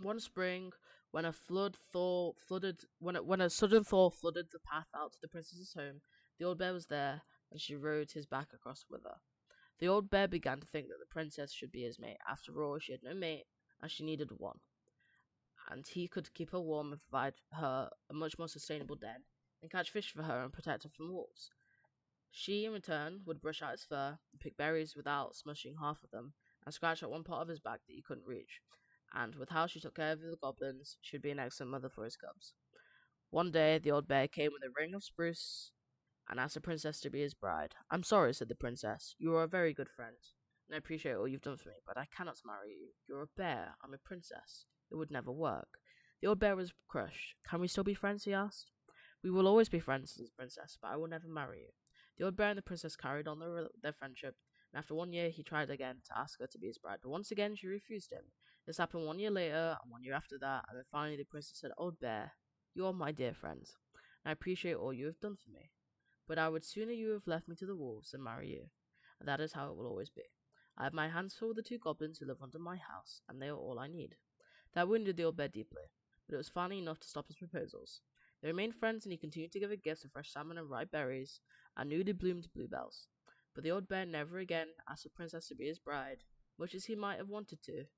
One spring, when a sudden thaw flooded the path out to the princess's home, the old bear was there, and she rode his back across with her. The old bear began to think that the princess should be his mate. After all, she had no mate, and she needed one. And he could keep her warm and provide her a much more sustainable den, and catch fish for her and protect her from wolves. She, in return, would brush out his fur, and pick berries without smushing half of them, and scratch at one part of his back that he couldn't reach. And with how she took care of the goblins, she'd be an excellent mother for his cubs. One day, the old bear came with a ring of spruce and asked the princess to be his bride. "I'm sorry," said the princess. "You are a very good friend, and I appreciate all you've done for me, but I cannot marry you. You're a bear. I'm a princess. It would never work." The old bear was crushed. "Can we still be friends?" he asked. "We will always be friends," said the princess, "but I will never marry you." The old bear and the princess carried on their friendship, and after 1 year he tried again to ask her to be his bride, but once again she refused him. This happened 1 year later, and 1 year after that, and then finally the princess said, "Old bear, you are my dear friend, and I appreciate all you have done for me. But I would sooner you have left me to the wolves than marry you, and that is how it will always be. I have my hands full with the 2 goblins who live under my house, and they are all I need." That wounded the old bear deeply, but it was finally enough to stop his proposals. They remained friends, and he continued to give her gifts of fresh salmon and ripe berries, and newly bloomed bluebells. But the old bear never again asked the princess to be his bride, much as he might have wanted to,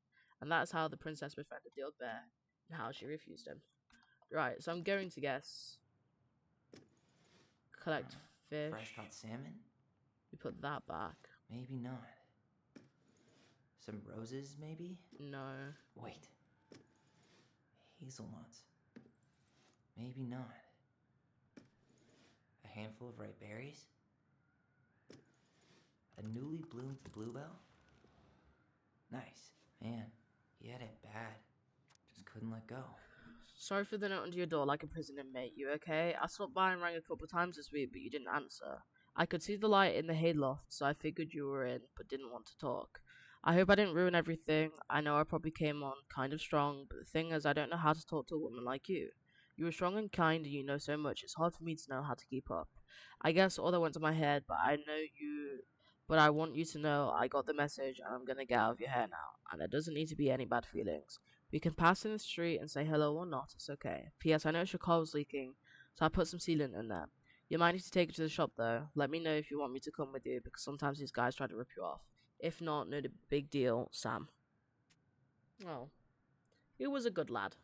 and that's how the princess befriended the old bear, and how she refused him. Right, so I'm going to guess collect fish. Fresh caught salmon? We put that back. Maybe not. Some roses, maybe? No. Wait. Hazelnuts. Maybe not. A handful of ripe berries? A newly bloomed bluebell? Nice. Man, he had it bad. Just couldn't let go. Sorry for the note under your door like a prison inmate. You okay? I stopped by and rang a couple times this week, but you didn't answer. I could see the light in the hayloft, so I figured you were in, but didn't want to talk. I hope I didn't ruin everything. I know I probably came on kind of strong, but the thing is I don't know how to talk to a woman like you. You were strong and kind, and you know so much. It's hard for me to know how to keep up. I guess all that went to my head, but I want you to know I got the message, and I'm gonna get out of your hair now. And there doesn't need to be any bad feelings. We can pass in the street and say hello or not. It's okay. P.S. I noticed your car was leaking, so I put some sealant in there. You might need to take it to the shop though. Let me know if you want me to come with you, because sometimes these guys try to rip you off. If not, no big deal, Sam. Oh. He was a good lad.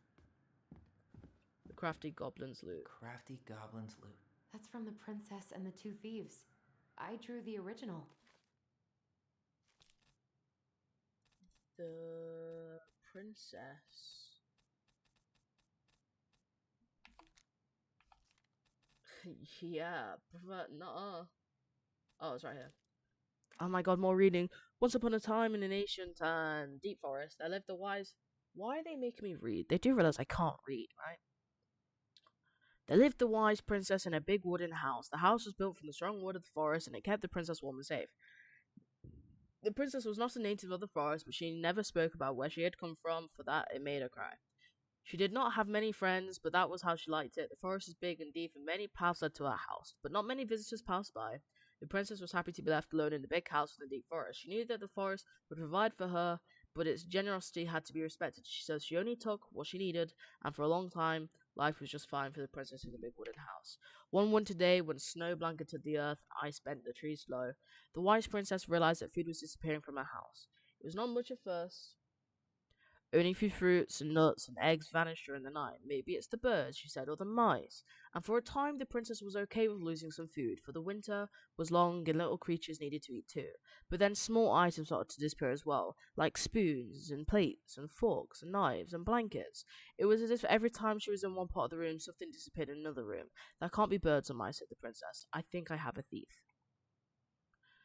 The Crafty Goblin's loot. Crafty Goblin's loot. That's from the Princess and the 2 Thieves. I drew the original. The princess. Yeah, but no. Oh, it's right here. Oh my god, more reading. Once upon a time in an ancient and deep forest, there lived a wise. Why are they making me read? They do realize I can't read, right? There lived the wise princess in a big wooden house. The house was built from the strong wood of the forest, and it kept the princess warm and safe. The princess was not a native of the forest, but she never spoke about where she had come from, for that it made her cry. She did not have many friends, but that was how she liked it. The forest was big and deep, and many paths led to her house, but not many visitors passed by. The princess was happy to be left alone in the big house in the deep forest. She knew that the forest would provide for her, but its generosity had to be respected. So she only took what she needed, and for a long time, life was just fine for the princess in the big wooden house. One winter day, when snow blanketed the earth and ice bent the trees low, the wise princess realized that food was disappearing from her house. It was not much at first. Only a few fruits and nuts and eggs vanished during the night. Maybe it's the birds, she said, or the mice. And for a time, the princess was okay with losing some food, for the winter was long and little creatures needed to eat too. But then small items started to disappear as well, like spoons and plates and forks and knives and blankets. It was as if every time she was in one part of the room, something disappeared in another room. That can't be birds or mice, said the princess. I think I have a thief.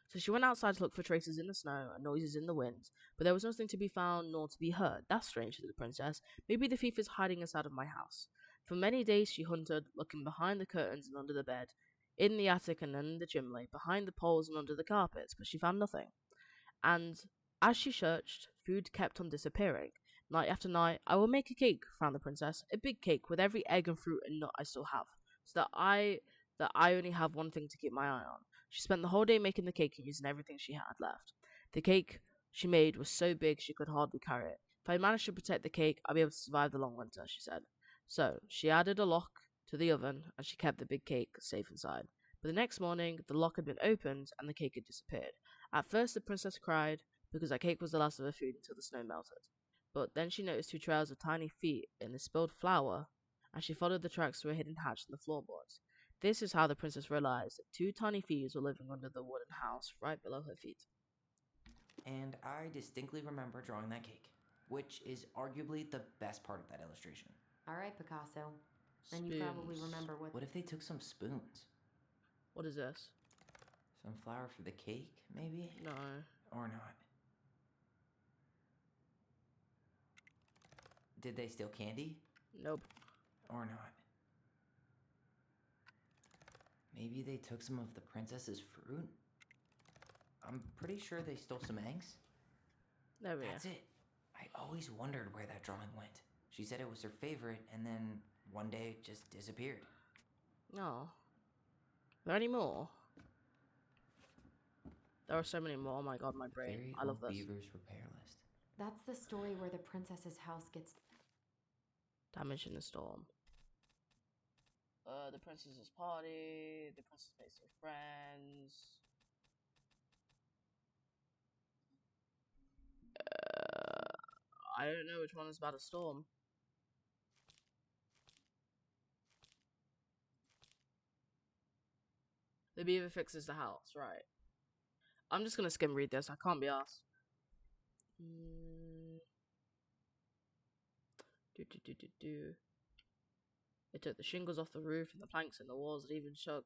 So she went outside to look for traces in the snow and noises in the wind, but there was nothing to be found nor to be heard. That's strange, said the princess. Maybe the thief is hiding inside of my house. For many days she hunted, looking behind the curtains and under the bed, in the attic and in the chimney, behind the poles and under the carpets, but she found nothing. And as she searched, food kept on disappearing. Night after night, I will make a cake, frowned the princess, a big cake with every egg and fruit and nut I still have, so that I only have one thing to keep my eye on. She spent the whole day making the cake and using everything she had left. The cake she made was so big she could hardly carry it. If I managed to protect the cake, I'd be able to survive the long winter, she said. So, she added a lock to the oven, and she kept the big cake safe inside. But the next morning, the lock had been opened, and the cake had disappeared. At first, the princess cried, because that cake was the last of her food until the snow melted. But then she noticed 2 trails of tiny feet in the spilled flour, and she followed the tracks to a hidden hatch in the floorboards. This is how the princess realized that 2 tiny thieves were living under the wooden house right below her feet. And I distinctly remember drawing that cake, which is arguably the best part of that illustration. All right, Picasso. And you probably remember what... What if they took some spoons? What is this? Some flour for the cake, maybe? No. Or not. Did they steal candy? Nope. Or not. Maybe they took some of the princess's fruit? I'm pretty sure they stole some eggs. There we go. That's it. I always wondered where that drawing went. She said it was her favorite, and then one day it just disappeared. No. Are there any more? There are so many more. Oh my god, my brain. Very I love old this. Beaver's repair list. That's the story where the princess's house gets... Damage in the storm. The princess's party. The princess makes new friends. I don't know which one is about a storm. The beaver fixes the house, right. I'm just gonna skim read this, I can't be asked. It took the shingles off the roof and the planks in the walls. It even shook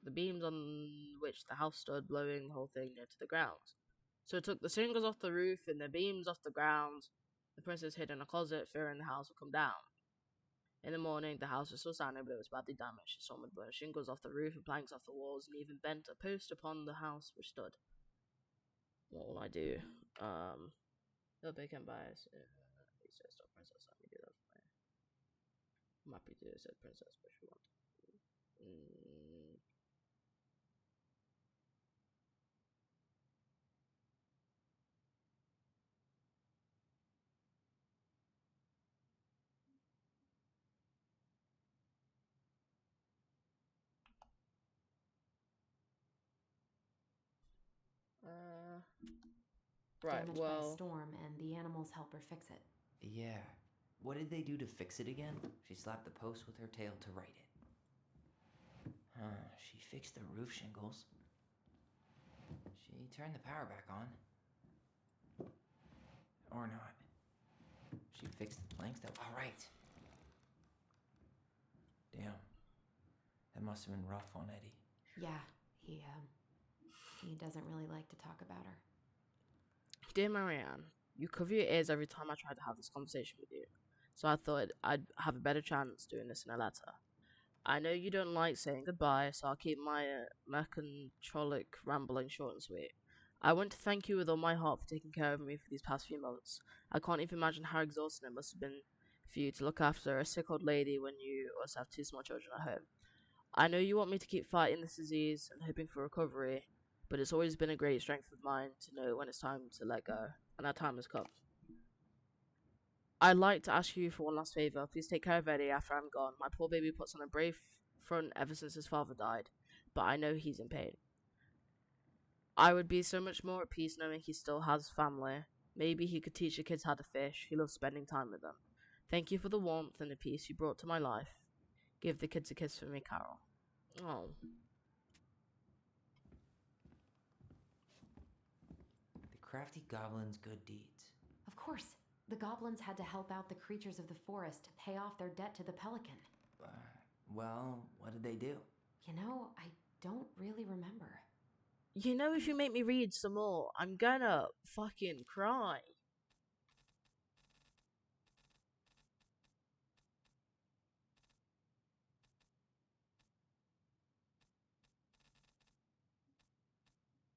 the beams on which the house stood, blowing the whole thing near to the ground. So it took the shingles off the roof and the beams off the ground. The princess hid in a closet, fearing the house would come down. In the morning, the house was still standing, but it was badly damaged. Someone had blown shingles off the roof and planks off the walls, and even bent a post upon the house which stood. What will I do? They'll become biased. He says, "Stop, princess. Let me do that for you." I'm happy to do it, said princess, but she wanted. Right, damaged by a storm, and the animals help her fix it. Yeah. What did they do to fix it again? She slapped the post with her tail to right it. She fixed the roof shingles. She turned the power back on. Or not. She fixed the planks that... Alright. Damn. That must have been rough on Eddie. Yeah, he doesn't really like to talk about her. Dear Marianne, you cover your ears every time I try to have this conversation with you, so I thought I'd have a better chance doing this in a letter. I know you don't like saying goodbye, so I'll keep my mechatronic rambling short and sweet. I want to thank you with all my heart for taking care of me for these past few months. I can't even imagine how exhausting it must have been for you to look after a sick old lady when you also have 2 small children at home. I know you want me to keep fighting this disease and hoping for recovery, but it's always been a great strength of mine to know when it's time to let go, and that time has come. I'd like to ask you for one last favour. Please take care of Eddie after I'm gone. My poor baby puts on a brave front ever since his father died, but I know he's in pain. I would be so much more at peace knowing he still has family. Maybe he could teach the kids how to fish. He loves spending time with them. Thank you for the warmth and the peace you brought to my life. Give the kids a kiss for me, Carol. Oh. The crafty goblin's good deeds. Of course. The goblins had to help out the creatures of the forest to pay off their debt to the pelican. Well, what did they do? You know, I don't really remember. You know, if you make me read some more, I'm gonna fucking cry.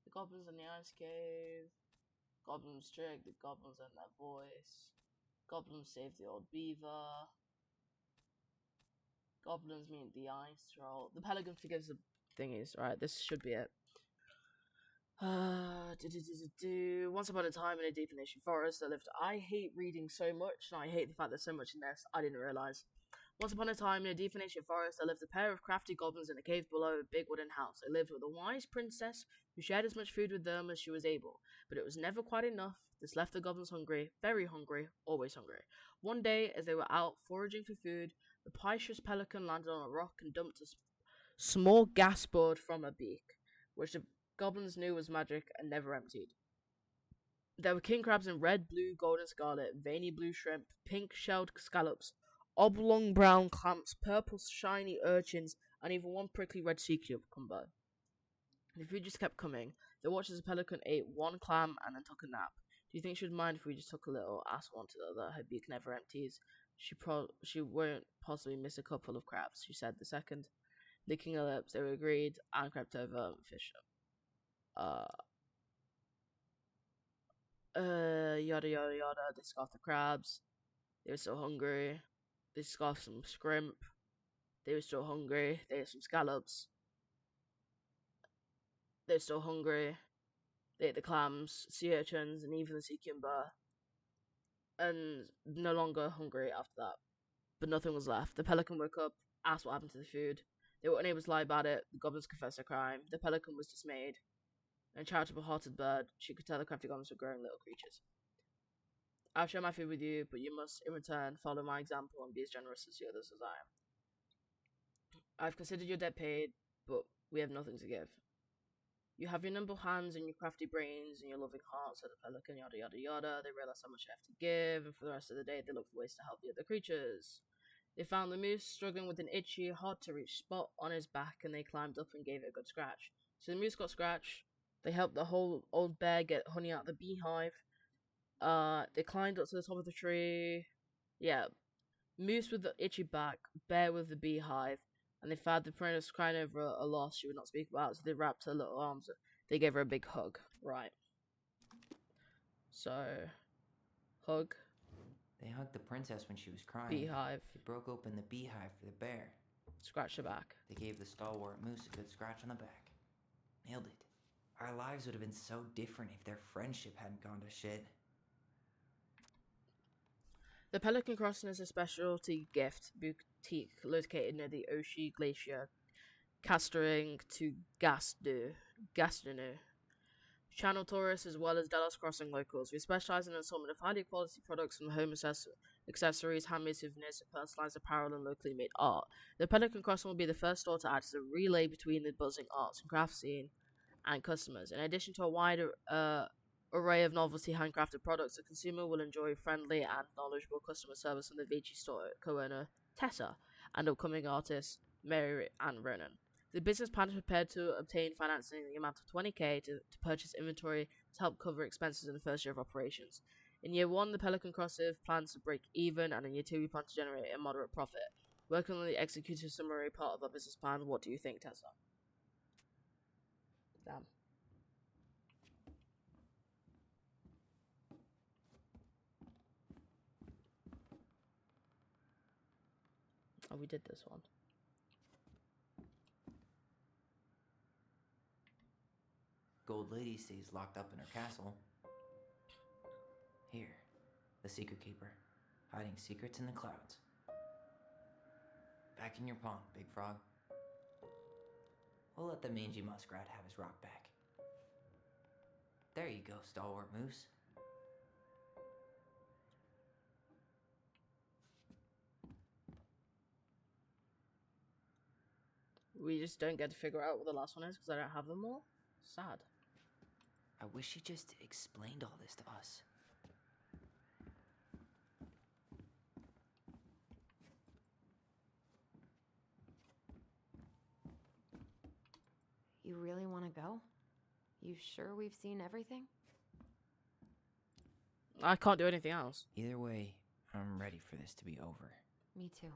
The goblins in the ice cave. Goblins trick the goblins and their voice. Goblins save the old beaver. Goblins meet the ice troll. The pelican forgives the thingies. Right, this should be it. Once upon a time in a deep and ancient forest, there lived. I hate reading so much, and I hate the fact there's so much in this. I didn't realize. Once upon a time in a deep and ancient forest, there lived a pair of crafty goblins in a cave below a big wooden house. They lived with a wise princess who shared as much food with them as she was able, but it was never quite enough. This left the goblins hungry, very hungry, always hungry. One day, as they were out foraging for food, the Piscious pelican landed on a rock and dumped a small gas bud from a beak, which the goblins knew was magic and never emptied. There were king crabs in red, blue, gold, and scarlet, veiny blue shrimp, pink shelled scallops, oblong brown clams, purple shiny urchins, and even one prickly red sea cucumber. The food just kept coming. They watched as the pelican ate one clam and then took a nap. Do you think she'd mind if we just took a little ass one to the other? Her beak never empties. She won't possibly miss a couple of crabs, she said the second. Licking her lips, they were agreed and crept over and fished them. Yada yada yada. They scoffed the crabs. They were still hungry. They scoffed some shrimp. They were still hungry. They ate some scallops. They were still hungry. They ate the clams, sea urchins, and even the sea cucumber. And no longer hungry after that. But nothing was left. The pelican woke up, asked what happened to the food. They were unable to lie about it. The goblins confessed their crime. The pelican was dismayed. A charitable-hearted bird, she could tell the crafty goblins were growing little creatures. I'll share my food with you, but you must, in return, follow my example and be as generous as the others as I am. I've considered your debt paid, but we have nothing to give. You have your nimble hands and your crafty brains and your loving heart, said the pelican, yada yada yada. They realized how much they have to give, and for the rest of the day they looked for ways to help the other creatures. They found the moose struggling with an itchy, hard-to-reach spot on his back, and they climbed up and gave it a good scratch. So the moose got scratched. They helped the whole old bear get honey out of the beehive. They climbed up to the top of the tree. Yeah, moose with the itchy back, bear with the beehive, and they found the princess crying over a loss she would not speak about, so they wrapped her little arms. They gave her a big hug. Right. So, hug. They hugged the princess when she was crying. Beehive. They broke open the beehive for the bear. Scratch her back. They gave the stalwart moose a good scratch on the back. Nailed it. Our lives would have been so different if their friendship hadn't gone to shit. The Pelican Crossing is a specialty gift boutique located near the Oshi Glacier, catering to Gastineau channel tourists as well as Dallas Crossing locals. We specialize in an assortment of highly quality products from home accessories, handmade souvenirs, to personalized apparel and locally made art. The Pelican Crossing will be the first store to act as a relay between the buzzing arts and craft scene and customers. In addition to a wide array of novelty handcrafted products, the consumer will enjoy friendly and knowledgeable customer service from the Vici store co-owner Tessa and upcoming artist Mary Ann Ronan. The business plan is prepared to obtain financing in the amount of $20,000 to purchase inventory to help cover expenses in the first year of operations. In year 1, the Pelican Crossing plans to break even, and in year 2, we plan to generate a moderate profit. Working on the executive summary part of our business plan, what do you think, Tessa? Damn. Oh, we did this one. Gold Lady stays locked up in her castle. Here, the Secret Keeper, hiding secrets in the clouds. Back in your pond, Big Frog. We'll let the mangy muskrat have his rock back. There you go, Stalwart Moose. We just don't get to figure out what the last one is because I don't have them all. Sad. I wish she just explained all this to us. You really want to go? You sure we've seen everything? I can't do anything else. Either way, I'm ready for this to be over. Me too.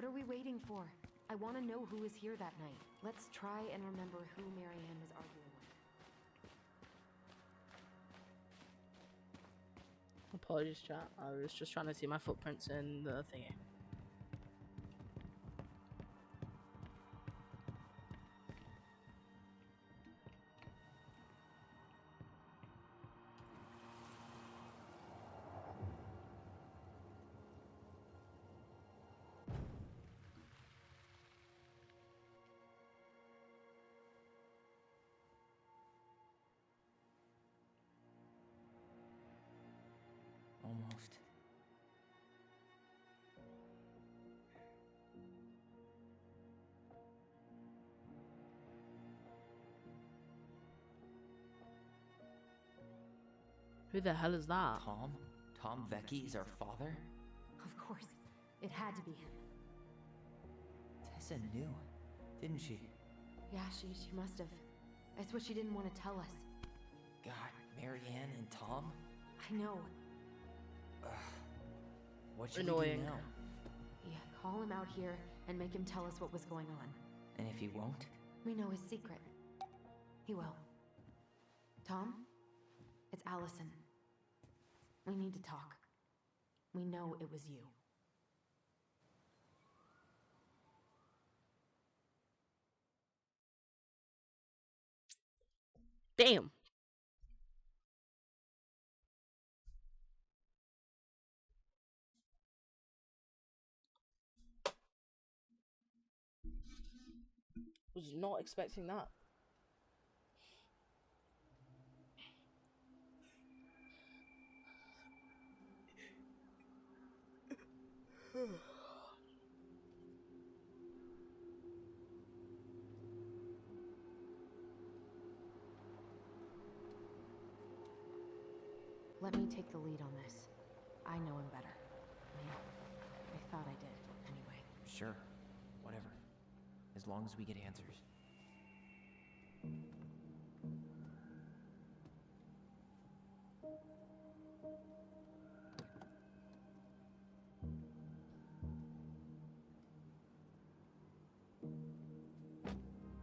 What are we waiting for? I want to know who was here that night. Let's try and remember who Marianne was arguing with. Apologies, chat. I was just trying to see my footprints in the thingy. Almost. Who the hell is that? Tom? Tom Vecchi is our father? Of course. It had to be him. Tessa knew, didn't she? Yeah, she must have. It's what she didn't want to tell us. God, Marianne and Tom? I know. What should Annoying. we do now? Yeah, call him out here and make him tell us what was going on. And if he won't? We know his secret. He will. Tom? It's Allison. We need to talk. We know it was you. Damn. Was not expecting that. Let me take the lead on this. I know him better. I thought I did, anyway. Sure. Whatever. As long as we get answers.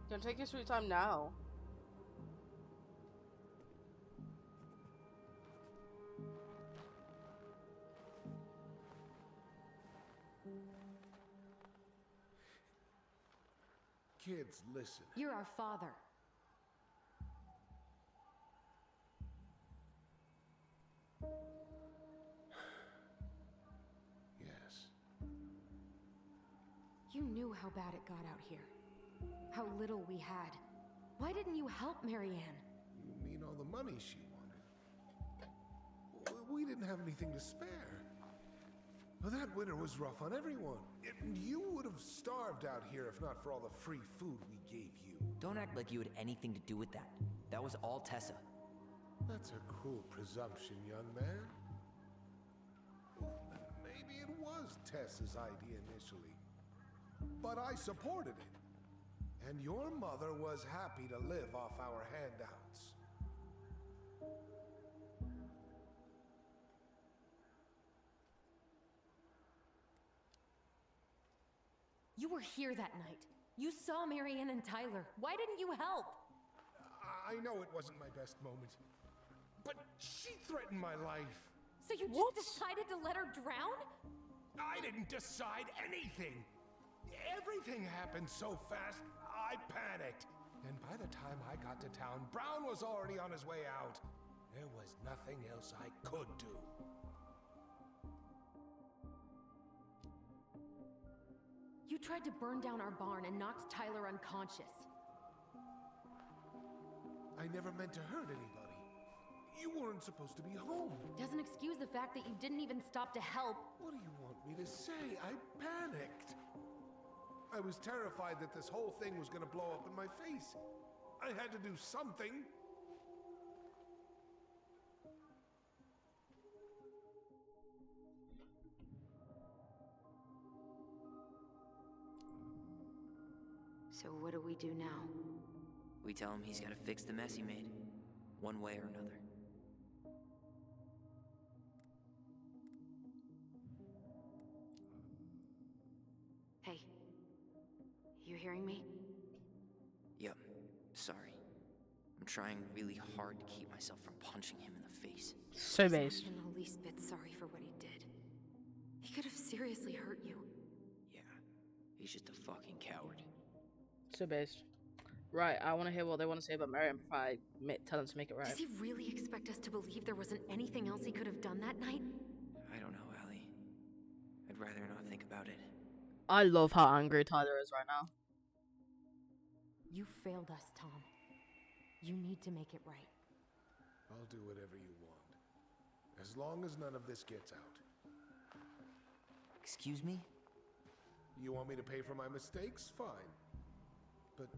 Don't take your sweet time now. Kids, listen. You're our father. Yes. You knew how bad it got out here. How little we had. Why didn't you help Marianne? You mean all the money she wanted? We didn't have anything to spare. Well, that winter was rough on everyone. You would have starved out here if not for all the free food we gave you. Don't act like you had anything to do with that. That was all Tessa. That's a cruel presumption, young man. Maybe it was Tessa's idea initially. But I supported it. And your mother was happy to live off our handouts. You were here that night. You saw Marianne and Tyler. Why didn't you help? I know it wasn't my best moment. But she threatened my life. So you just decided to let her drown? I didn't decide anything. Everything happened so fast, I panicked. And by the time I got to town, Brown was already on his way out. There was nothing else I could do. You tried to burn down our barn and knocked Tyler unconscious. I never meant to hurt anybody. You weren't supposed to be home. Doesn't excuse the fact that you didn't even stop to help. What do you want me to say? I panicked. I was terrified that this whole thing was going to blow up in my face. I had to do something. So what do we do now? We tell him he's gotta fix the mess he made. One way or another. Hey, hearing me? Yep. Sorry. I'm trying really hard to keep myself from punching him in the face. So I'm not based. even the least bit sorry for what he did. He could have seriously hurt you. Yeah. He's just a fucking coward. So based. Right, I want to hear what they want to say about Marion before I tell them to make it right. Does he really expect us to believe there wasn't anything else he could have done that night? I don't know, Allie. I'd rather not think about it. I love how angry Tyler is right now. You failed us, Tom. You need to make it right. I'll do whatever you want. As long as none of this gets out. Excuse me? You want me to pay for my mistakes? Fine. But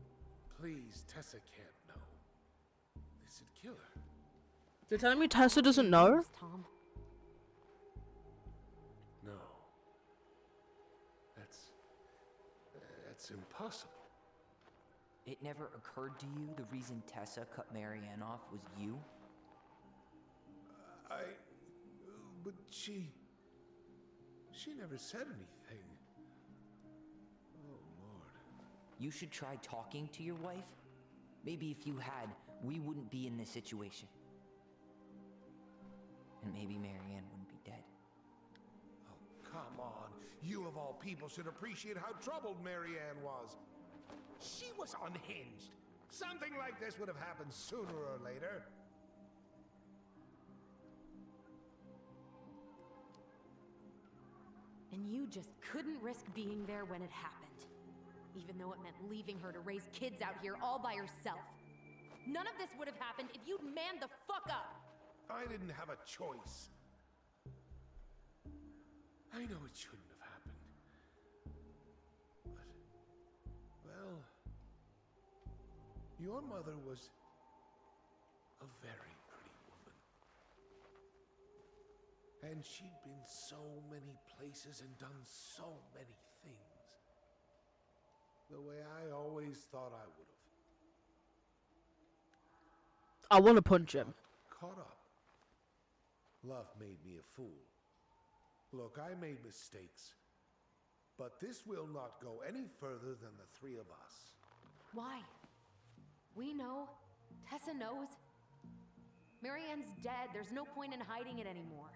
please, Tessa can't know. This'd kill her. They're telling me Tessa doesn't know? Tom. No. That's impossible. It never occurred to you the reason Tessa cut Marianne off was you? But she never said anything. Oh, Lord. You should try talking to your wife. Maybe if you had, we wouldn't be in this situation. And maybe Marianne wouldn't be dead. Oh, come on. You of all people should appreciate how troubled Marianne was. She was unhinged. Something like this would have happened sooner or later. And you just couldn't risk being there when it happened. Even though it meant leaving her to raise kids out here all by herself. None of this would have happened if you'd manned the fuck up! I didn't have a choice. I know it shouldn't have happened. But, well, your mother was a very pretty woman. And she'd been so many places and done so many things. The way I always thought I would have. I want to punch him. Caught up. Love made me a fool. Look, I made mistakes. But this will not go any further than the three of us. Why? We know. Tessa knows. Marianne's dead. There's no point in hiding it anymore.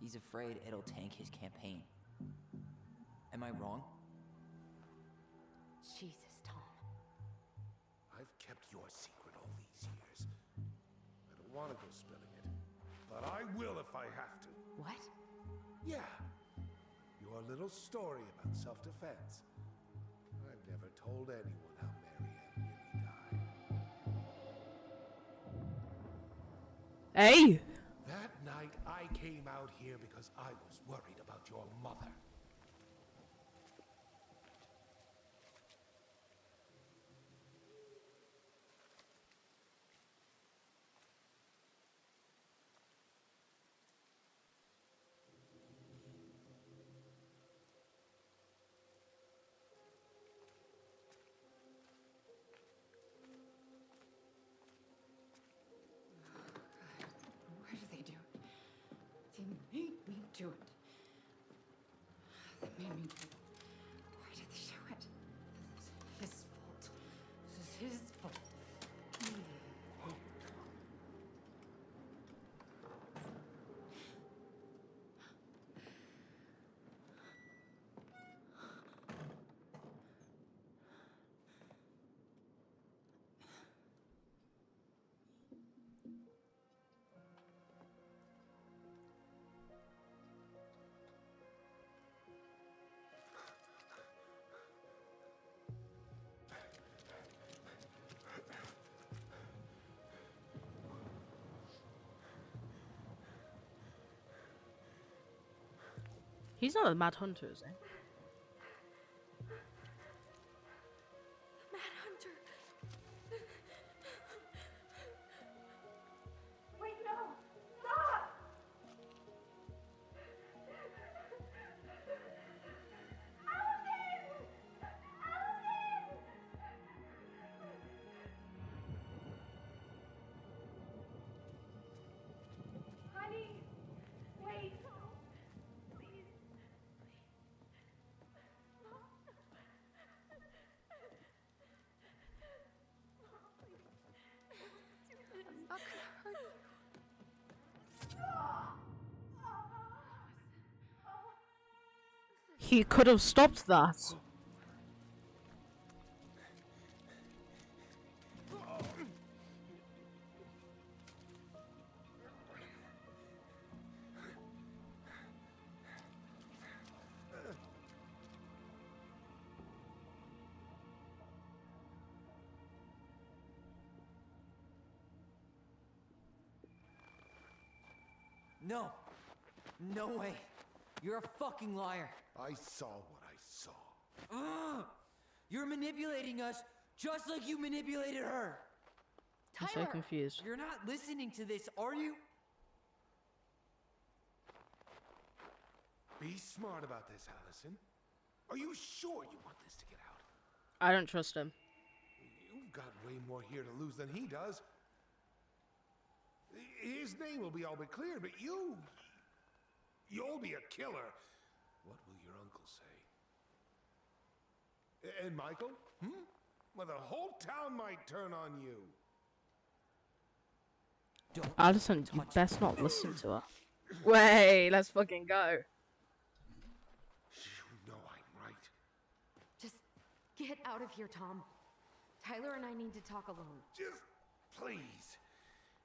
He's afraid it'll tank his campaign. Am I wrong? Jesus, Tom. I've kept your secret all these years. I don't want to go spilling it, but I will if I have to. What? Yeah. Your little story about self-defense. I've never told anyone how Marianne really died. Hey! That night, I came out here because I was worried about your mother. Why do they do it? They made me do it. They made me do it. Why did they do it? This is his fault. This is his fault. He's not a mad hunter, is he? Mad Hunter. Wait, no! Stop! Allison! Allison! Honey, wait. Please. not gonna hurt you. He could have stopped that. No. No way. You're a fucking liar. I saw what I saw. Ugh! You're manipulating us just like you manipulated her. I'm so confused. You're not listening to this, are you? Be smart about this, Allison. Are you sure you want this to get out? I don't trust him. You've got way more here to lose than he does. His name will be all but clear, but you'll be a killer. What will your uncle say? And Michael? Well, the whole town might turn on you. Allison, you best not listen to her. Wait, let's fucking go. You know I'm right. Just get out of here, Tom. Tyler and I need to talk alone. Just please.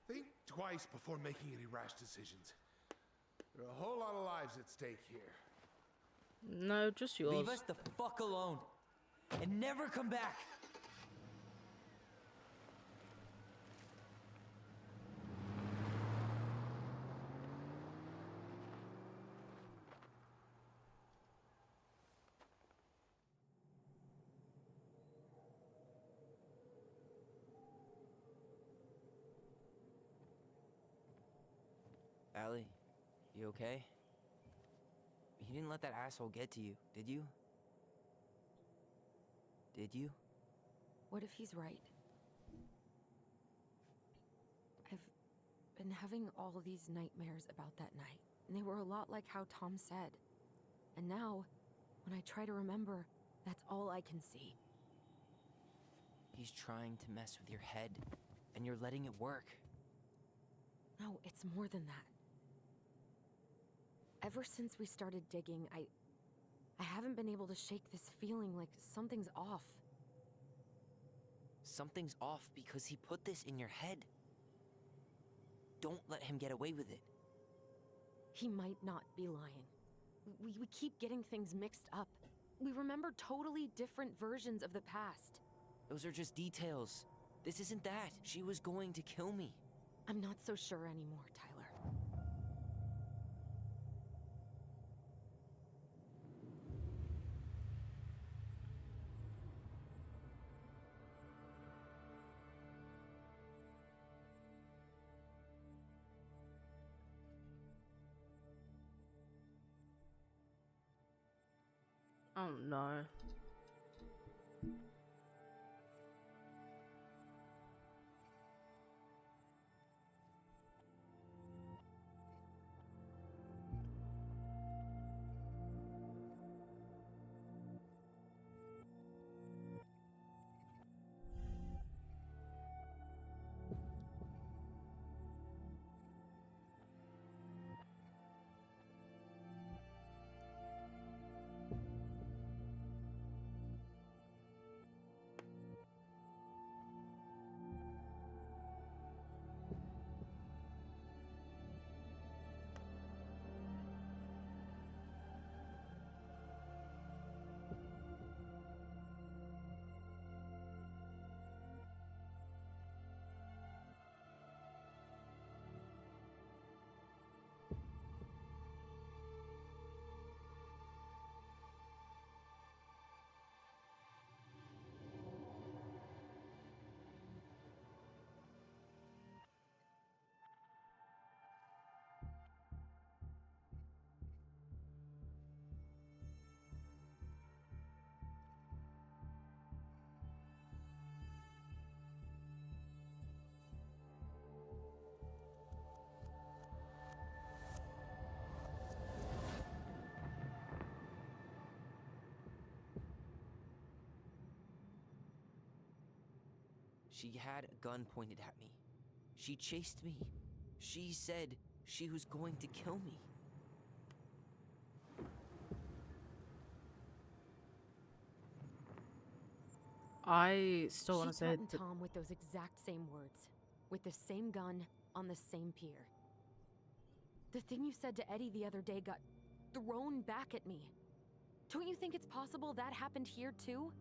Think twice before making any rash decisions. There are a whole lot of lives at stake here. No, just yours. Leave us the fuck alone. And never come back. Allie, you okay? You didn't let that asshole get to you, did you? Did you? What if he's right? I've been having all these nightmares about that night, and they were a lot like how Tom said. And now, when I try to remember, that's all I can see. He's trying to mess with your head, and you're letting it work. No, it's more than that. Ever since we started digging, I haven't been able to shake this feeling like something's off. Something's off because he put this in your head. Don't let him get away with it. He might not be lying. We keep getting things mixed up. We remember totally different versions of the past. Those are just details. This isn't that. She was going to kill me. I'm not so sure anymore, Tyler. Oh no. She had a gun pointed at me. She chased me. She said she was going to kill me. I still want to She say threatened that Tom with those exact same words, with the same gun on the same pier. The thing you said to Eddie the other day got thrown back at me. Don't you think it's possible that happened here too?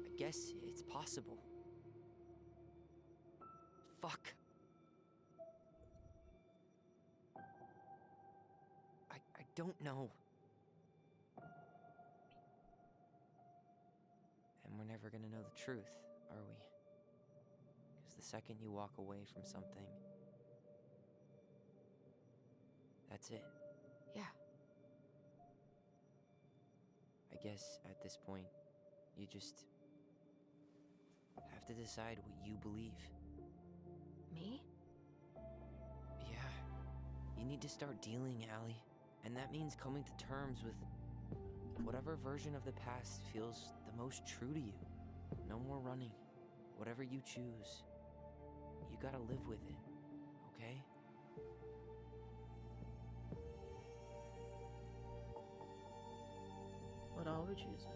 I guess it's possible. Fuck. I don't know. And we're never gonna know the truth, are we? Because the second you walk away from something, that's it. Yeah. I guess at this point, you just have to decide what you believe. Me? Yeah. You need to start dealing, Allie. And that means coming to terms with whatever version of the past feels the most true to you. No more running. Whatever you choose, you gotta live with it, okay? what are we choosing?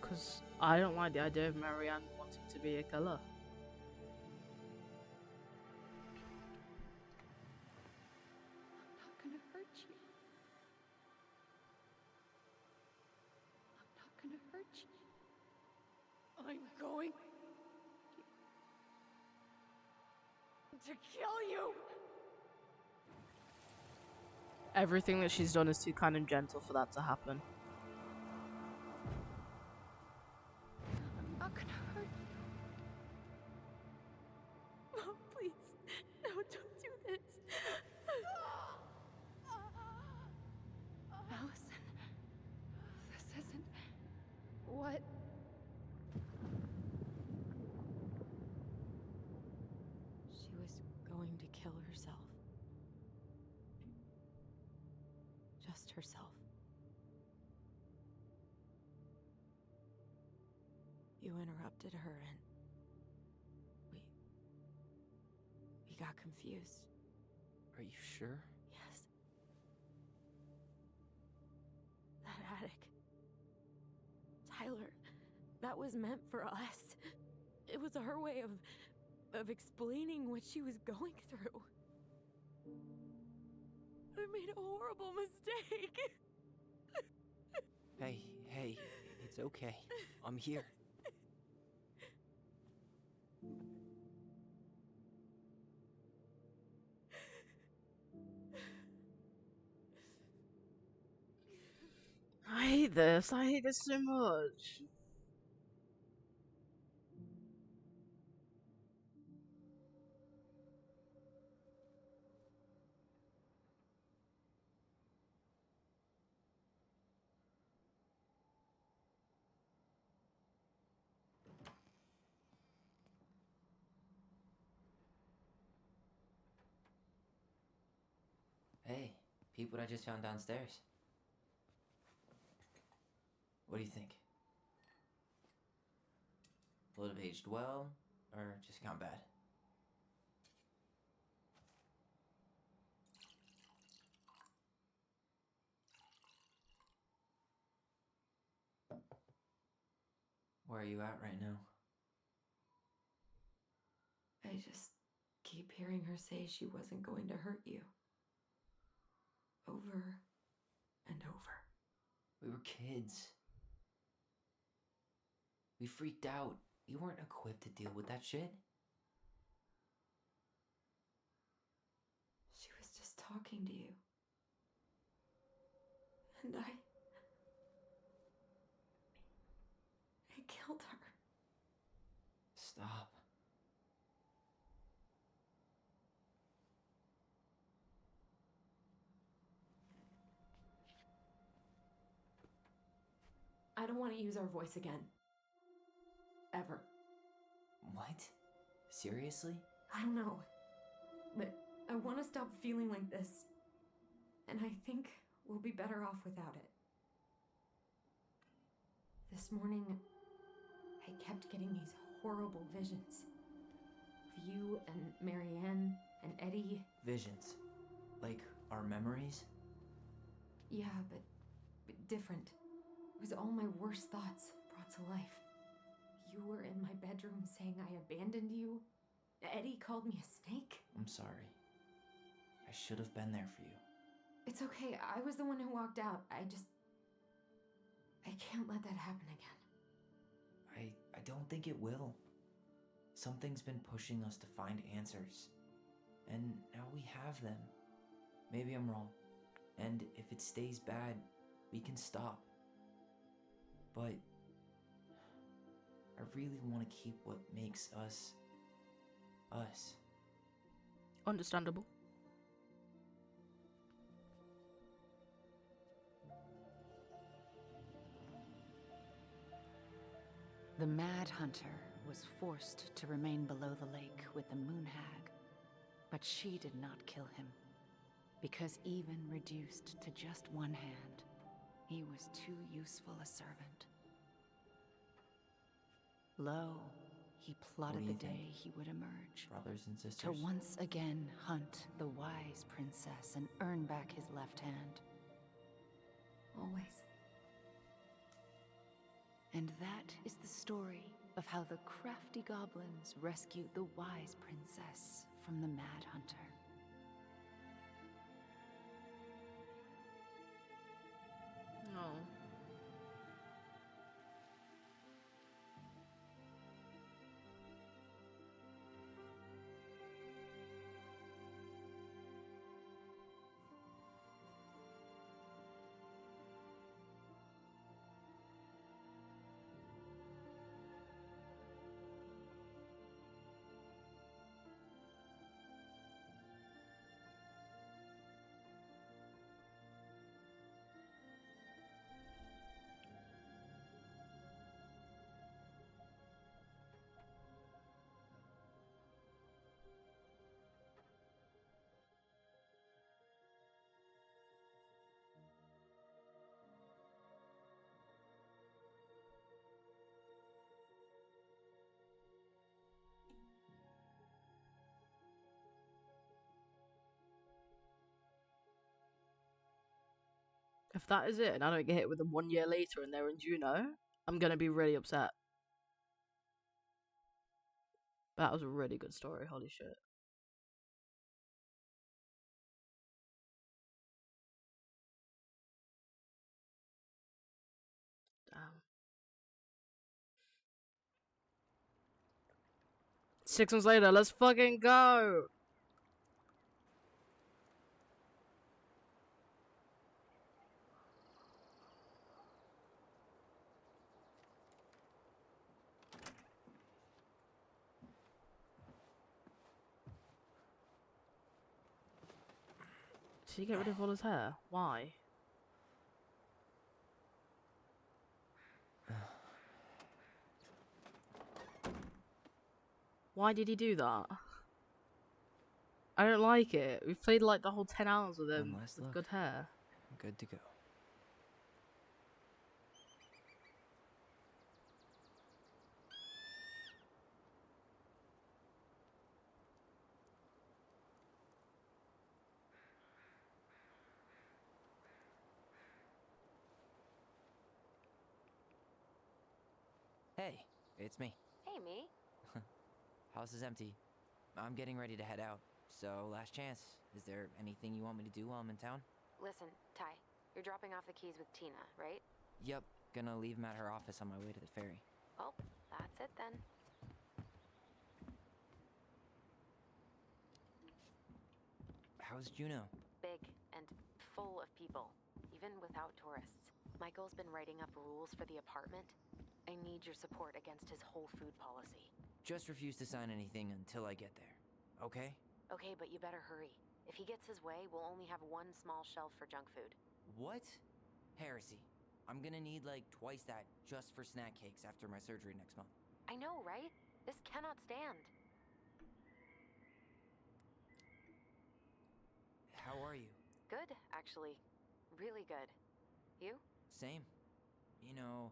Because I don't like the idea of Marianne wanting to be a killer. I'm not gonna hurt you. I'm not gonna hurt you. I'm going to kill you. Everything that she's done is too kind and gentle for that to happen. I'm not gonna hurt you. Mom, please. No, don't do this. Allison, this isn't what. She was going to kill herself. Just herself. You interrupted her and we got confused. Are you sure? Yes. That attic. Tyler, that was meant for us. It was her way of explaining what she was going through. I made a horrible mistake. Hey, it's okay. I'm here. I hate this. I hate this so much. Hey, peep what I just found downstairs. What do you think? Will it have aged well, or just gone bad? Where are you at right now? I just keep hearing her say she wasn't going to hurt you. Over and over. We were kids. We freaked out. You weren't equipped to deal with that shit. She was just talking to you. And I killed her. Stop. I don't want to use our voice again. Ever. What? Seriously? I don't know. But I want to stop feeling like this. And I think we'll be better off without it. This morning, I kept getting these horrible visions of you and Marianne and Eddie. Visions. Like our memories? Yeah, but different. It was all my worst thoughts brought to life. You were in my bedroom saying I abandoned you. Eddie called me a snake. I'm sorry. I should have been there for you. It's okay. I was the one who walked out. I can't let that happen again. I don't think it will. Something's been pushing us to find answers. And now we have them. Maybe I'm wrong. And if it stays bad, we can stop. But I really want to keep what makes us us. Understandable. The Mad Hunter was forced to remain below the lake with the Moon Hag, but she did not kill him, because even reduced to just one hand, he was too useful a servant. Lo, he plotted the day he would emerge. Brothers and sisters? To once again hunt the wise princess and earn back his left hand. Always. And that is the story of how the crafty goblins rescued the wise princess from the Mad Hunter. No. If that is it and I don't get hit with them 1 year later and they're in Juno, I'm gonna be really upset. That was a really good story, holy shit. Damn. 6 months later, let's fucking go! Did he get rid of all his hair? Why? Why did he do that? I don't like it. We've played like the whole 10 hours with him with good hair. Good to go. Hey, it's me. Hey, me. House is empty. I'm getting ready to head out. So, last chance. Is there anything you want me to do while I'm in town? Listen, Ty, you're dropping off the keys with Tina, right? Yep. Gonna leave them at her office on my way to the ferry. Well, that's it then. How's Juno? Big and full of people, even without tourists. Michael's been writing up rules for the apartment. I need your support against his whole food policy. Just refuse to sign anything until I get there. Okay? Okay, but you better hurry. If he gets his way, we'll only have one small shelf for junk food. What? Heresy. I'm gonna need like twice that just for snack cakes after my surgery next month. I know, right? This cannot stand. How are you? Good, actually. Really good. You? Same. You know,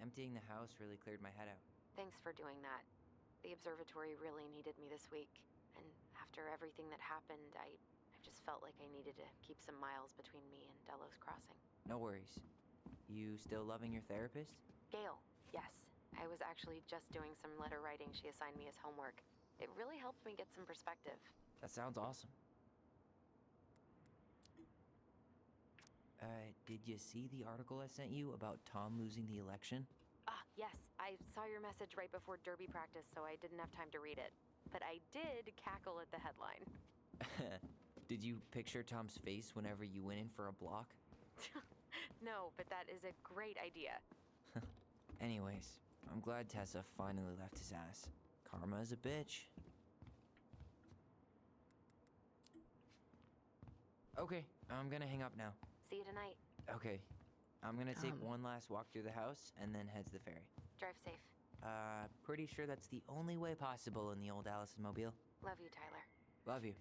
emptying the house really cleared my head out. Thanks for doing that. The observatory really needed me this week, and after everything that happened, I just felt like I needed to keep some miles between me and Delos Crossing. No worries. You still loving your therapist? Gail, yes. I was actually just doing some letter writing she assigned me as homework. It really helped me get some perspective. That sounds awesome. Did you see the article I sent you about Tom losing the election? Ah, yes. I saw your message right before derby practice, so I didn't have time to read it. But I did cackle at the headline. Did you picture Tom's face whenever you went in for a block? No, but that is a great idea. Anyways, I'm glad Tessa finally left his ass. Karma is a bitch. Okay, I'm gonna hang up now. See you tonight. Okay, I'm gonna take one last walk through the house and then head to the ferry. Drive safe. Pretty sure that's the only way possible in the old Allison Mobile. Love you, Tyler. Love you.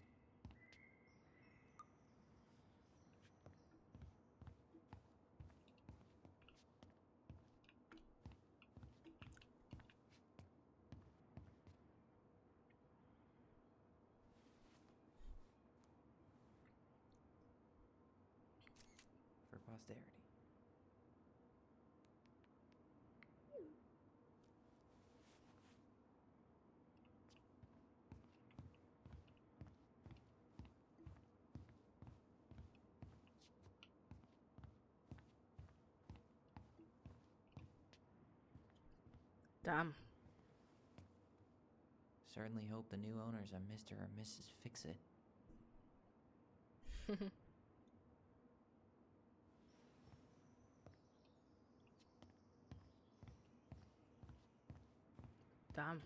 For posterity. Damn. Certainly hope the new owners are Mr. or Mrs. Fix-It. Damn.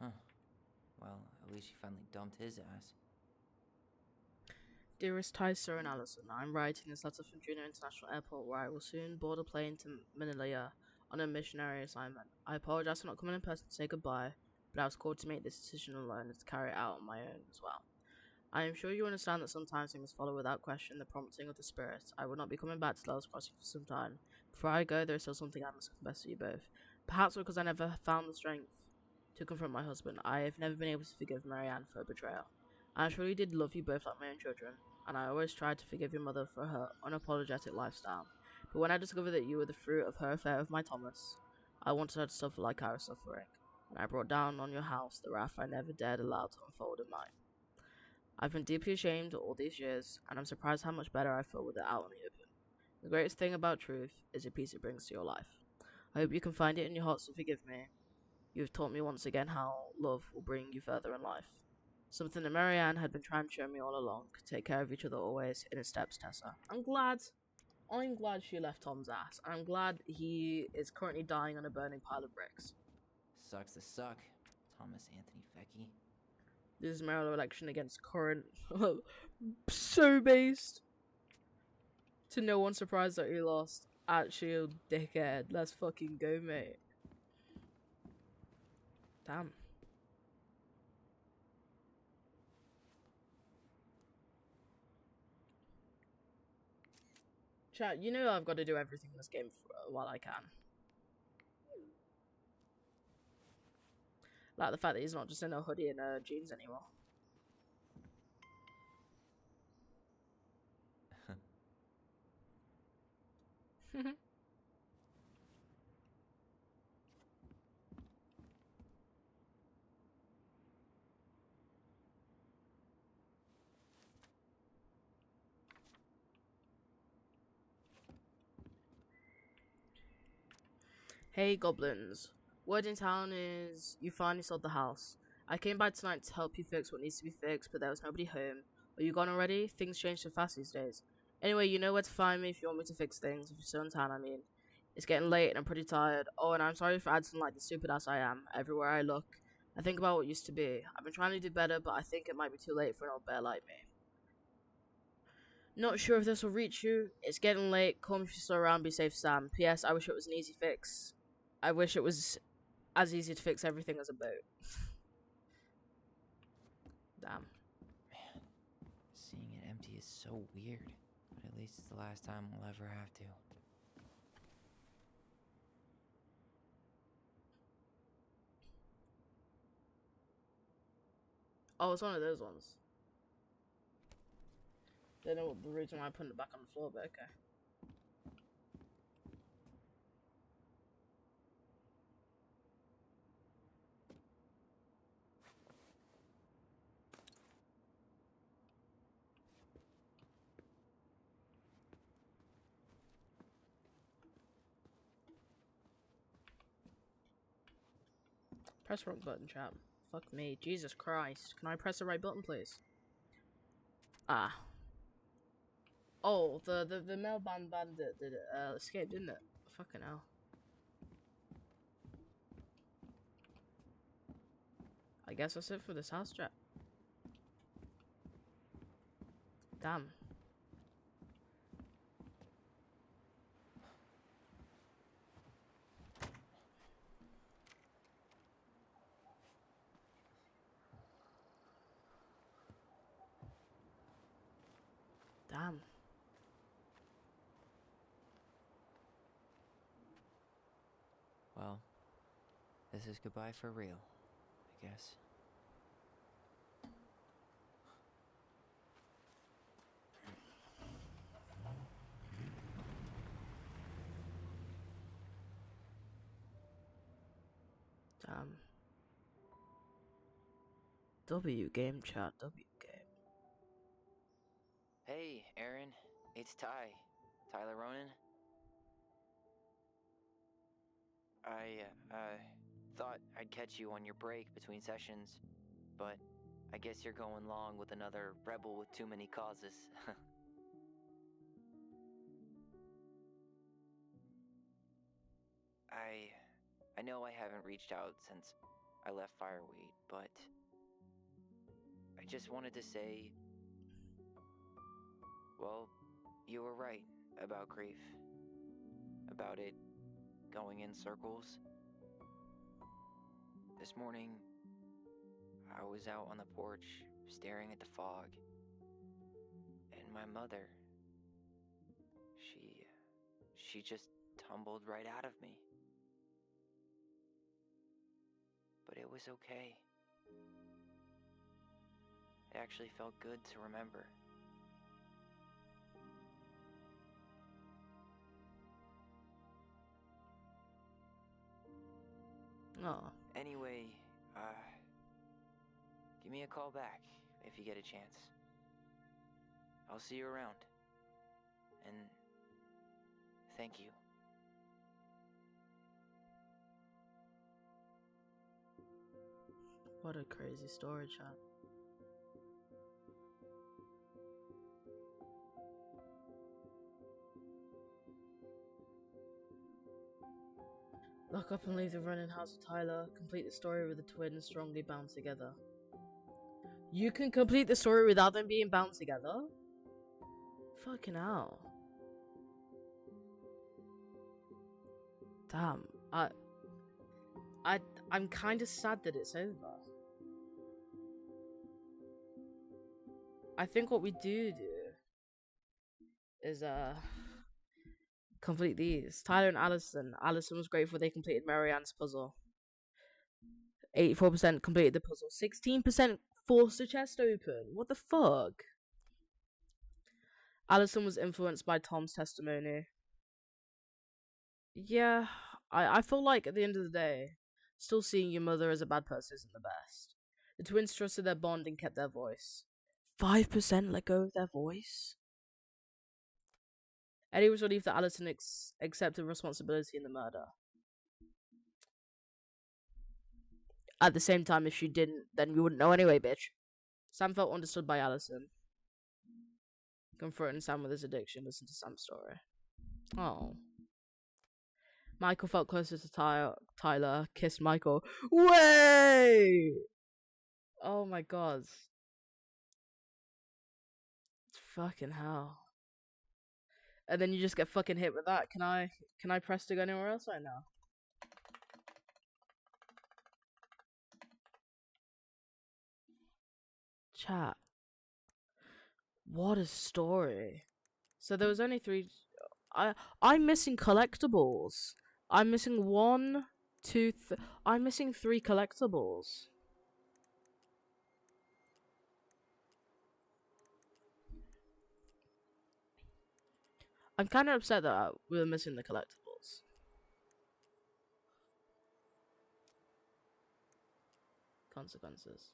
Huh. Well, at least she finally dumped his ass. Dearest Tyser and Allison, I'm writing this letter from Juneau International Airport, where I will soon board a plane to Manila on a missionary assignment. I apologize for not coming in person to say goodbye, but I was called to make this decision alone and to carry it out on my own as well. I am sure you understand that sometimes things follow without question the prompting of the spirit. I will not be coming back to Delos Crossing for some time. Before I go, there is still something I must confess to you both. Perhaps because I never found the strength to confront my husband, I have never been able to forgive Marianne for her betrayal. I truly did love you both like my own children, and I always tried to forgive your mother for her unapologetic lifestyle. But when I discovered that you were the fruit of her affair with my Thomas, I wanted her to suffer like I was suffering, and I brought down on your house the wrath I never dared allow to unfold in mine. I've been deeply ashamed all these years, and I'm surprised how much better I feel with it out in the open. The greatest thing about truth is the peace it brings to your life. I hope you can find it in your hearts to forgive me. You have taught me once again how love will bring you further in life. Something that Marianne had been trying to show me all along. Take care of each other always, in his steps, Tessa. I'm glad she left Tom's ass. I'm glad he is currently dying on a burning pile of bricks. Sucks to suck, Thomas Anthony Fecky. This is mayoral election against current. So based. To no one's surprise that he lost. Actual dickhead. Let's fucking go, mate. Damn. Chat, you know I've got to do everything in this game while I can. Like the fact that he's not just in a hoodie and jeans anymore. Hey goblins, word in town is you finally sold the house. I came by tonight to help you fix what needs to be fixed, but there was nobody home. Are you gone already? Things change so fast these days. Anyway, you know where to find me if you want me to fix things. If you're still in town, I mean. It's getting late and I'm pretty tired. Oh, and I'm sorry for acting like the stupid ass I am. Everywhere I look, I think about what used to be. I've been trying to do better, but I think it might be too late for an old bear like me. Not sure if this will reach you. It's getting late. Call me if you're still around. Be safe, Sam. P.S. I wish it was an easy fix. I wish it was as easy to fix everything as a boat. Damn. Man, seeing it empty is so weird. But at least it's the last time we'll ever have to. Oh, it's one of those ones. Don't know what the reason why I put it back on the floor, but okay. Press wrong button, chap. Fuck me. Jesus Christ. Can I press the right button, please? Ah. Oh, the male bandit did it. Escaped, didn't it? Fucking hell. I guess that's it for this house chat. Damn. Damn. Well, this is goodbye for real, I guess. Damn. W game chat. W game. Hey, Aaron. It's Ty. Tyler Ronan. I thought I'd catch you on your break between sessions, but I guess you're going long with another rebel with too many causes. I know I haven't reached out since I left Fireweed, but I just wanted to say, well, you were right about grief. About it going in circles. This morning, I was out on the porch staring at the fog, and my mother, she just tumbled right out of me. But it was okay. It actually felt good to remember. Oh. Anyway, give me a call back if you get a chance. I'll see you around. And thank you. What a crazy story, chat. Lock up and leave the running house with Tyler. Complete the story with the twins strongly bound together. You can complete the story without them being bound together? Fucking hell. Damn. I'm kind of sad that it's over. I think what we do is complete these. Tyler and Allison. Allison was grateful they completed Marianne's puzzle. 84% completed the puzzle. 16% forced the chest open. What the fuck? Allison was influenced by Tom's testimony. Yeah, I feel like at the end of the day, still seeing your mother as a bad person isn't the best. The twins trusted their bond and kept their voice. 5% let go of their voice? Eddie was relieved that Allison accepted responsibility in the murder. at the same time, if she didn't, then we wouldn't know anyway, bitch. Sam felt understood by Allison. Confronting Sam with his addiction. Listen to Sam's story. Oh. Michael felt closer to Tyler. Kissed Michael. Way! Oh my god. It's fucking hell. And then you just get fucking hit with that. Can I press to go anywhere else right now? Chat. What a story. So there was only 3. I'm missing collectibles. I'm missing 1, 2, I'm missing 3 collectibles. I'm kind of upset that we were missing the collectibles. Consequences.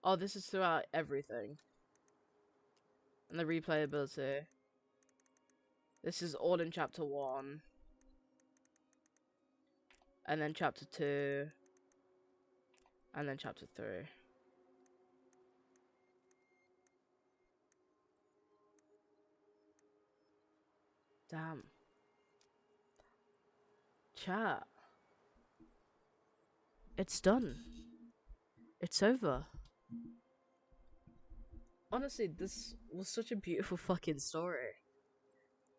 Oh, this is throughout everything. And the replayability. This is all in chapter 1. And then chapter 2. And then chapter 3. Damn. Chat. It's done. It's over. Honestly, this was such a beautiful fucking story.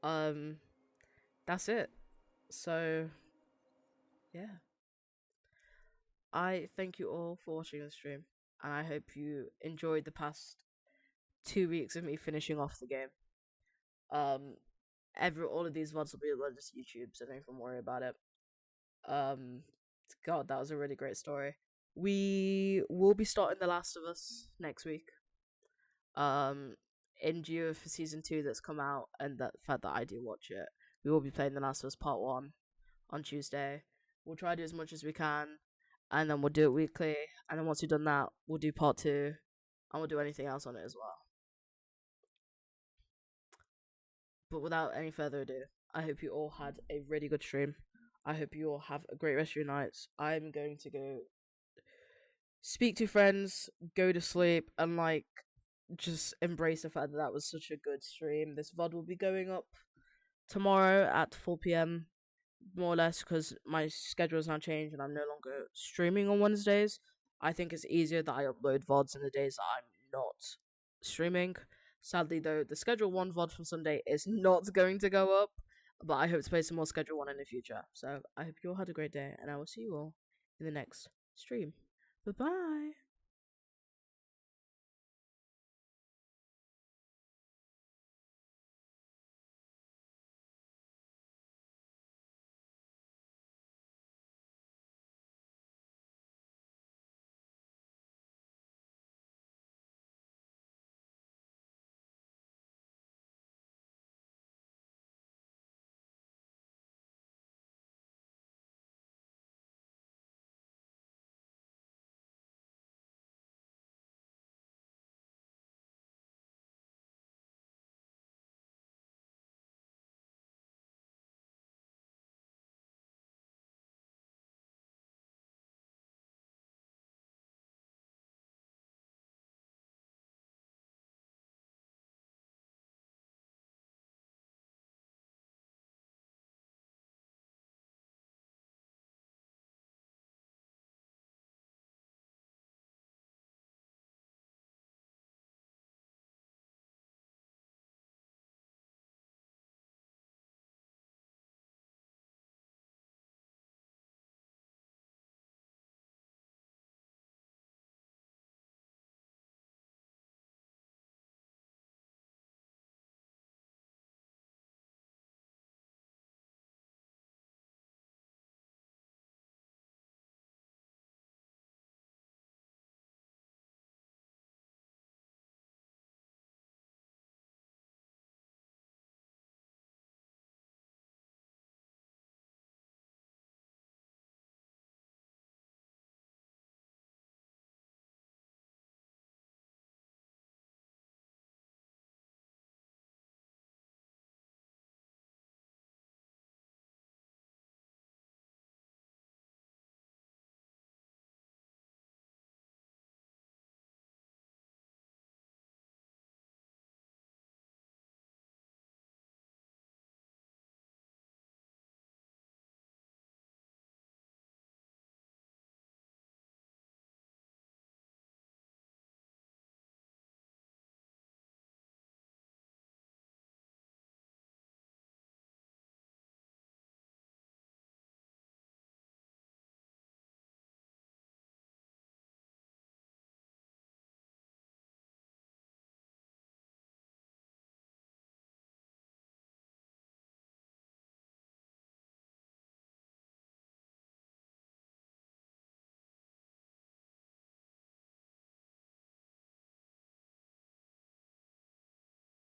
That's it. So, yeah. I thank you all for watching the stream, and I hope you enjoyed the past 2 weeks of me finishing off the game. All of these VODs will be uploaded to YouTube, so don't even worry about it. God, that was a really great story. We will be starting The Last of Us next week. In view of season 2 that's come out, and the fact that I do watch it, we will be playing The Last of Us Part 1 on Tuesday. We'll try to do as much as we can, and then we'll do it weekly, and then once we've done that, we'll do Part 2, and we'll do anything else on it as well. But without any further ado, I hope you all had a really good stream. I hope you all have a great rest of your nights. I'm going to go speak to friends, go to sleep, and just embrace the fact that that was such a good stream. This VOD will be going up tomorrow at 4 PM, more or less, because my schedule has now changed and I'm no longer streaming on Wednesdays. I think it's easier that I upload VODs in the days that I'm not streaming. Sadly, though, the Schedule 1 VOD from Sunday is not going to go up, but I hope to play some more Schedule 1 in the future. So I hope you all had a great day, and I will see you all in the next stream. Bye-bye!